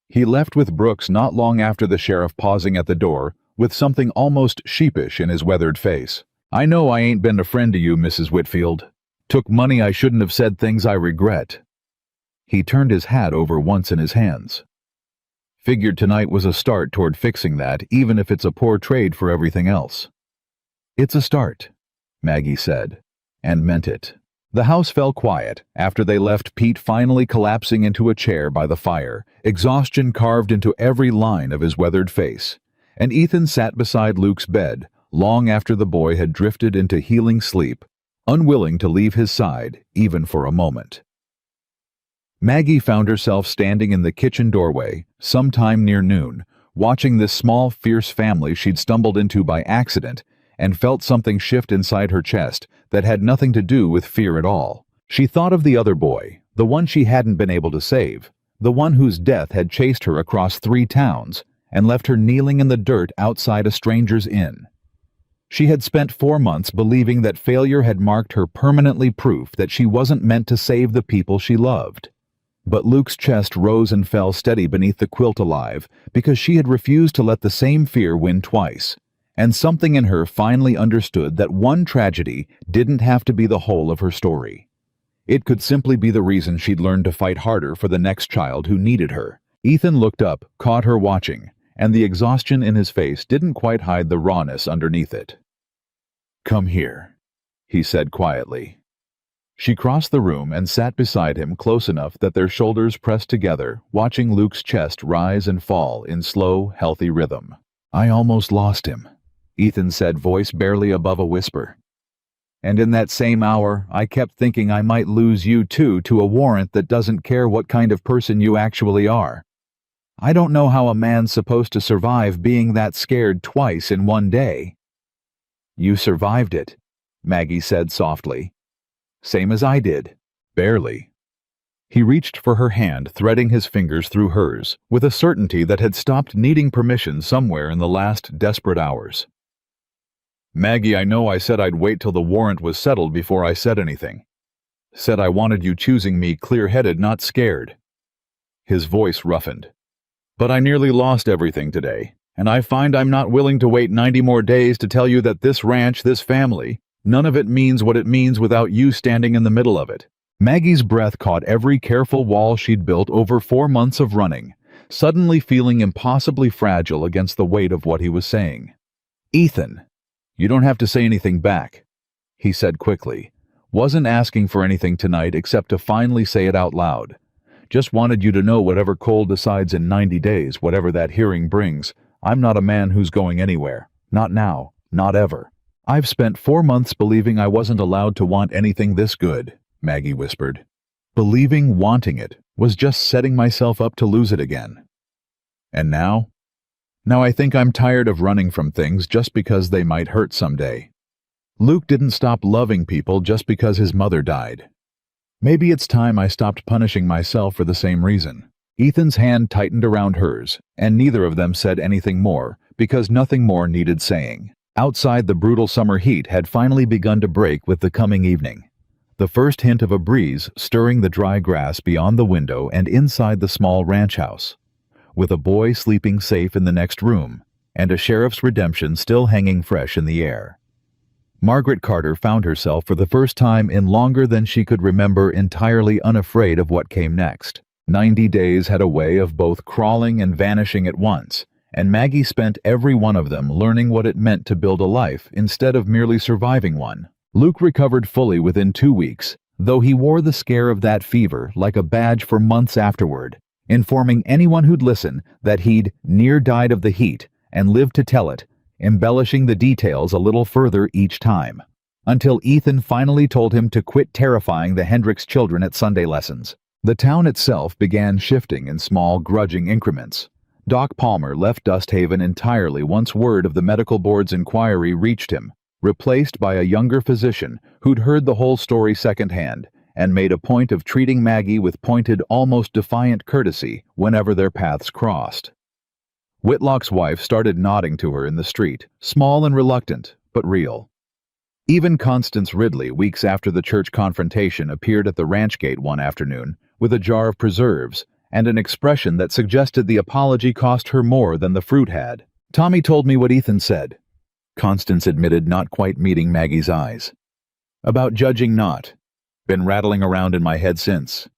Speaker 1: He left with Brooks not long after the sheriff, pausing at the door, with something almost sheepish in his weathered face. "I know I ain't been a friend to you, Mrs. Whitfield. Took money I shouldn't have, said things I regret." He turned his hat over once in his hands. "Figured tonight was a start toward fixing that, even if it's a poor trade for everything else." "It's a start," Maggie said, and meant it. The house fell quiet after they left Pete finally collapsing into a chair by the fire, exhaustion carved into every line of his weathered face, and Ethan sat beside Luke's bed long after the boy had drifted into healing sleep, unwilling to leave his side even for a moment. Maggie found herself standing in the kitchen doorway, sometime near noon, watching this small, fierce family she'd stumbled into by accident, and felt something shift inside her chest that had nothing to do with fear at all. She thought of the other boy, the one she hadn't been able to save, the one whose death had chased her across 3 towns and left her kneeling in the dirt outside a stranger's inn. She had spent 4 months believing that failure had marked her permanently proof that she wasn't meant to save the people she loved. But Luke's chest rose and fell steady beneath the quilt alive because she had refused to let the same fear win twice, and something in her finally understood that one tragedy didn't have to be the whole of her story. It could simply be the reason she'd learned to fight harder for the next child who needed her. Ethan looked up, caught her watching, and the exhaustion in his face didn't quite hide the rawness underneath it. "Come here," he said quietly. She crossed the room and sat beside him close enough that their shoulders pressed together, watching Luke's chest rise and fall in slow, healthy rhythm. "I almost lost him," Ethan said, voice barely above a whisper. "And in that same hour, I kept thinking I might lose you too to a warrant that doesn't care what kind of person you actually are. I don't know how a man's supposed to survive being that scared twice in one day." "You survived it," Maggie said softly. "Same as I did. Barely." He reached for her hand, threading his fingers through hers, with a certainty that had stopped needing permission somewhere in the last desperate hours. "Maggie, I know I said I'd wait till the warrant was settled before I said anything. Said I wanted you choosing me clear-headed, not scared." His voice roughened. "But I nearly lost everything today, and I find I'm not willing to wait 90 more days to tell you that this ranch, this family, none of it means what it means without you standing in the middle of it." Maggie's breath caught every careful wall she'd built over 4 months of running, suddenly feeling impossibly fragile against the weight of what he was saying. "Ethan, you don't have to say anything back," he said quickly. "Wasn't asking for anything tonight except to finally say it out loud. Just wanted you to know whatever Cole decides in 90 days, whatever that hearing brings, I'm not a man who's going anywhere. Not now. Not ever. I've spent 4 months believing I wasn't allowed to want anything this good," Maggie whispered. "Believing wanting it was just setting myself up to lose it again. And now? Now I think I'm tired of running from things just because they might hurt someday. Luke didn't stop loving people just because his mother died. Maybe it's time I stopped punishing myself for the same reason." Ethan's hand tightened around hers, and neither of them said anything more, because nothing more needed saying. Outside, the brutal summer heat had finally begun to break with the coming evening. The first hint of a breeze stirring the dry grass beyond the window and inside the small ranch house, with a boy sleeping safe in the next room, and a sheriff's redemption still hanging fresh in the air. Margaret Carter found herself for the first time in longer than she could remember entirely unafraid of what came next. 90 days had a way of both crawling and vanishing at once, and Maggie spent every one of them learning what it meant to build a life instead of merely surviving one. Luke recovered fully within 2 weeks, though he wore the scare of that fever like a badge for months afterward, informing anyone who'd listen that he'd near died of the heat and lived to tell it, embellishing the details a little further each time, until Ethan finally told him to quit terrifying the Hendricks children at Sunday lessons. The town itself began shifting in small, grudging increments. Doc Palmer left Dust Haven entirely once word of the medical board's inquiry reached him, replaced by a younger physician who'd heard the whole story secondhand and made a point of treating Maggie with pointed, almost defiant courtesy whenever their paths crossed. Whitlock's wife started nodding to her in the street, small and reluctant, but real. Even Constance Ridley, weeks after the church confrontation, appeared at the ranch gate one afternoon with a jar of preserves and an expression that suggested the apology cost her more than the fruit had. "Tommy told me what Ethan said," Constance admitted, not quite meeting Maggie's eyes. "About judging not. Been rattling around in my head since."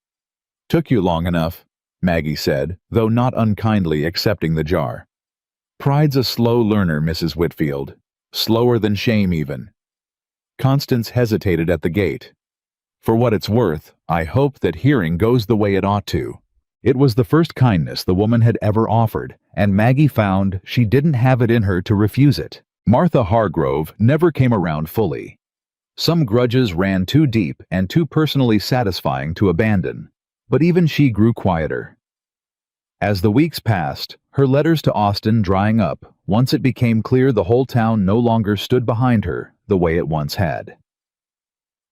Speaker 1: "Took you long enough," Maggie said, though not unkindly accepting the jar. "Pride's a slow learner, Mrs. Whitfield. Slower than shame, even." Constance hesitated at the gate. "For what it's worth, I hope that hearing goes the way it ought to." It was the first kindness the woman had ever offered, and Maggie found she didn't have it in her to refuse it. Martha Hargrove never came around fully. Some grudges ran too deep and too personally satisfying to abandon. But even she grew quieter. As the weeks passed, her letters to Austin drying up, once it became clear the whole town no longer stood behind her the way it once had.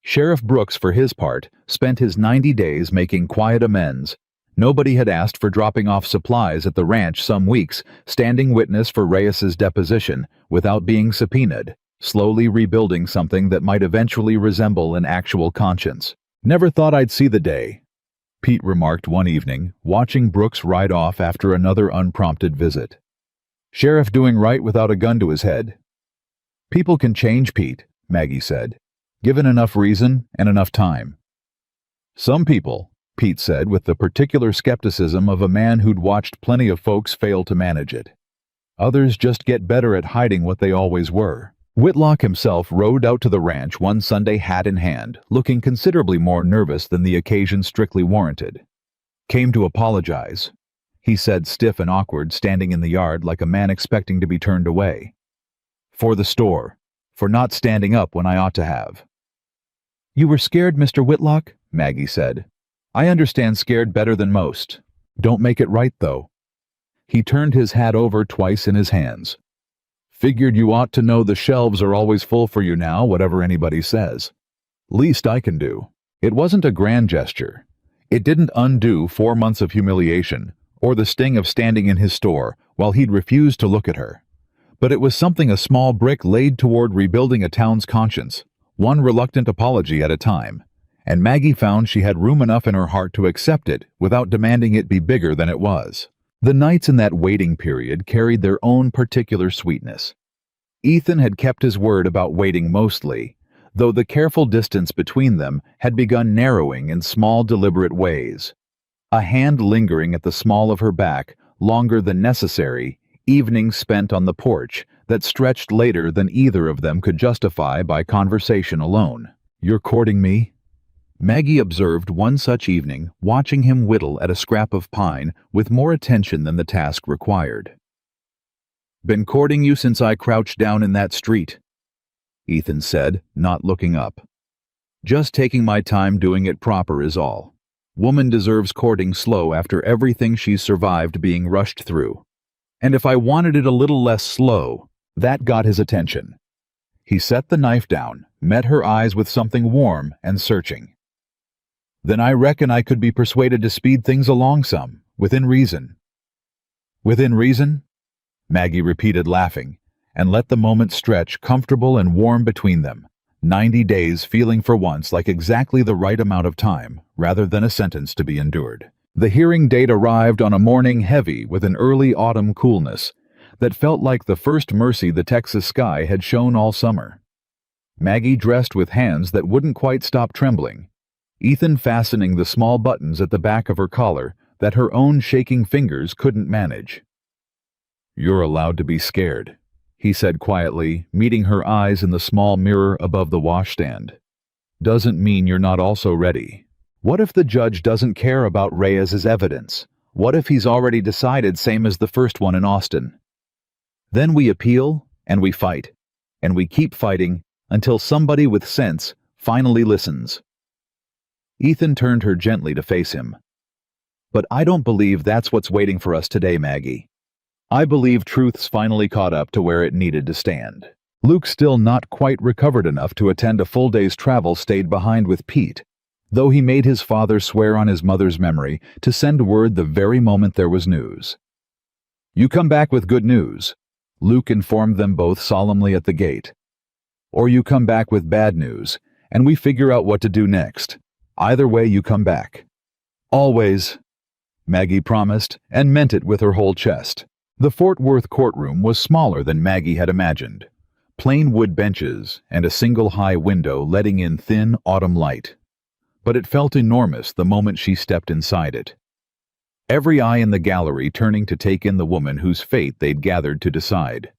Speaker 1: Sheriff Brooks, for his part, spent his 90 days making quiet amends. Nobody had asked for dropping off supplies at the ranch some weeks, standing witness for Reyes's deposition without being subpoenaed, slowly rebuilding something that might eventually resemble an actual conscience. "Never thought I'd see the day," Pete remarked one evening, watching Brooks ride off after another unprompted visit. "Sheriff doing right without a gun to his head." "People can change, Pete," Maggie said, "given enough reason and enough time." "Some people," Pete said with the particular skepticism of a man who'd watched plenty of folks fail to manage it. "Others just get better at hiding what they always were." Whitlock himself rode out to the ranch one Sunday, hat in hand, looking considerably more nervous than the occasion strictly warranted. "Came to apologize," he said, stiff and awkward, standing in the yard like a man expecting to be turned away. "For the store. For not standing up when I ought to have." "You were scared, Mr. Whitlock?" Maggie said. "I understand scared better than most. Don't make it right, though." He turned his hat over twice in his hands. "Figured you ought to know the shelves are always full for you now, whatever anybody says. Least I can do." It wasn't a grand gesture. It didn't undo 4 months of humiliation, or the sting of standing in his store while he'd refused to look at her. But it was something a small brick laid toward rebuilding a town's conscience, one reluctant apology at a time, and Maggie found she had room enough in her heart to accept it without demanding it be bigger than it was. The nights in that waiting period carried their own particular sweetness. Ethan had kept his word about waiting mostly, though the careful distance between them had begun narrowing in small deliberate ways. A hand lingering at the small of her back, longer than necessary, evenings spent on the porch that stretched later than either of them could justify by conversation alone. "You're courting me?" Maggie observed one such evening, watching him whittle at a scrap of pine with more attention than the task required. "Been courting you since I crouched down in that street," Ethan said, not looking up. "Just taking my time doing it proper is all. Woman deserves courting slow after everything she's survived being rushed through. And if I wanted it a little less slow, that got his attention." He set the knife down, met her eyes with something warm and searching. "Then I reckon I could be persuaded to speed things along some, within reason." "Within reason?" Maggie repeated, laughing, and let the moment stretch comfortable and warm between them, 90 days feeling for once like exactly the right amount of time, rather than a sentence to be endured. The hearing date arrived on a morning heavy with an early autumn coolness that felt like the first mercy the Texas sky had shown all summer. Maggie dressed with hands that wouldn't quite stop trembling, Ethan fastening the small buttons at the back of her collar that her own shaking fingers couldn't manage. "You're allowed to be scared," he said quietly, meeting her eyes in the small mirror above the washstand. "Doesn't mean you're not also ready. What if the judge doesn't care about Reyes's evidence? What if he's already decided, same as the first one in Austin? Then we appeal, and we fight, and we keep fighting until somebody with sense finally listens." Ethan turned her gently to face him. "But I don't believe that's what's waiting for us today, Maggie. I believe truth's finally caught up to where it needed to stand." Luke, still not quite recovered enough to attend a full day's travel, stayed behind with Pete, though he made his father swear on his mother's memory to send word the very moment there was news. "You come back with good news," Luke informed them both solemnly at the gate. "Or you come back with bad news, and we figure out what to do next. Either way you come back." "Always," Maggie promised, and meant it with her whole chest. The Fort Worth courtroom was smaller than Maggie had imagined. Plain wood benches and a single high window letting in thin autumn light. But it felt enormous the moment she stepped inside it. Every eye in the gallery turning to take in the woman whose fate they'd gathered to decide.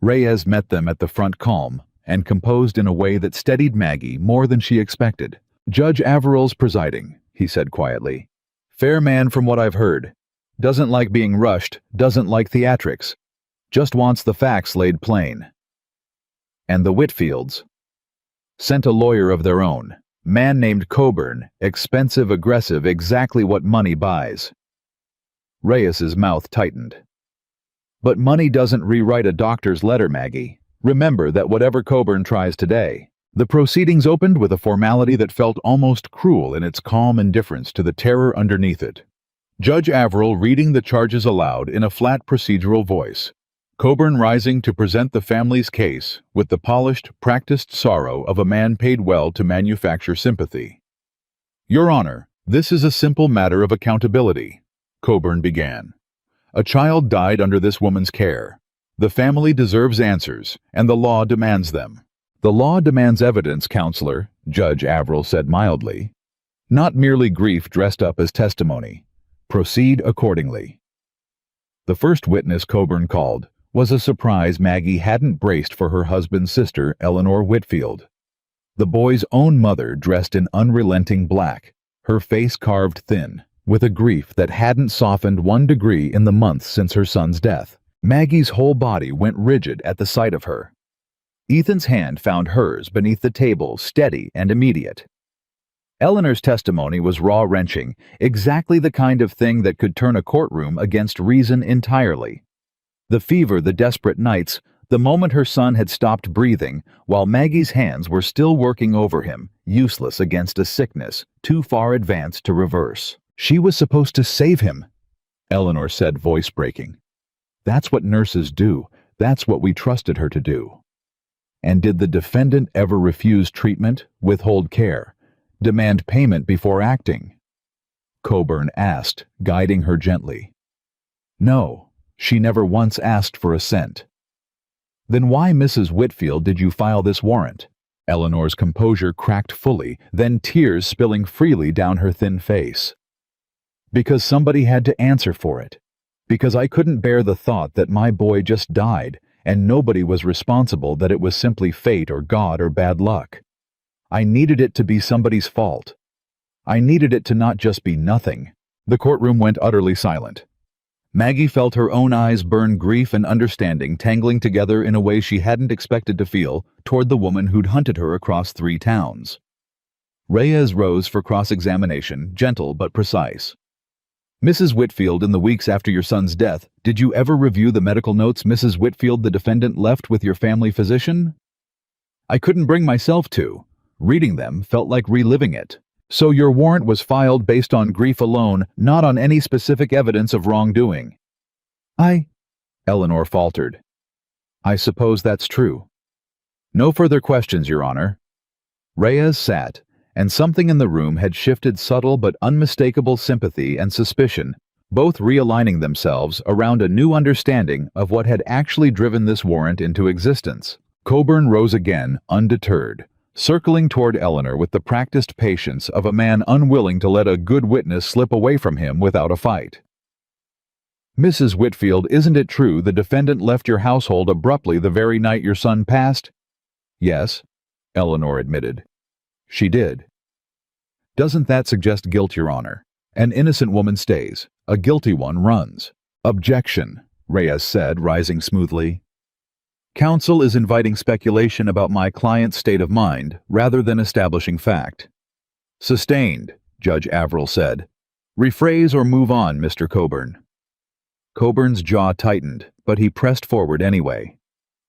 Speaker 1: Reyes met them at the front, calm and composed in a way that steadied Maggie more than she expected. "Judge Averil's presiding," he said quietly. "Fair man from what I've heard. Doesn't like being rushed, doesn't like theatrics. Just wants the facts laid plain." "And the Whitfields?" "Sent a lawyer of their own. Man named Coburn, expensive, aggressive, exactly what money buys. Reyes's mouth tightened. But money doesn't rewrite a doctor's letter, Maggie. Remember that whatever Coburn tries today. The proceedings opened with a formality that felt almost cruel in its calm indifference to the terror underneath it. Judge Averill reading the charges aloud in a flat procedural voice. Coburn rising to present the family's case with the polished, practiced sorrow of a man paid well to manufacture sympathy. Your Honor, this is a simple matter of accountability, Coburn began. A child died under this woman's care. The family deserves answers, and the law demands them. The law demands evidence, Counselor, Judge Averill said mildly. Not merely grief dressed up as testimony. Proceed accordingly. The first witness Coburn called was a surprise Maggie hadn't braced for her husband's sister, Eleanor Whitfield. The boy's own mother dressed in unrelenting black, her face carved thin, with a grief that hadn't softened 1 degree in the months since her son's death. Maggie's whole body went rigid at the sight of her. Ethan's hand found hers beneath the table, steady and immediate. Eleanor's testimony was raw-wrenching, exactly the kind of thing that could turn a courtroom against reason entirely. The fever, the desperate nights, the moment her son had stopped breathing, while Maggie's hands were still working over him, useless against a sickness too far advanced to reverse. She was supposed to save him, Eleanor said, voice breaking. That's what nurses do. That's what we trusted her to do. And did the defendant ever refuse treatment, withhold care, demand payment before acting? Coburn asked, guiding her gently. No, she never once asked for a cent. Then why, Mrs. Whitfield, did you file this warrant? Eleanor's composure cracked fully, then tears spilling freely down her thin face. Because somebody had to answer for it. Because I couldn't bear the thought that my boy just died, and nobody was responsible, that it was simply fate or God or bad luck. I needed it to be somebody's fault. I needed it to not just be nothing. The courtroom went utterly silent. Maggie felt her own eyes burn grief and understanding tangling together in a way she hadn't expected to feel toward the woman who'd hunted her across 3 towns. Reyes rose for cross-examination, gentle but precise. Mrs. Whitfield, in the weeks after your son's death, did you ever review the medical notes Mrs. Whitfield, the defendant, left with your family physician? I couldn't bring myself to. Reading them felt like reliving it. So your warrant was filed based on grief alone, not on any specific evidence of wrongdoing. Eleanor faltered. I suppose that's true. No further questions, Your Honor. Reyes sat, and something in the room had shifted, subtle but unmistakable sympathy and suspicion, both realigning themselves around a new understanding of what had actually driven this warrant into existence. Coburn rose again, undeterred, circling toward Eleanor with the practiced patience of a man unwilling to let a good witness slip away from him without a fight. Mrs. Whitfield, isn't it true the defendant left your household abruptly the very night your son passed? Yes, Eleanor admitted. She did. Doesn't that suggest guilt, Your Honor? An innocent woman stays, a guilty one runs. Objection, Reyes said, rising smoothly. Counsel is inviting speculation about my client's state of mind rather than establishing fact. Sustained, Judge Averill said. Rephrase or move on, Mr. Coburn. Coburn's jaw tightened, but he pressed forward anyway.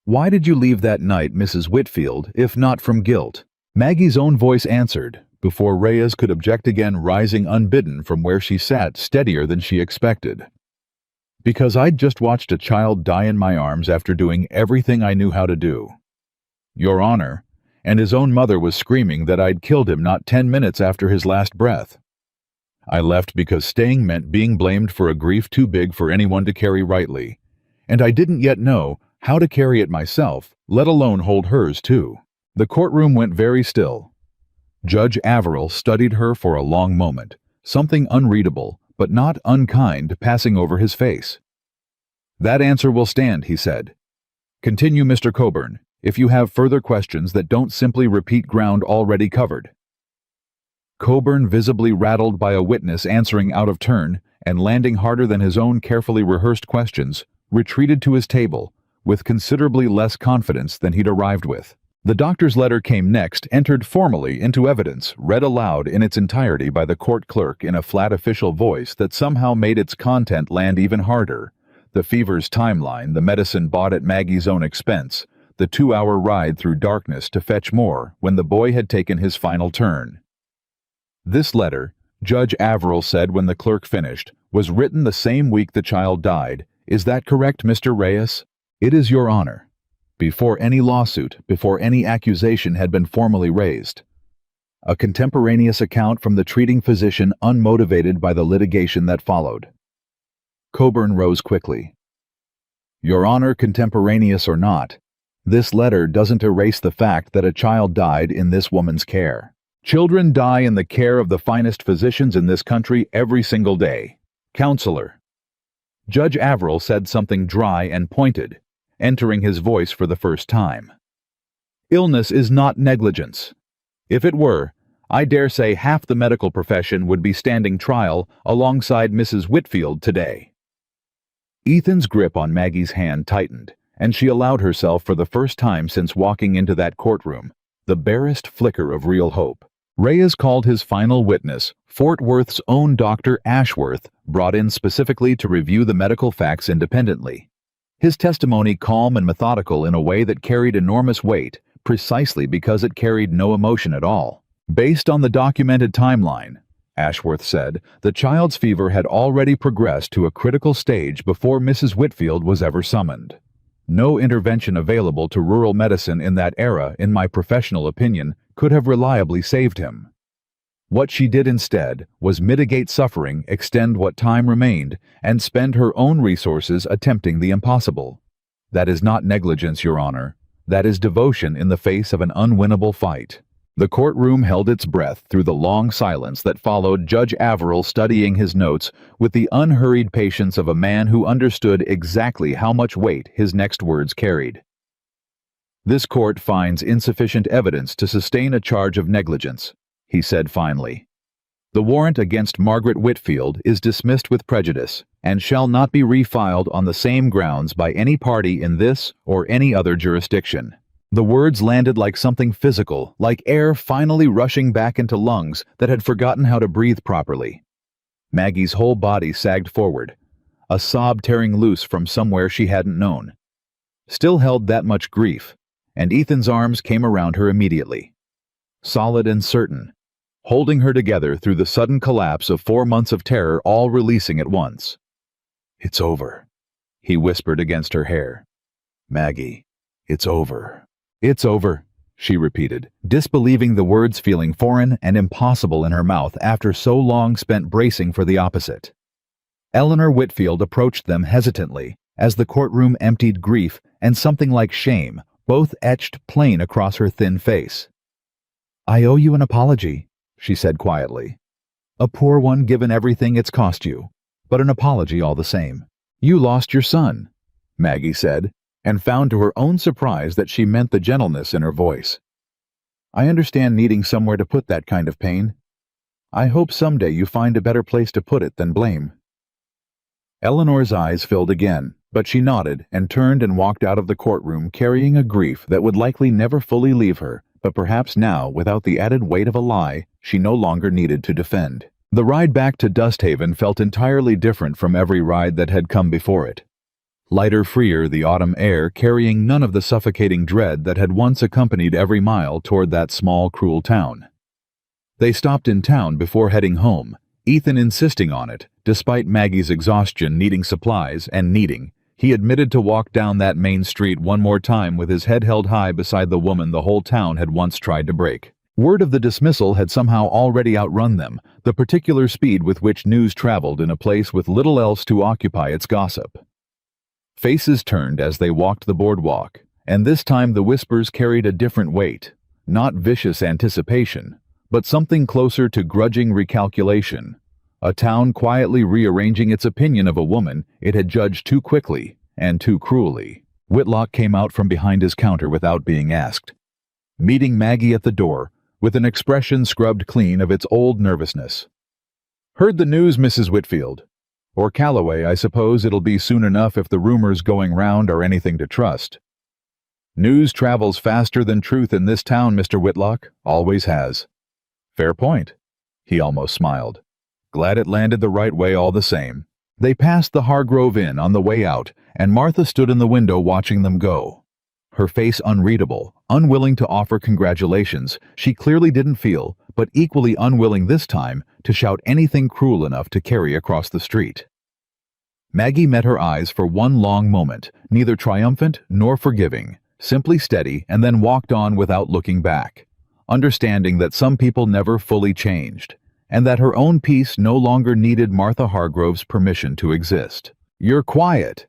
Speaker 1: Why did you leave that night, Mrs. Whitfield, if not from guilt? Maggie's own voice answered, before Reyes could object again, rising unbidden from where she sat, steadier than she expected. Because I'd just watched a child die in my arms after doing everything I knew how to do. Your Honor, and his own mother was screaming that I'd killed him not 10 minutes after his last breath. I left because staying meant being blamed for a grief too big for anyone to carry rightly, and I didn't yet know how to carry it myself, let alone hold hers too. The courtroom went very still. Judge Averill studied her for a long moment, something unreadable, but not unkind, passing over his face. That answer will stand, he said. Continue, Mr. Coburn, if you have further questions that don't simply repeat ground already covered. Coburn, visibly rattled by a witness answering out of turn and landing harder than his own carefully rehearsed questions, retreated to his table, with considerably less confidence than he'd arrived with. The doctor's letter came next, entered formally into evidence, read aloud in its entirety by the court clerk in a flat official voice that somehow made its content land even harder. The fever's timeline, the medicine bought at Maggie's own expense, the 2-hour ride through darkness to fetch more when the boy had taken his final turn. This letter, Judge Averill said when the clerk finished, was written the same week the child died. Is that correct, Mr. Reyes? It is, Your Honor. Before any lawsuit, before any accusation had been formally raised. A contemporaneous account from the treating physician unmotivated by the litigation that followed. Coburn rose quickly. Your Honor, contemporaneous or not, this letter doesn't erase the fact that a child died in this woman's care. Children die in the care of the finest physicians in this country every single day. Counselor. Judge Averill said something dry and pointed, entering his voice for the first time. Illness is not negligence. If it were, I dare say half the medical profession would be standing trial alongside Mrs. Whitfield today. Ethan's grip on Maggie's hand tightened, and she allowed herself for the first time since walking into that courtroom the barest flicker of real hope. Reyes called his final witness, Fort Worth's own Dr. Ashworth, brought in specifically to review the medical facts independently. His testimony calm and methodical in a way that carried enormous weight, precisely because it carried no emotion at all. Based on the documented timeline, Ashworth said, the child's fever had already progressed to a critical stage before Mrs. Whitfield was ever summoned. No intervention available to rural medicine in that era, in my professional opinion, could have reliably saved him. What she did instead was mitigate suffering, extend what time remained, and spend her own resources attempting the impossible. That is not negligence, Your Honor. That is devotion in the face of an unwinnable fight. The courtroom held its breath through the long silence that followed Judge Averill studying his notes with the unhurried patience of a man who understood exactly how much weight his next words carried. This court finds insufficient evidence to sustain a charge of negligence, he said finally. The warrant against Margaret Whitfield is dismissed with prejudice and shall not be refiled on the same grounds by any party in this or any other jurisdiction. The words landed like something physical, like air finally rushing back into lungs that had forgotten how to breathe properly. Maggie's whole body sagged forward, a sob tearing loose from somewhere she hadn't known. Still held that much grief, and Ethan's arms came around her immediately. Solid and certain, holding her together through the sudden collapse of 4 months of terror all releasing at once. It's over, he whispered against her hair. Maggie, it's over. It's over, she repeated, disbelieving the words, feeling foreign and impossible in her mouth after so long spent bracing for the opposite. Eleanor Whitfield approached them hesitantly as the courtroom emptied, grief and something like shame, both etched plain across her thin face. I owe you an apology, she said quietly. A poor one given everything it's cost you, but an apology all the same. You lost your son, Maggie said, and found to her own surprise that she meant the gentleness in her voice. I understand needing somewhere to put that kind of pain. I hope someday you find a better place to put it than blame. Eleanor's eyes filled again, but she nodded and turned and walked out of the courtroom carrying a grief that would likely never fully leave her, but perhaps now, without the added weight of a lie, she no longer needed to defend. The ride back to Dusthaven felt entirely different from every ride that had come before it. Lighter, freer, the autumn air carrying none of the suffocating dread that had once accompanied every mile toward that small, cruel town. They stopped in town before heading home, Ethan insisting on it, despite Maggie's exhaustion needing supplies and needing. He admitted to walk down that main street one more time with his head held high beside the woman the whole town had once tried to break. Word of the dismissal had somehow already outrun them, the particular speed with which news traveled in a place with little else to occupy its gossip. Faces turned as they walked the boardwalk, and this time the whispers carried a different weight, not vicious anticipation, but something closer to grudging recalculation. A town quietly rearranging its opinion of a woman it had judged too quickly and too cruelly. Whitlock came out from behind his counter without being asked, meeting Maggie at the door with an expression scrubbed clean of its old nervousness. Heard the news, Mrs. Whitfield? Or Calloway, I suppose it'll be soon enough if the rumors going round are anything to trust. News travels faster than truth in this town, Mr. Whitlock. Always has. Fair point. He almost smiled. Glad it landed the right way all the same. They passed the Hargrove Inn on the way out, and Martha stood in the window watching them go. Her face unreadable, unwilling to offer congratulations, she clearly didn't feel, but equally unwilling this time, to shout anything cruel enough to carry across the street. Maggie met her eyes for one long moment, neither triumphant nor forgiving, simply steady, and then walked on without looking back, understanding that some people never fully changed, and that her own peace no longer needed Martha Hargrove's permission to exist. "You're quiet,"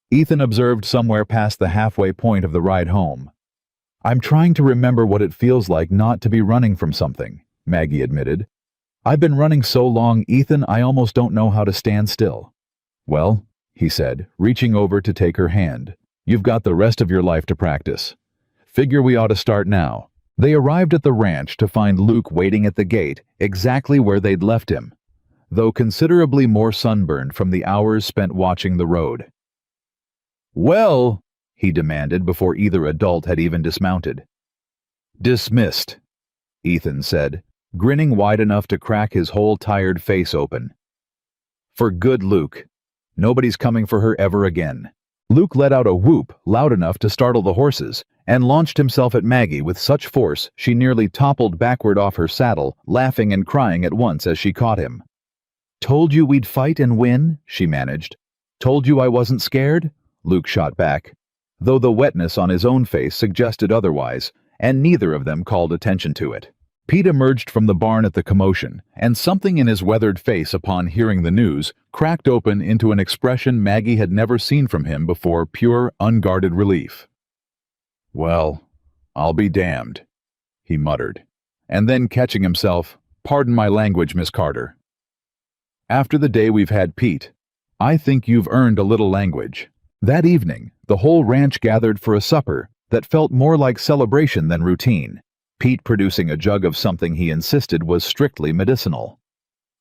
Speaker 1: Ethan observed somewhere past the halfway point of the ride home. "I'm trying to remember what it feels like not to be running from something," Maggie admitted. "I've been running so long, Ethan, I almost don't know how to stand still." "Well," he said, reaching over to take her hand, "you've got the rest of your life to practice. Figure we ought to start now." They arrived at the ranch to find Luke waiting at the gate, exactly where they'd left him, though considerably more sunburned from the hours spent watching the road. "Well," he demanded before either adult had even dismounted. "Dismissed," Ethan said, grinning wide enough to crack his whole tired face open. "For good, Luke. Nobody's coming for her ever again." Luke let out a whoop loud enough to startle the horses, and launched himself at Maggie with such force she nearly toppled backward off her saddle, laughing and crying at once as she caught him. "Told you we'd fight and win," she managed. "Told you I wasn't scared?" Luke shot back, though the wetness on his own face suggested otherwise, and neither of them called attention to it. Pete emerged from the barn at the commotion, and something in his weathered face upon hearing the news cracked open into an expression Maggie had never seen from him before, pure, unguarded relief. "Well, I'll be damned," he muttered, and then catching himself, "Pardon my language, Miss Carter. After the day we've had, Pete, I think you've earned a little language." That evening, the whole ranch gathered for a supper that felt more like celebration than routine, Pete producing a jug of something he insisted was strictly medicinal.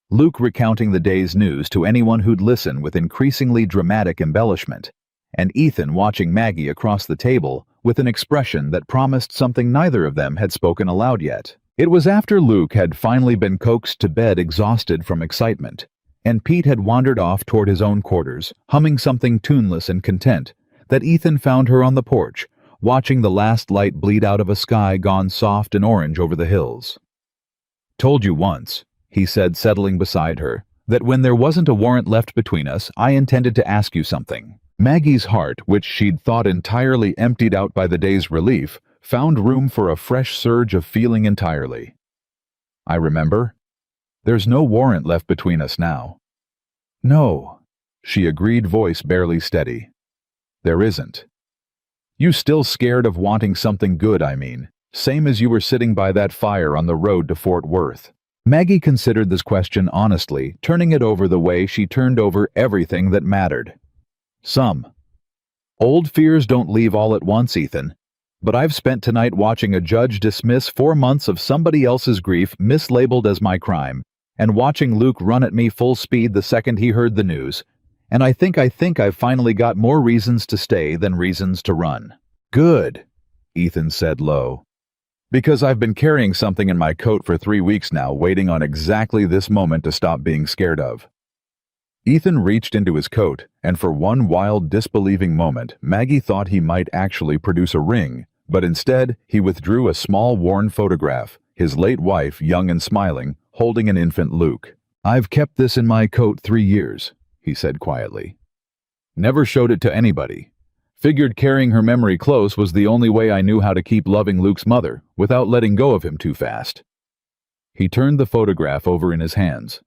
Speaker 1: Luke recounting the day's news to anyone who'd listen with increasingly dramatic embellishment, and Ethan watching Maggie across the table with an expression that promised something neither of them had spoken aloud yet. It was after Luke had finally been coaxed to bed exhausted from excitement, and Pete had wandered off toward his own quarters, humming something tuneless and content, that Ethan found her on the porch, watching the last light bleed out of a sky gone soft and orange over the hills. "Told you once," he said, settling beside her, "that when there wasn't a warrant left between us, I intended to ask you something." Maggie's heart, which she'd thought entirely emptied out by the day's relief, found room for a fresh surge of feeling entirely. "I remember. There's no warrant left between us now." "No," she agreed, voice barely steady. "There isn't. You still scared of wanting something good, I mean, same as you were sitting by that fire on the road to Fort Worth." Maggie considered this question honestly, turning it over the way she turned over everything that mattered. "Some. Old fears don't leave all at once, Ethan. But I've spent tonight watching a judge dismiss 4 months of somebody else's grief mislabeled as my crime, and watching Luke run at me full speed the second he heard the news, and I think I've finally got more reasons to stay than reasons to run." "Good," Ethan said low. "Because I've been carrying something in my coat for 3 weeks now, waiting on exactly this moment to stop being scared of." Ethan reached into his coat, and for one wild, disbelieving moment, Maggie thought he might actually produce a ring, but instead he withdrew a small worn photograph, his late wife, young and smiling, holding an infant Luke. "I've kept this in my coat 3 years, he said quietly. "Never showed it to anybody. Figured carrying her memory close was the only way I knew how to keep loving Luke's mother, without letting go of him too fast." He turned the photograph over in his hands.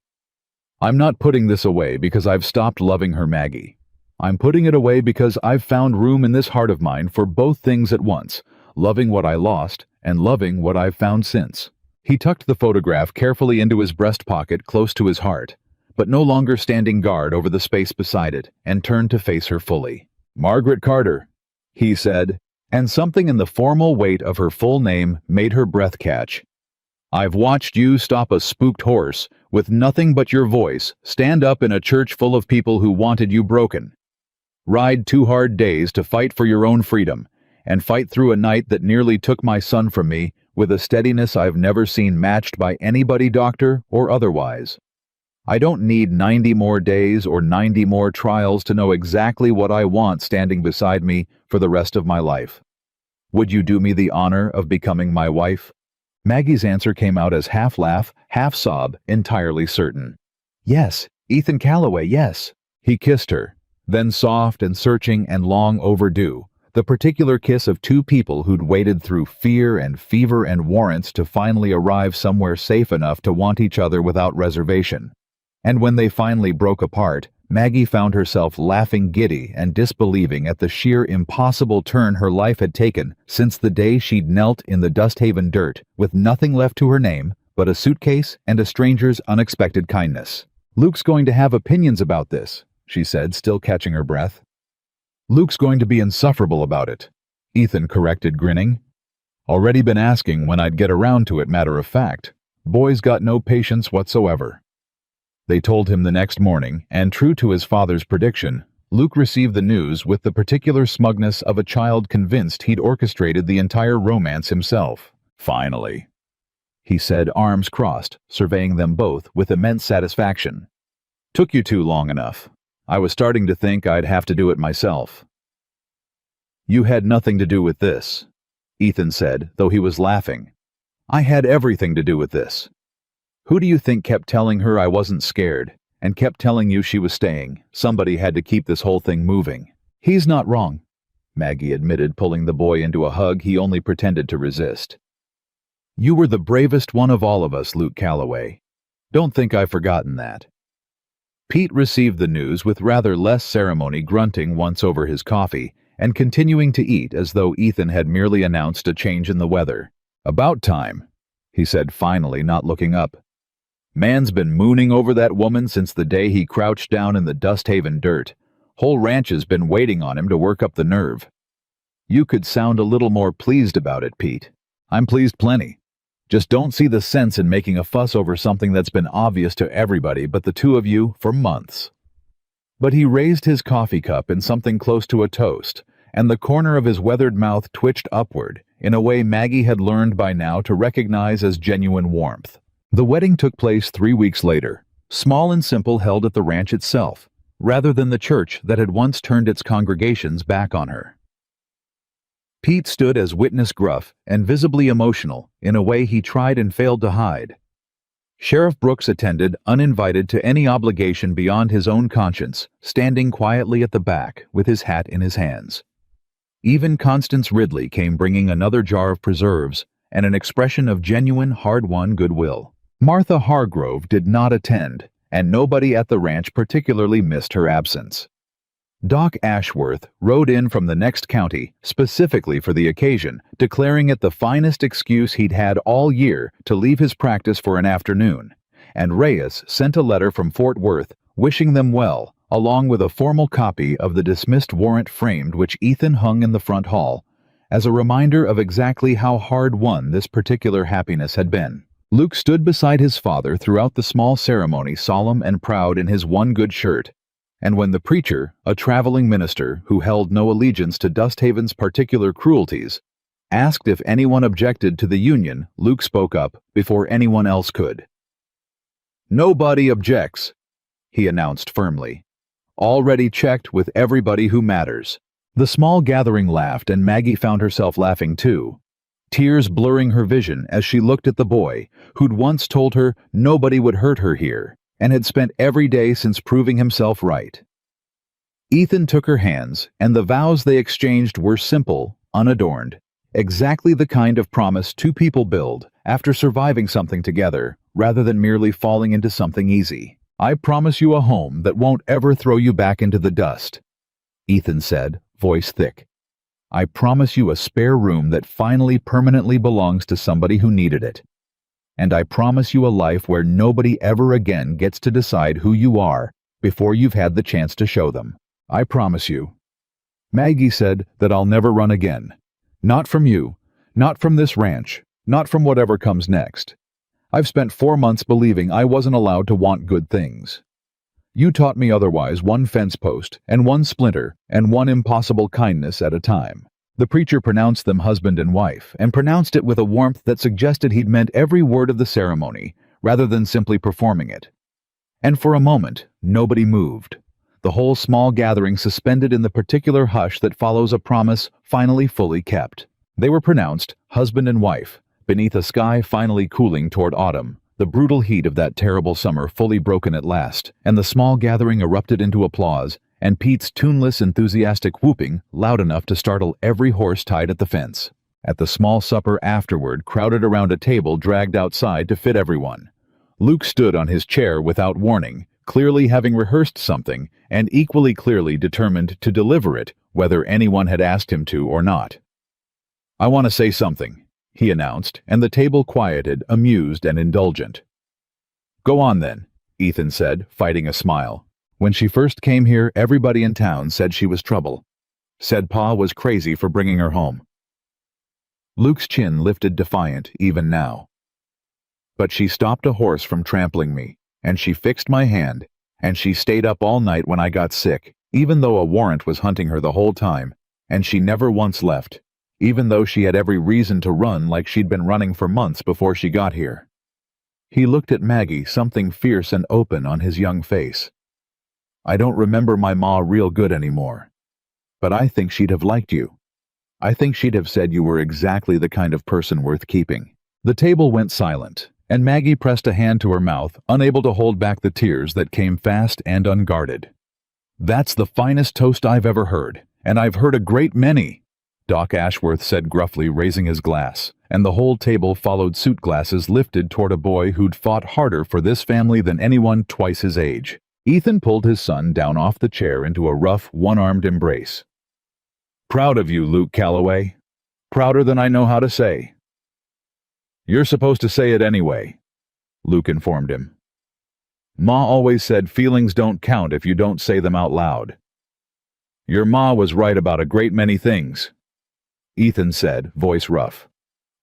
Speaker 1: "I'm not putting this away because I've stopped loving her, Maggie. I'm putting it away because I've found room in this heart of mine for both things at once, loving what I lost and loving what I've found since." He tucked the photograph carefully into his breast pocket close to his heart, but no longer standing guard over the space beside it, and turned to face her fully. "Margaret Carter," he said, and something in the formal weight of her full name made her breath catch. "I've watched you stop a spooked horse, with nothing but your voice, stand up in a church full of people who wanted you broken. Ride 2 hard days to fight for your own freedom, and fight through a night that nearly took my son from me with a steadiness I've never seen matched by anybody, doctor or otherwise. I don't need 90 more days or 90 more trials to know exactly what I want standing beside me for the rest of my life. Would you do me the honor of becoming my wife?" Maggie's answer came out as half laugh, half sob, entirely certain. "Yes, Ethan Calloway, yes." He kissed her, then soft and searching and long overdue, the particular kiss of two people who'd waited through fear and fever and warrants to finally arrive somewhere safe enough to want each other without reservation. And when they finally broke apart, Maggie found herself laughing giddy and disbelieving at the sheer impossible turn her life had taken since the day she'd knelt in the Dusthaven dirt with nothing left to her name but a suitcase and a stranger's unexpected kindness. "Luke's going to have opinions about this," she said, still catching her breath. "Luke's going to be insufferable about it," Ethan corrected, grinning. "Already been asking when I'd get around to it, matter of fact. Boy's got no patience whatsoever." They told him the next morning, and true to his father's prediction, Luke received the news with the particular smugness of a child convinced he'd orchestrated the entire romance himself. "Finally," he said, arms crossed, surveying them both with immense satisfaction. "Took you two long enough. I was starting to think I'd have to do it myself." "You had nothing to do with this," Ethan said, though he was laughing. "I had everything to do with this. Who do you think kept telling her I wasn't scared, and kept telling you she was staying? Somebody had to keep this whole thing moving." "He's not wrong," Maggie admitted, pulling the boy into a hug he only pretended to resist. "You were the bravest one of all of us, Luke Calloway. Don't think I've forgotten that." Pete received the news with rather less ceremony, grunting once over his coffee, and continuing to eat as though Ethan had merely announced a change in the weather. "About time," he said finally, not looking up. "Man's been mooning over that woman since the day he crouched down in the Dusthaven dirt. Whole ranch has been waiting on him to work up the nerve." "You could sound a little more pleased about it, Pete." "I'm pleased plenty. Just don't see the sense in making a fuss over something that's been obvious to everybody but the two of you for months." But he raised his coffee cup in something close to a toast, and the corner of his weathered mouth twitched upward in a way Maggie had learned by now to recognize as genuine warmth. The wedding took place 3 weeks later, small and simple, held at the ranch itself, rather than the church that had once turned its congregations back on her. Pete stood as witness, gruff and visibly emotional in a way he tried and failed to hide. Sheriff Brooks attended, uninvited to any obligation beyond his own conscience, standing quietly at the back with his hat in his hands. Even Constance Ridley came, bringing another jar of preserves and an expression of genuine, hard-won goodwill. Martha Hargrove did not attend, and nobody at the ranch particularly missed her absence. Doc Ashworth rode in from the next county specifically for the occasion, declaring it the finest excuse he'd had all year to leave his practice for an afternoon, and Reyes sent a letter from Fort Worth wishing them well, along with a formal copy of the dismissed warrant framed, which Ethan hung in the front hall, as a reminder of exactly how hard-won this particular happiness had been. Luke stood beside his father throughout the small ceremony, solemn and proud in his one good shirt, and when the preacher, a traveling minister who held no allegiance to Dusthaven's particular cruelties, asked if anyone objected to the union, Luke spoke up before anyone else could. "Nobody objects," he announced firmly. "Already checked with everybody who matters." The small gathering laughed, and Maggie found herself laughing too, tears blurring her vision as she looked at the boy who'd once told her nobody would hurt her here, and had spent every day since proving himself right. Ethan took her hands, and the vows they exchanged were simple, unadorned, exactly the kind of promise two people build after surviving something together, rather than merely falling into something easy. "I promise you a home that won't ever throw you back into the dust," Ethan said, voice thick. "I promise you a spare room that finally permanently belongs to somebody who needed it. And I promise you a life where nobody ever again gets to decide who you are before you've had the chance to show them. I promise you." Maggie said that I'll never run again. Not from you, not from this ranch, not from whatever comes next. I've spent 4 months believing I wasn't allowed to want good things. You taught me otherwise, one fence post and one splinter and one impossible kindness at a time. The preacher pronounced them husband and wife, and pronounced it with a warmth that suggested he'd meant every word of the ceremony, rather than simply performing it. And for a moment, nobody moved. The whole small gathering suspended in the particular hush that follows a promise finally fully kept. They were pronounced husband and wife, beneath a sky finally cooling toward autumn, the brutal heat of that terrible summer fully broken at last, and the small gathering erupted into applause, and Pete's tuneless, enthusiastic whooping loud enough to startle every horse tied at the fence. At the small supper afterward, crowded around a table dragged outside to fit everyone. Luke stood on his chair without warning, clearly having rehearsed something, and equally clearly determined to deliver it, whether anyone had asked him to or not. "I want to say something," he announced, and the table quieted, amused and indulgent. "Go on then," Ethan said, fighting a smile. "When she first came here, everybody in town said she was trouble. Said Pa was crazy for bringing her home." Luke's chin lifted defiant even now. "But she stopped a horse from trampling me, and she fixed my hand, and she stayed up all night when I got sick, even though a warrant was hunting her the whole time, and she never once left, even though she had every reason to run like she'd been running for months before she got here." He looked at Maggie, something fierce and open on his young face. "I don't remember my ma real good anymore, but I think she'd have liked you. I think she'd have said you were exactly the kind of person worth keeping." The table went silent, and Maggie pressed a hand to her mouth, unable to hold back the tears that came fast and unguarded. "That's the finest toast I've ever heard, and I've heard a great many," Doc Ashworth said gruffly, raising his glass, and the whole table followed suit glasses lifted toward a boy who'd fought harder for this family than anyone twice his age. Ethan pulled his son down off the chair into a rough, one-armed embrace. "Proud of you, Luke Calloway. Prouder than I know how to say." "You're supposed to say it anyway," Luke informed him. "Ma always said feelings don't count if you don't say them out loud." "Your ma was right about a great many things," Ethan said, voice rough.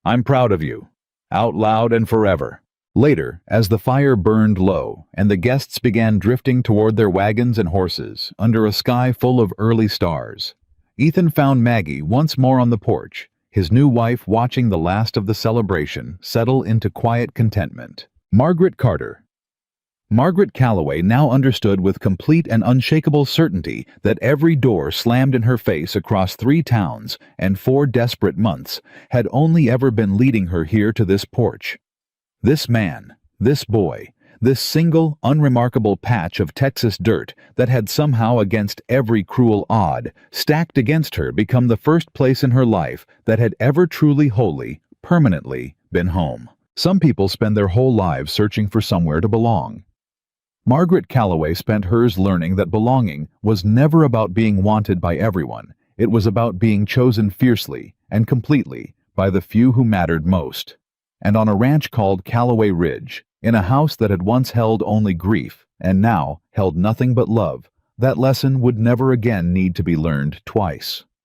Speaker 1: "I'm proud of you, out loud and forever." Later, as the fire burned low and the guests began drifting toward their wagons and horses under a sky full of early stars, Ethan found Maggie once more on the porch, his new wife watching the last of the celebration settle into quiet contentment. Margaret Calloway now understood with complete and unshakable certainty that every door slammed in her face across 3 towns and 4 desperate months had only ever been leading her here to this porch. This man, this boy, this single, unremarkable patch of Texas dirt that had somehow, against every cruel odd, stacked against her, become the first place in her life that had ever truly, wholly, permanently been home. Some people spend their whole lives searching for somewhere to belong. Margaret Calloway spent hers learning that belonging was never about being wanted by everyone. It was about being chosen fiercely and completely by the few who mattered most. And on a ranch called Calloway Ridge, in a house that had once held only grief and now held nothing but love, that lesson would never again need to be learned twice.